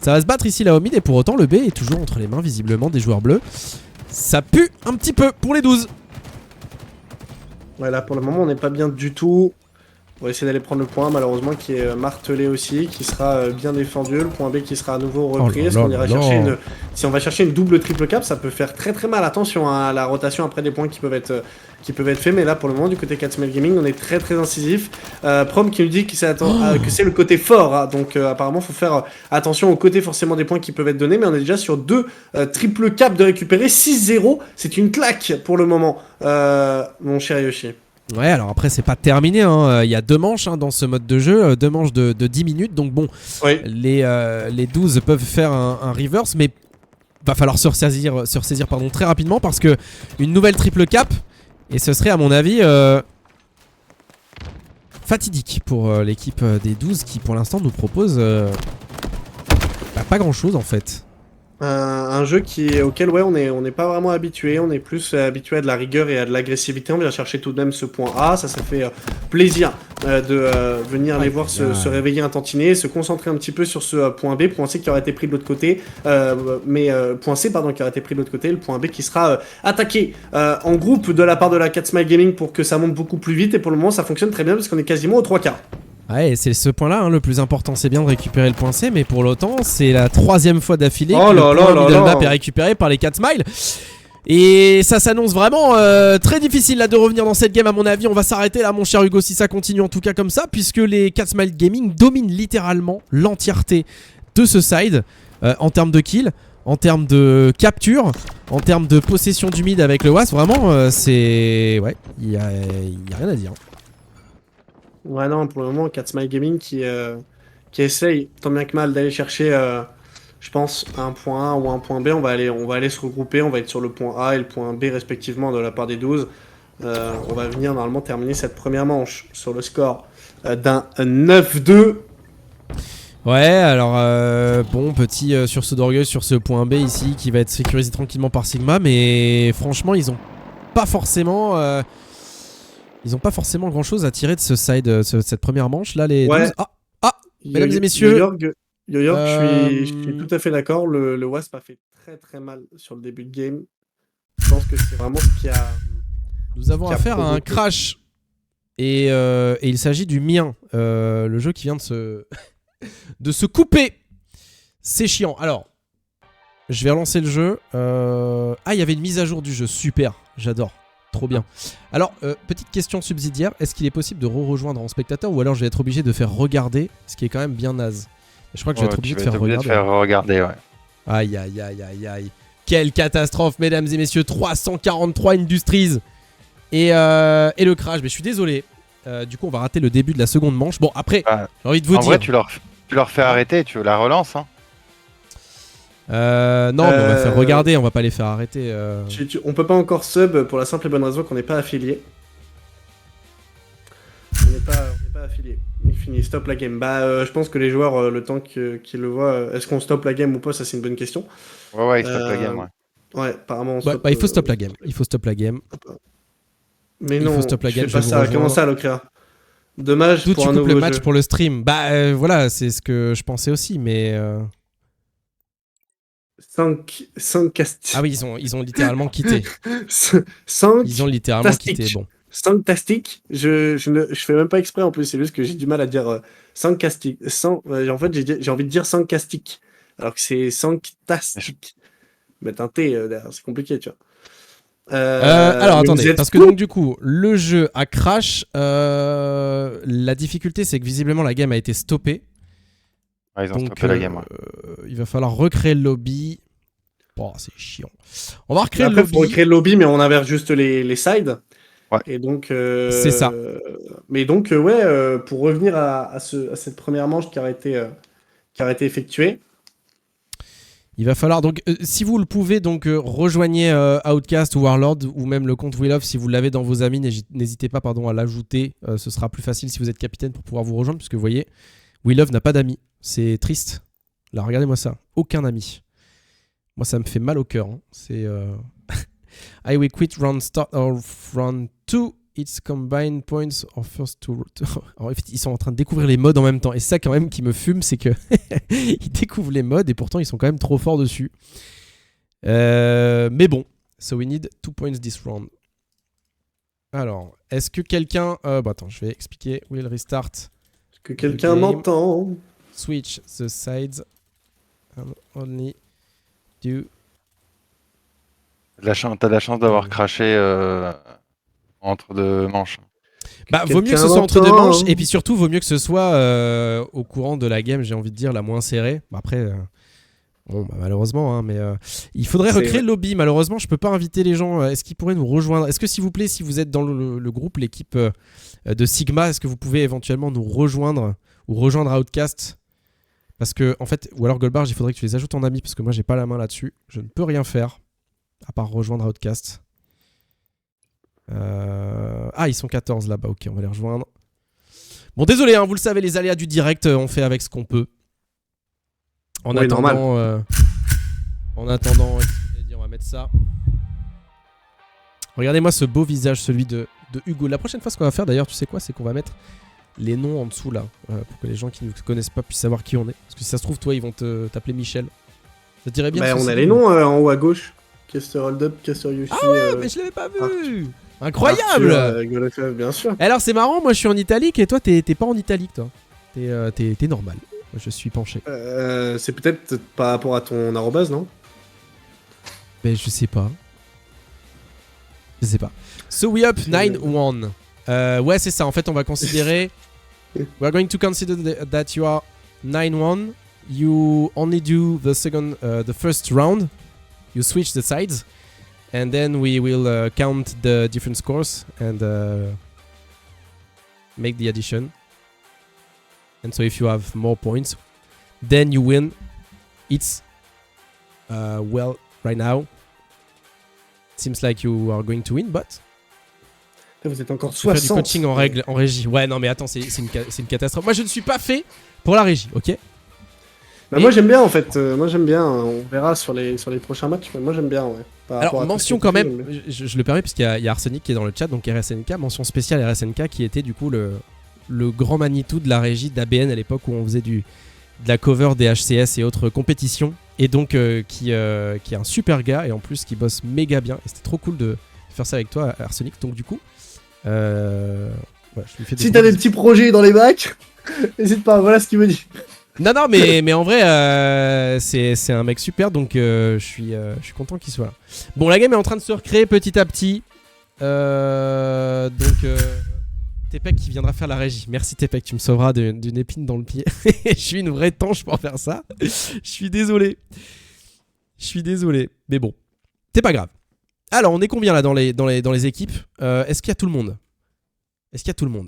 Ça va se battre ici là au mid et pour autant le B est toujours entre les mains visiblement des joueurs bleus. Ça pue un petit peu pour les 12. Ouais là pour le moment on n'est pas bien du tout. On va essayer d'aller prendre le point malheureusement qui est martelé aussi, qui sera bien défendu, le point B qui sera à nouveau repris. Est-ce qu'on ira chercher si on va chercher une double triple cap, ça peut faire très très mal. Attention à la rotation après des points qui peuvent être faits, mais là pour le moment du côté 4 Smile Gaming on est très très incisif. Prom qui nous dit que c'est le côté fort, hein. Donc apparemment faut faire attention au côté forcément des points qui peuvent être donnés, mais on est déjà sur 2 triple cap de récupérer, 6-0, c'est une claque pour le moment mon cher Yoshi. Ouais, alors après c'est pas terminé, hein. Il y a 2 manches hein, dans ce mode de jeu, 2 manches de 10 minutes, donc bon, oui. Les 12 peuvent faire un reverse, mais va falloir se ressaisir très rapidement parce que une nouvelle triple cap, et ce serait à mon avis fatidique pour l'équipe des 12 qui pour l'instant nous propose pas grand chose en fait. Un jeu auquel ouais, on n'est pas vraiment habitué, on est plus habitué à de la rigueur et à de l'agressivité. On vient chercher tout de même ce point A, ça fait plaisir de venir les voir se réveiller un tantinet, se concentrer un petit peu sur ce point B, point C qui aurait été pris de l'autre côté, point C pardon qui aurait été pris de l'autre côté, le point B qui sera attaqué en groupe de la part de la 4 Smile Gaming pour que ça monte beaucoup plus vite et pour le moment ça fonctionne très bien parce qu'on est quasiment aux 3 quarts. Ouais, c'est ce point là, hein, le plus important c'est bien de récupérer le point C, mais pour l'autant c'est la 3e fois d'affilée que le point middle map est récupéré par les 4 Smiles. Et ça s'annonce vraiment très difficile là de revenir dans cette game à mon avis. On va s'arrêter là mon cher Hugo si ça continue en tout cas comme ça, puisque les 4 Smile Gaming dominent littéralement l'entièreté de ce side en termes de kill, en termes de capture, en termes de possession du mid avec le Wasp. Vraiment, c'est... Ouais, il y a rien à dire. Ouais, non, pour le moment, Cat Smile Gaming qui essaye, tant bien que mal, d'aller chercher, je pense, un point A ou un point B. On va aller se regrouper, on va être sur le point A et le point B respectivement de la part des 12. On va venir normalement terminer cette première manche sur le score d'un 9-2. Ouais, alors bon, petit sursaut d'orgueil sur ce point B ici qui va être sécurisé tranquillement par Sigma, mais franchement, ils ont pas forcément grand chose à tirer de ce side, cette première manche. Là, les 12... mesdames et messieurs. Yo-York, je suis tout à fait d'accord. Le Wasp a fait très très mal sur le début de game. Je pense que c'est vraiment ce qui a. Nous avons affaire à un crash. Et il s'agit du mien. Le jeu qui vient de se couper. C'est chiant. Alors, je vais relancer le jeu. Il y avait une mise à jour du jeu. Super. J'adore. Trop bien. Alors, petite question subsidiaire. Est-ce qu'il est possible de rejoindre en spectateur ou alors je vais être obligé de faire regarder, ce qui est quand même bien naze. Je crois que je vais être obligé de faire regarder. Ouais. Aïe, aïe, aïe, aïe, aïe. Quelle catastrophe, mesdames et messieurs. 343 Industries. Et le crash. Mais je suis désolé. Du coup, on va rater le début de la seconde manche. Bon, après, j'ai envie de vous dire... En vrai, tu leur fais arrêter, tu la relances. Hein. Non, mais on va faire regarder, on va pas les faire arrêter. On peut pas encore sub pour la simple et bonne raison qu'on n'est pas affilié. On n'est pas affilié. Il finit, stop la game. Je pense que les joueurs, le temps qu'ils le voient, est-ce qu'on stoppe la game ou pas, ça c'est une bonne question. Ouais, ils stoppent la game, ouais. Ouais, apparemment on stoppe, il faut stop la game. Il faut stop la game. Mais non, je fais pas ça. Comment ça, Locrea? Dommage pour un nouveau le match jeu. pour le stream. Voilà, c'est ce que je pensais aussi, mais... 5 castiques. Ah oui, ils ont littéralement quitté. 5 Ils ont littéralement quitté, bon. 5 castiques. Je fais même pas exprès en plus, c'est juste que j'ai du mal à dire 5 castiques. En fait, j'ai envie de dire 5 castiques. Alors que c'est 5 tastiques. Mettre un T derrière, c'est compliqué, tu vois. Alors attendez, parce que donc du coup, le jeu a crash. La difficulté, c'est que visiblement la game a été stoppée. Ils ont stoppé la game. Ouais. Il va falloir recréer le lobby. Oh, c'est chiant. On va recréer le lobby. Faut recréer le lobby, mais on inverse juste les sides. Ouais. Et donc. C'est ça. Mais donc, pour revenir à cette première manche qui a été effectuée. Il va falloir donc, si vous le pouvez, donc rejoignez Outcast ou Warlord ou même le compte Willow si vous l'avez dans vos amis. N'hésitez pas à l'ajouter. Ce sera plus facile si vous êtes capitaine pour pouvoir vous rejoindre, puisque vous voyez, Willow n'a pas d'amis. C'est triste. Là, regardez-moi ça. Aucun ami. Moi, ça me fait mal au cœur. Hein. C'est... I will quit round start of round 2. It's combined points of first to... En fait, ils sont en train de découvrir les modes en même temps. Et ça, quand même, qui me fume, c'est que ils découvrent les modes et pourtant, ils sont quand même trop forts dessus. Mais bon. So we need 2 points this round. Alors, est-ce que quelqu'un... attends, je vais expliquer. Will restart. Est-ce que quelqu'un m'entend? Switch the sides and only do... T'as de la chance d'avoir craché entre deux manches. Vaut mieux que ce soit entre deux manches et puis surtout vaut mieux que ce soit au courant de la game, j'ai envie de dire, la moins serrée. Après, malheureusement, hein, mais il faudrait recréer le lobby. Malheureusement, je peux pas inviter les gens. Est-ce qu'ils pourraient nous rejoindre? Est-ce que s'il vous plaît, si vous êtes dans le groupe, l'équipe de Sigma, est-ce que vous pouvez éventuellement nous rejoindre ou rejoindre Outcast? Parce que, en fait, ou alors Goldbarge, il faudrait que tu les ajoutes en ami parce que moi, j'ai pas la main là-dessus. Je ne peux rien faire à part rejoindre Outcast. Ils sont 14 là-bas. Ok, on va les rejoindre. Bon, désolé, hein, vous le savez, les aléas du direct, on fait avec ce qu'on peut. En attendant, on va mettre ça. Regardez-moi ce beau visage, celui de Hugo. La prochaine fois, ce qu'on va faire, d'ailleurs, tu sais quoi, c'est qu'on va mettre les noms en dessous là, pour que les gens qui ne nous connaissent pas puissent savoir qui on est. Parce que si ça se trouve, toi, ils vont t'appeler Michel. Ça te dirait bien? On a les noms en haut à gauche. Caster Hold Up, Caster Yoshi. Ah ouais, mais je l'avais pas vu. Incroyable. Arthur, bien sûr. Alors c'est marrant, moi je suis en italique et toi t'es pas en italique, toi. T'es normal. Moi, je suis penché. C'est peut-être par rapport à ton arrobase, non? Mais je sais pas. So we up 9-1. Ouais, c'est ça. En fait, on va considérer. We're going to consider that you are 9-1 you only do the first round. You switch the sides, and then we will count the different scores and make the addition. And so if you have more points, then you win. It's well, right now, seems like you are going to win, but vous êtes encore faire 60. du coaching en régie. Ouais, non mais attends, c'est une catastrophe. Moi je ne suis pas fait pour la régie, ok? Bah, moi j'aime bien en fait, moi j'aime bien, on verra sur les prochains matchs, mais moi j'aime bien, ouais. Alors mention quand même, je le permets parce qu'il y a Arsenic qui est dans le chat, donc RSNK, mention spéciale RSNK qui était du coup le grand Manitou de la régie d'ABN à l'époque où on faisait de la cover des HCS et autres compétitions, et donc qui est un super gars et en plus qui bosse méga bien, et c'était trop cool de faire ça avec toi Arsenic, donc du coup je lui fais si t'as des petits projets dans les bacs, n'hésite pas, voilà ce qu'il me dit. Non, mais en vrai, c'est un mec super, donc je suis content qu'il soit là. Bon, la game est en train de se recréer petit à petit. Donc, Tepec qui viendra faire la régie. Merci Tepec, tu me sauveras d'une épine dans le pied. Je suis une vraie tanche pour faire ça. Je suis désolé. Mais bon, c'est pas grave. Alors, on est combien là dans les équipes? Est-ce qu'il y a tout le monde?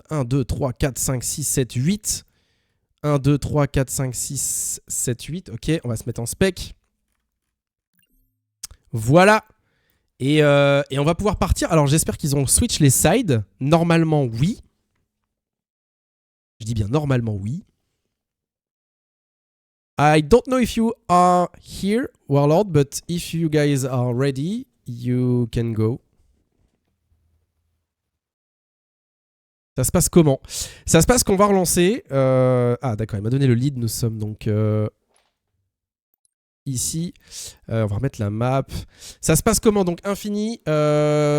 1, 2, 3, 4, 5, 6, 7, 8. 1, 2, 3, 4, 5, 6, 7, 8. Ok, on va se mettre en spec. Voilà. Et on va pouvoir partir. Alors, j'espère qu'ils ont switch les sides. Normalement, oui. Je dis bien normalement, oui. I don't know if you are here, Warlord, but if you guys are ready, you can go. Ça se passe comment? Ça se passe qu'on va relancer. Ah d'accord, il m'a donné le lead. Nous sommes donc ici. On va remettre la map. Ça se passe comment? Donc infini.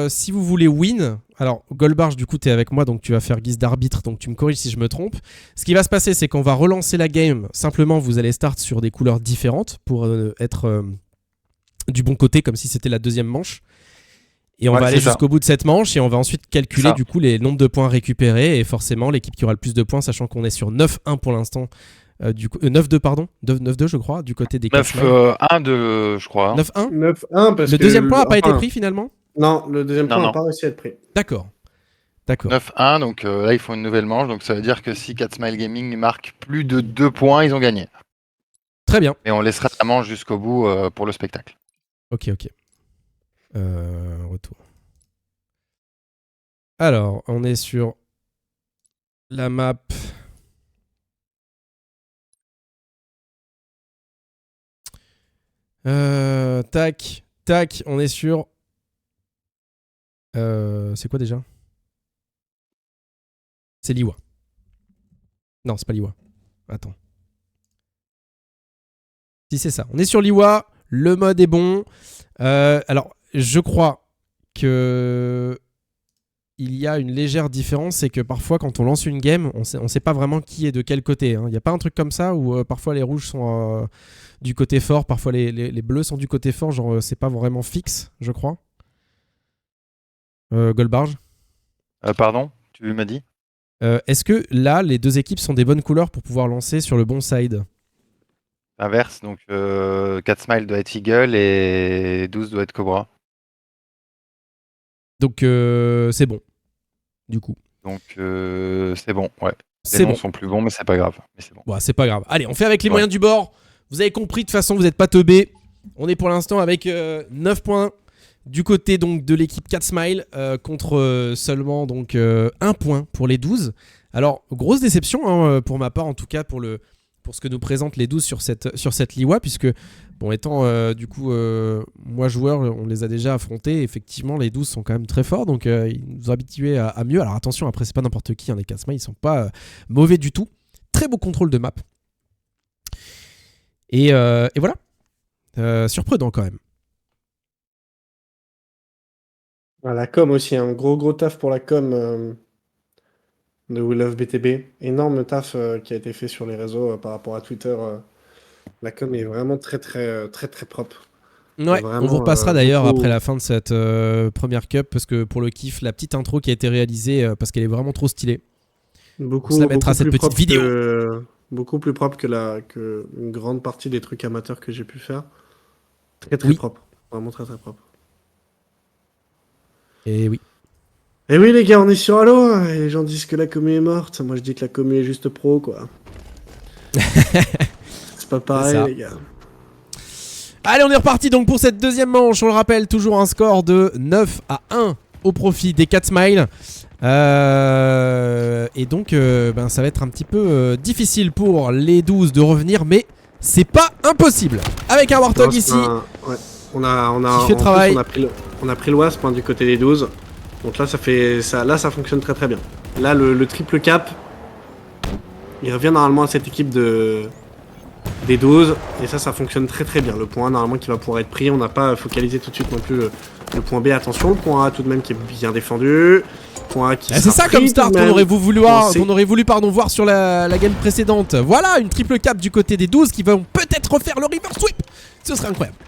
Si vous voulez win. Alors Goldbarge, du coup tu es avec moi, donc tu vas faire guise d'arbitre. Donc tu me corriges si je me trompe. Ce qui va se passer, c'est qu'on va relancer la game. Simplement vous allez start sur des couleurs différentes pour être du bon côté, comme si c'était la deuxième manche. Et on va aller jusqu'au bout de cette manche et on va ensuite calculer du coup les nombres de points récupérés, et forcément l'équipe qui aura le plus de points, sachant qu'on est sur 9-1 pour l'instant, 9-2 pardon, 9-2 je crois du côté des 9-1 je crois. 9-1 9-1 parce que le deuxième point n'a pas été pris finalement? Non, le deuxième point n'a pas réussi à être pris. D'accord. 9-1, donc là ils font une nouvelle manche, donc ça veut dire que si 4 Smile Gaming marque plus de 2 points, ils ont gagné. Très bien. Et on laissera la manche jusqu'au bout pour le spectacle. Ok. Retour. Alors, on est sur la map. Tac, on est sur... c'est quoi déjà? C'est Liwa. Non, c'est pas Liwa. Attends. Si, c'est ça. On est sur Liwa. Le mode est bon. Alors, je crois que il y a une légère différence, c'est que parfois quand on lance une game, on sait pas vraiment qui est de quel côté. Il n'y a pas un truc comme ça où parfois les rouges sont du côté fort, parfois les bleus sont du côté fort, genre c'est pas vraiment fixe, je crois. Goldbarge. Pardon, tu m'as dit? Est-ce que là, les deux équipes sont des bonnes couleurs pour pouvoir lancer sur le bon side? Inverse, donc 4 Smile doit être Eagle et 12 doit être Cobra. Donc c'est bon, du coup. Donc c'est bon, ouais. Les noms sont plus bons, mais c'est pas grave. Bon, c'est pas grave. Allez, on fait avec les moyens du bord. Vous avez compris, de toute façon, vous n'êtes pas teubés. On est pour l'instant avec 9 points du côté donc, de l'équipe 4 Smile contre seulement donc, 1 point pour les 12. Alors, grosse déception hein, pour ma part, en tout cas pour ce que nous présentent les 12 sur cette Liwa, puisque, bon, étant du coup, moi joueur, on les a déjà affrontés. Effectivement, les 12 sont quand même très forts, donc ils nous ont habitués à mieux. Alors attention, après, c'est pas n'importe qui, hein, les 4 Smile, ils sont pas mauvais du tout. Très beau contrôle de map. Et voilà. Surprenant quand même. La com aussi, un gros taf pour la com de We Love BTB. Énorme taf qui a été fait sur les réseaux par rapport à Twitter. La com est vraiment très propre. Ouais, vraiment, on vous repassera d'ailleurs après la fin de cette première cup, parce que pour le kiff, la petite intro qui a été réalisée, parce qu'elle est vraiment trop stylée. On se la mettra cette petite vidéo. Beaucoup plus propre que une grande partie des trucs amateurs que j'ai pu faire. Très propre. Vraiment très propre. Et oui. Et oui les gars, on est sur Halo, et les gens disent que la commu est morte. Moi je dis que la commu est juste pro, quoi. C'est pas pareil les gars. Allez, on est reparti donc pour cette deuxième manche. On le rappelle, toujours un score de 9-1 au profit des 4 Smiles. Et donc ça va être un petit peu difficile pour les 12 de revenir, mais c'est pas impossible. Avec un Warthog ici. Ouais. On a fait le travail. On a pris le Wasp du côté des 12. Donc là ça fonctionne très bien. Là le triple cap, il revient normalement à cette équipe des 12 et ça fonctionne très bien. Le point A normalement qui va pouvoir être pris, on n'a pas focalisé tout de suite non plus le point B. Attention, le point A tout de même qui est bien défendu. Point A qui c'est ça comme start qu'on aurait voulu voir sur la game précédente. Voilà, une triple cap du côté des 12 qui vont peut-être refaire le reverse sweep. Ce serait incroyable.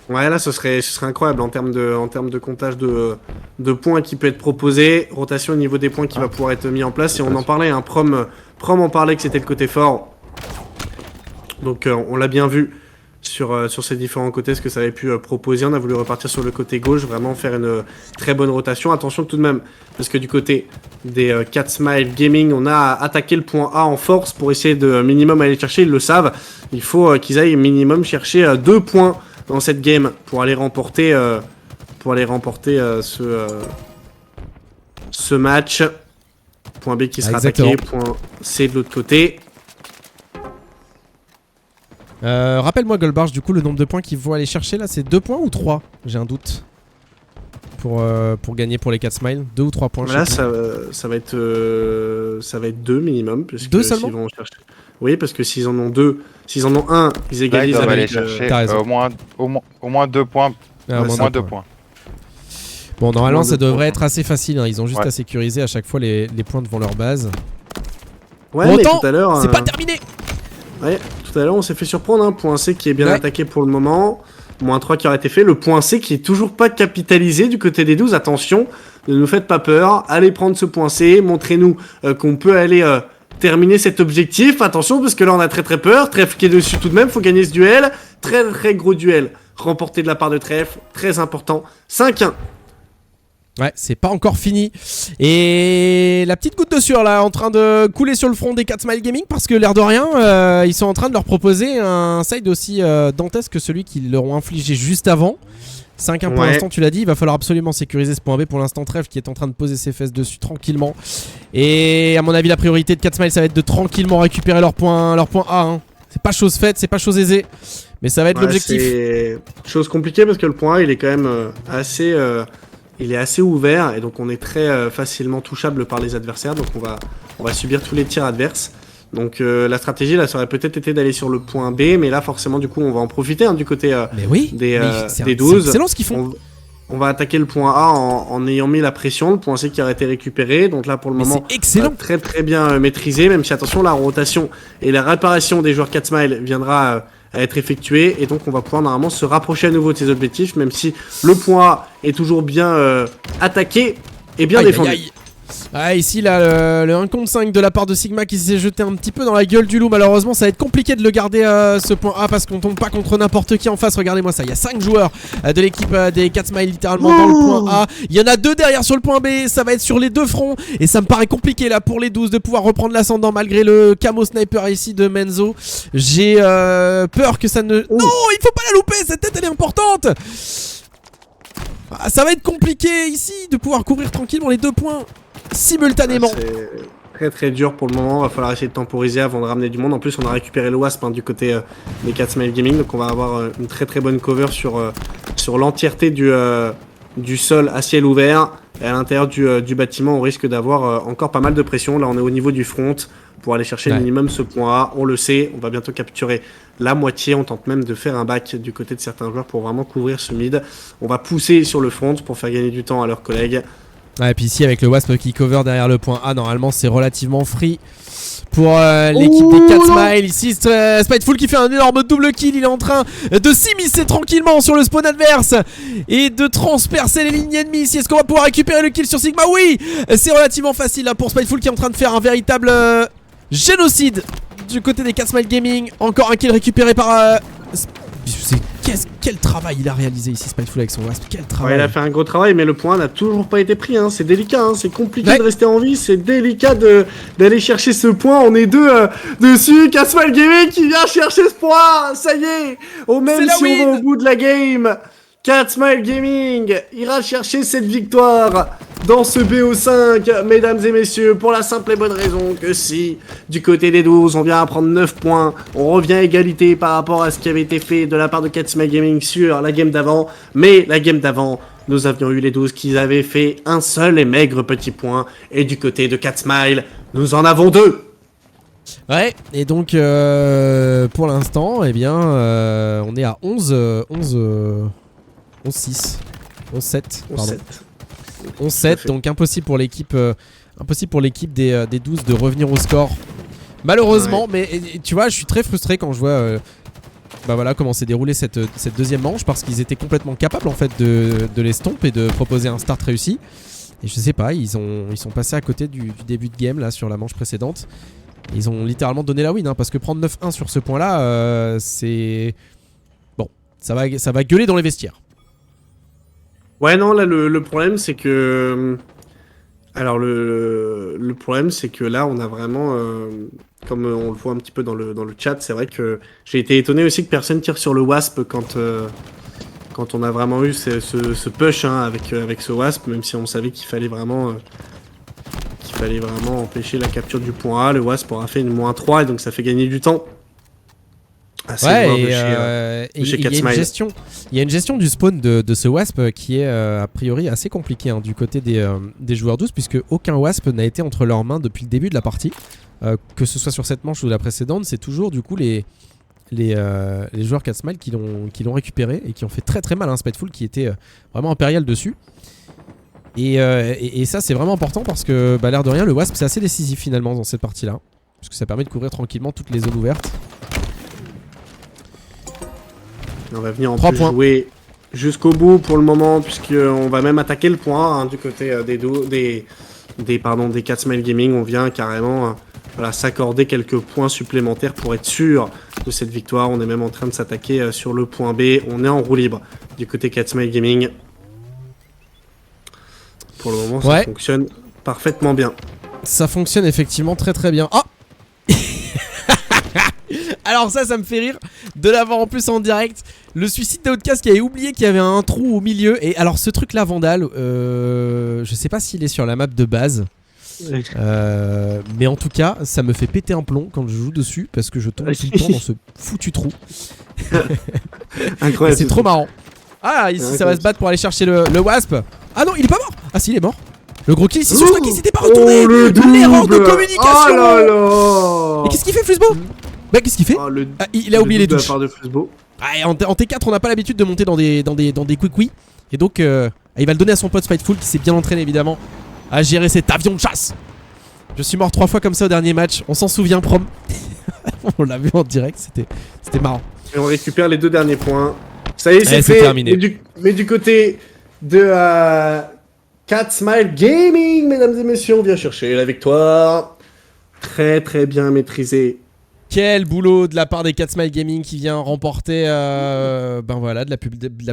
Ouais, là ce serait incroyable en termes de comptage de points qui peut être proposé, rotation au niveau des points qui va pouvoir être mis en place. Et on en parlait, hein, Prom en parlait que c'était le côté fort. Donc on l'a bien vu sur ces différents côtés, ce que ça avait pu proposer. On a voulu repartir sur le côté gauche, vraiment faire une très bonne rotation. Attention tout de même, parce que du côté des 4 Smile Gaming, on a attaqué le point A en force pour essayer de minimum aller chercher. Ils le savent, il faut qu'ils aillent minimum chercher 2 points dans cette game pour aller remporter, ce match. Point B qui sera attaqué, point C de l'autre côté. Rappelle-moi Goldbarge, du coup le nombre de points qu'il faut aller chercher là, c'est 2 points ou 3? J'ai un doute. Pour gagner pour les 4 Smiles, 2 ou 3 points. Là ça va être 2 minimum. 2 seulement vont chercher... Oui, parce que s'ils en ont 2, s'ils en ont un, ils égalisent avec... aller chercher au moins 2 points. Au moins 2 points. Bon, normalement ça devrait être assez facile, hein. Ils ont juste à sécuriser à chaque fois les points devant leur base. Ouais, pour mais autant, tout à l'heure... c'est pas terminé. Ouais, tout à l'heure on s'est fait surprendre, hein. Point C qui est bien attaqué pour le moment. Moins 3 qui aurait été fait. Le point C qui est toujours pas capitalisé du côté des 12. Attention, ne nous faites pas peur. Allez prendre ce point C. Montrez-nous qu'on peut aller terminer cet objectif. Attention, parce que là on a très peur. Trèfle qui est dessus tout de même. Faut gagner ce duel. Très gros duel. Remporté de la part de Trèfle. Très important. 5-1. Ouais, c'est pas encore fini. Et la petite goutte de sueur là en train de couler sur le front des 4 Smile Gaming, parce que l'air de rien, ils sont en train de leur proposer un side aussi dantesque que celui qu'ils leur ont infligé juste avant. 5-1 pour l'instant, tu l'as dit, il va falloir absolument sécuriser ce point B. Pour l'instant, Trèfle qui est en train de poser ses fesses dessus tranquillement. Et à mon avis, la priorité de 4 Smile, ça va être de tranquillement récupérer leur point A, hein. C'est pas chose faite, c'est pas chose aisée, mais ça va être l'objectif. C'est chose compliquée parce que le point A, il est quand même assez... il est assez ouvert et donc on est très facilement touchable par les adversaires. Donc on va subir tous les tirs adverses. Donc la stratégie là, ça aurait peut-être été d'aller sur le point B, mais là forcément du coup on va en profiter, hein, du côté des 12. C'est excellent ce qu'ils font. On va attaquer le point A en ayant mis la pression. Le point C qui aurait été récupéré. Donc là pour le moment excellent. Très bien maîtrisé. Même si attention, la rotation et la réparation des joueurs 4 Smile viendra à être effectuée. Et donc on va pouvoir normalement se rapprocher à nouveau de ces objectifs. Même si le point A est toujours bien attaqué et bien défendu. Ah, ici là le 1 contre 5 de la part de Sigma qui s'est jeté un petit peu dans la gueule du loup. Malheureusement ça va être compliqué de le garder ce point A, parce qu'on tombe pas contre n'importe qui en face. Regardez-moi ça, il y a 5 joueurs de l'équipe des 4 Smile littéralement dans le point A. Il y en a 2 derrière sur le point B. Ça va être sur les 2 fronts et ça me paraît compliqué là pour les 12 de pouvoir reprendre l'ascendant malgré le camo sniper ici de Menzo. J'ai peur que ça ne... Non, il faut pas la louper, cette tête elle est importante. Ça va être compliqué ici de pouvoir couvrir tranquillement les 2 points simultanément. C'est très dur pour le moment. Va falloir essayer de temporiser avant de ramener du monde. En plus on a récupéré le Wasp, hein, du côté des 4 Smile Gaming. Donc on va avoir une très bonne cover sur l'entièreté du sol à ciel ouvert. Et à l'intérieur du bâtiment on risque d'avoir encore pas mal de pression. Là on est au niveau du front pour aller chercher le minimum ce point A. On le sait, on va bientôt capturer la moitié. On tente même de faire un back du côté de certains joueurs pour vraiment couvrir ce mid. On va pousser sur le front pour faire gagner du temps à leurs collègues. Ouais, et puis ici avec le Wasp qui cover derrière le point A, normalement c'est relativement free pour l'équipe des 4 Smile. Ici Spiteful qui fait un énorme double kill. Il est en train de s'immiscer tranquillement sur le spawn adverse et de transpercer les lignes ennemies. Ici, est-ce qu'on va pouvoir récupérer le kill sur Sigma? Oui, c'est relativement facile là pour Spiteful qui est en train de faire un véritable Génocide du côté des 4 Smile Gaming. Encore un kill récupéré par... Quel travail il a réalisé ici Spiteful avec son Wasp. Quel travail. Ouais, il a fait un gros travail, mais le point n'a toujours pas été pris. Hein. C'est délicat, hein. C'est compliqué de rester en vie. C'est délicat d'aller chercher ce point. On est deux dessus. 4 Smile Gaming qui vient chercher ce point. Ça y est. Même si on va au bout de la game, 4 Smile Gaming ira chercher cette victoire dans ce BO5, mesdames et messieurs, pour la simple et bonne raison que si, du côté des 12, on vient à prendre 9 points, on revient à égalité par rapport à ce qui avait été fait de la part de 4 Smile Gaming sur la game d'avant, mais la game d'avant, nous avions eu les 12 qui avaient fait un seul et maigre petit point, et du côté de 4 Smile, nous en avons 2. Ouais, et donc pour l'instant, eh bien, on est à 11-6. 11-7, pardon. 11-7, donc impossible pour l'équipe des 12 de revenir au score. Malheureusement, mais tu vois, je suis très frustré quand je vois bah voilà, comment s'est déroulée cette deuxième manche, parce qu'ils étaient complètement capables en fait de les stomp et de proposer un start réussi. Et je sais pas, ils sont passés à côté du début de game là sur la manche précédente. Ils ont littéralement donné la win, hein, parce que prendre 9-1 sur ce point là, c'est... Bon, ça va gueuler dans les vestiaires. Ouais, non, là, le problème, c'est que... Alors, le problème, c'est que là, on a vraiment... comme on le voit un petit peu dans le chat, c'est vrai que j'ai été étonné aussi que personne tire sur le Wasp quand on a vraiment eu ce push hein, avec ce Wasp, même si on savait qu'il fallait vraiment empêcher la capture du point A. Le Wasp aura fait une -3, et donc ça fait gagner du temps. Ouais, il y a une gestion du spawn de ce Wasp qui est a priori assez compliquée hein, du côté des joueurs 12, puisque aucun Wasp n'a été entre leurs mains depuis le début de la partie. Que ce soit sur cette manche ou la précédente, c'est toujours du coup les joueurs 4 Smile qui l'ont récupéré et qui ont fait très très mal à un Spiteful qui était vraiment impérial dessus. Et ça c'est vraiment important parce que bah, l'air de rien, le Wasp c'est assez décisif finalement dans cette partie là, parce que ça permet de couvrir tranquillement toutes les zones ouvertes. On va venir en plus jouer jusqu'au bout pour le moment, puisqu'on va même attaquer le point hein, du côté des 4 Smile Gaming. On vient carrément voilà, s'accorder quelques points supplémentaires pour être sûr de cette victoire. On est même en train de s'attaquer sur le point B. On est en roue libre du côté 4 Smile Gaming. Pour le moment, ça fonctionne parfaitement bien. Ça fonctionne effectivement très très bien. Oh alors ça me fait rire de l'avoir en plus en direct. Le suicide d'Outcast qui avait oublié qu'il y avait un trou au milieu. Et alors ce truc là, Vandal, je sais pas s'il est sur la map de base. Mais en tout cas, ça me fait péter un plomb quand je joue dessus, parce que je tombe tout le temps dans ce foutu trou. Incroyable. C'est trop marrant. Ah, ici ça va se battre pour aller chercher le Wasp. Ah non, il est pas mort. Ah si, il est mort. Le gros kill ici sur toi qui s'était pas retourné. L'erreur de communication. Oh là là. Et qu'est-ce qu'il fait, Flusbo? Bah qu'est-ce qu'il fait? Il a oublié les touches. Ah, en T4 on n'a pas l'habitude de monter dans des quick-quick. Et donc il va le donner à son pote Spiteful qui s'est bien entraîné évidemment à gérer cet avion de chasse. Je suis mort 3 fois comme ça au dernier match. On s'en souvient, Prom. On l'a vu en direct, c'était marrant. Et on récupère les 2 derniers points. Ça y est, c'est fait. Terminé. Mais du côté de 4 Smile Gaming, mesdames et messieurs, on vient chercher la victoire. Très très bien maîtrisé. Quel boulot de la part des 4 Smile Gaming qui vient remporter ben voilà, de la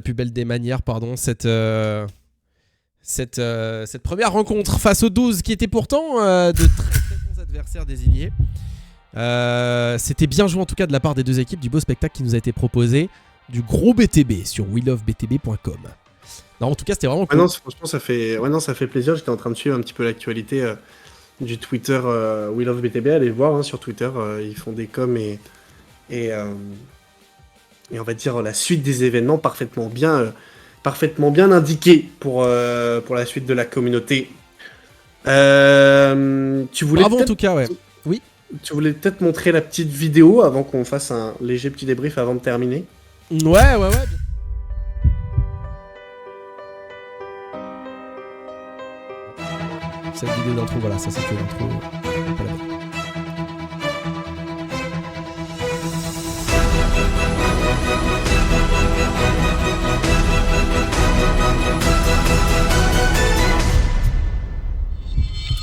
plus belle des manières, pardon, cette première rencontre face aux 12 qui étaient pourtant de très très bons adversaires désignés. C'était bien joué en tout cas de la part des deux équipes, du beau spectacle qui nous a été proposé, du gros BTB sur welovebtb.com. Non, en tout cas c'était vraiment cool. Non, franchement ça fait plaisir. J'étais en train de suivre un petit peu l'actualité du Twitter welovebtb. Allez voir hein, sur Twitter, ils font des coms et on va dire la suite des événements parfaitement bien indiqués pour la suite de la communauté. Tu voulais bravo en tout cas, ouais. Oui. Tu voulais peut-être montrer la petite vidéo avant qu'on fasse un léger petit débrief avant de terminer. Ouais. Cette vidéo d'intro, voilà, ça c'est que l'intro.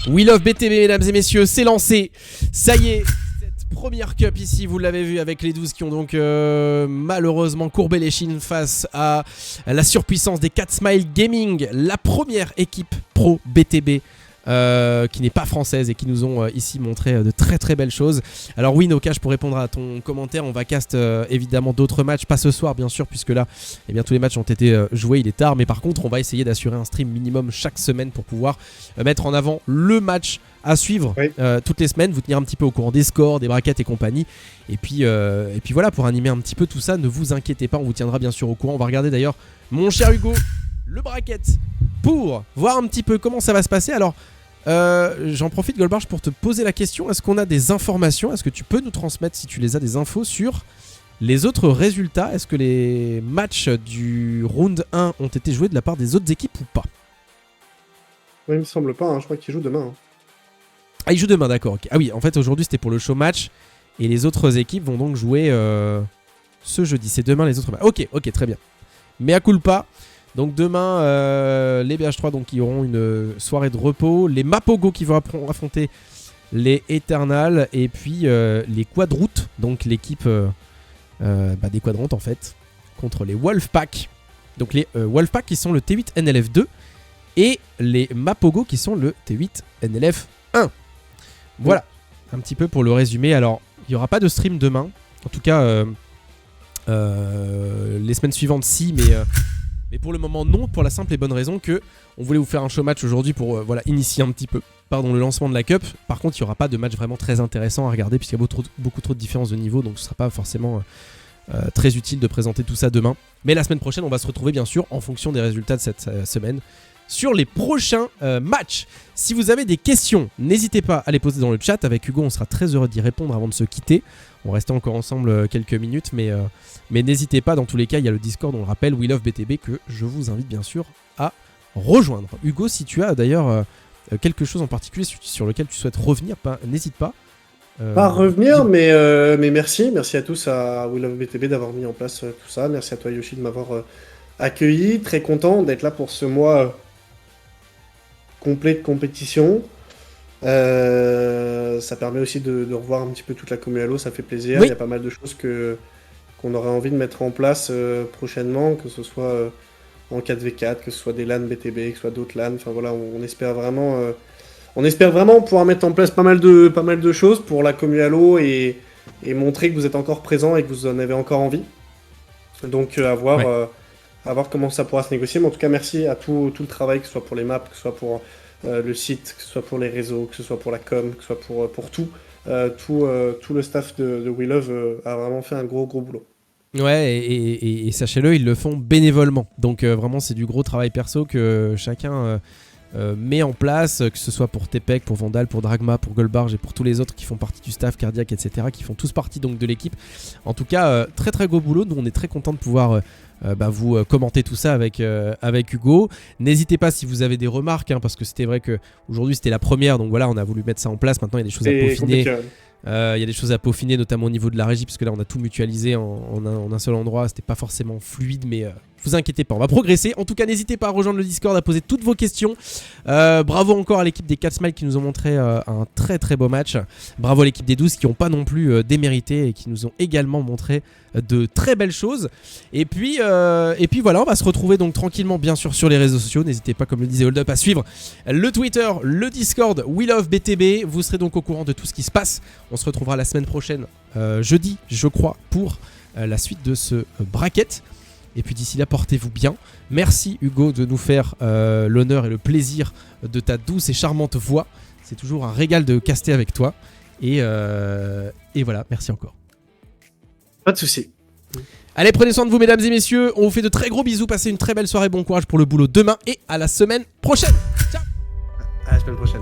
We Love BTB, mesdames et messieurs, c'est lancé. Ça y est, cette première cup ici, vous l'avez vu avec les 12 qui ont donc malheureusement courbé les chines face à la surpuissance des Cat Smile Gaming, la première équipe pro BTB. Qui n'est pas française et qui nous ont ici montré de très très belles choses. Alors oui, Nocash, pour répondre à ton commentaire, on va cast évidemment d'autres matchs, pas ce soir bien sûr, puisque là eh bien, tous les matchs ont été joués, il est tard, mais par contre on va essayer d'assurer un stream minimum chaque semaine pour pouvoir mettre en avant le match à suivre toutes les semaines, vous tenir un petit peu au courant des scores, des brackets et compagnie, et puis voilà, pour animer un petit peu tout ça, ne vous inquiétez pas, on vous tiendra bien sûr au courant. On va regarder d'ailleurs, mon cher Hugo, le bracket pour voir un petit peu comment ça va se passer. Alors j'en profite, Goldbarge, pour te poser la question, est-ce qu'on a des informations, est-ce que tu peux nous transmettre, si tu les as, des infos sur les autres résultats? Est-ce que les matchs du round 1 ont été joués de la part des autres équipes ou pas? Oui, il me semble pas, je crois qu'ils jouent demain. Ah, ils jouent demain, d'accord. Okay. Ah oui, en fait aujourd'hui c'était pour le show match et les autres équipes vont donc jouer ce jeudi. C'est demain les autres matchs. Ok, très bien. Mea culpa. Donc demain, les BH3 donc, qui auront une soirée de repos. Les Mapogo qui vont affronter les Eternal. Et puis les Quadroutes, donc l'équipe des Quadrantes en fait, contre les Wolfpack. Donc les Wolfpack qui sont le T8 NLF2 et les Mapogo qui sont le T8 NLF1. Voilà, un petit peu pour le résumé. Alors, il n'y aura pas de stream demain. En tout cas, les semaines suivantes, si, mais pour le moment non, pour la simple et bonne raison que on voulait vous faire un show match aujourd'hui pour initier un petit peu le lancement de la Cup. Par contre, il n'y aura pas de match vraiment très intéressant à regarder puisqu'il y a beaucoup trop de différences de niveau, donc ce ne sera pas forcément très utile de présenter tout ça demain. Mais la semaine prochaine, on va se retrouver bien sûr en fonction des résultats de cette semaine sur les prochains matchs. Si vous avez des questions, n'hésitez pas à les poser dans le chat. Avec Hugo, on sera très heureux d'y répondre avant de se quitter. On reste encore ensemble quelques minutes, mais n'hésitez pas. Dans tous les cas, il y a le Discord, on le rappelle, We Love BTB, que je vous invite bien sûr à rejoindre. Hugo, si tu as d'ailleurs quelque chose en particulier sur lequel tu souhaites revenir, n'hésite pas. Pas revenir, mais merci à tous à We Love BTB d'avoir mis en place tout ça. Merci à toi Yoshi de m'avoir accueilli. Très content d'être là pour ce mois complet de compétition. Ça permet aussi de revoir un petit peu toute la commu Halo, ça fait plaisir. Oui. Il y a pas mal de choses qu'on aurait envie de mettre en place prochainement, que ce soit en 4v4, que ce soit des LAN BTB, que ce soit d'autres LAN. Enfin voilà, on espère vraiment pouvoir mettre en place pas mal de choses pour la commu Halo et montrer que vous êtes encore présent et que vous en avez encore envie. Donc à voir comment ça pourra se négocier. Mais en tout cas, merci à tout le travail, que ce soit pour les maps, que ce soit pour le site, que ce soit pour les réseaux, que ce soit pour la com, que ce soit pour tout. Tout le staff de We Love a vraiment fait un gros boulot. Ouais, et sachez-le, ils le font bénévolement. Donc vraiment, c'est du gros travail perso que chacun met en place, que ce soit pour Tepec, pour Vandal, pour Dragma, pour Goldbarge et pour tous les autres qui font partie du staff, Cardiac, etc., qui font tous partie donc de l'équipe. En tout cas, très très gros boulot. Nous, on est très contents de pouvoir vous commenter tout ça avec Hugo. N'hésitez pas si vous avez des remarques, parce que c'était vrai qu'aujourd'hui c'était la première, donc voilà, on a voulu mettre ça en place. Maintenant, il y a des choses à peaufiner. Il y a des choses à peaufiner, notamment au niveau de la régie, parce que là on a tout mutualisé en un seul endroit. C'était pas forcément fluide, mais vous inquiétez pas, on va progresser. En tout cas, n'hésitez pas à rejoindre le Discord, à poser toutes vos questions. Bravo encore à l'équipe des 4 Smiles qui nous ont montré un très très beau match. Bravo à l'équipe des 12 qui n'ont pas non plus démérité et qui nous ont également montré de très belles choses. Et puis voilà, on va se retrouver donc tranquillement bien sûr sur les réseaux sociaux. N'hésitez pas, comme le disait Hold Up, à suivre le Twitter, le Discord, We Love BTB. Vous serez donc au courant de tout ce qui se passe. On se retrouvera la semaine prochaine, jeudi je crois, pour la suite de ce bracket. Et puis d'ici là, portez-vous bien. Merci Hugo de nous faire l'honneur et le plaisir de ta douce et charmante voix. C'est toujours un régal de caster avec toi. Et voilà, merci encore. Pas de soucis. Allez, prenez soin de vous, mesdames et messieurs. On vous fait de très gros bisous. Passez une très belle soirée. Bon courage pour le boulot demain et à la semaine prochaine. Ciao. À la semaine prochaine.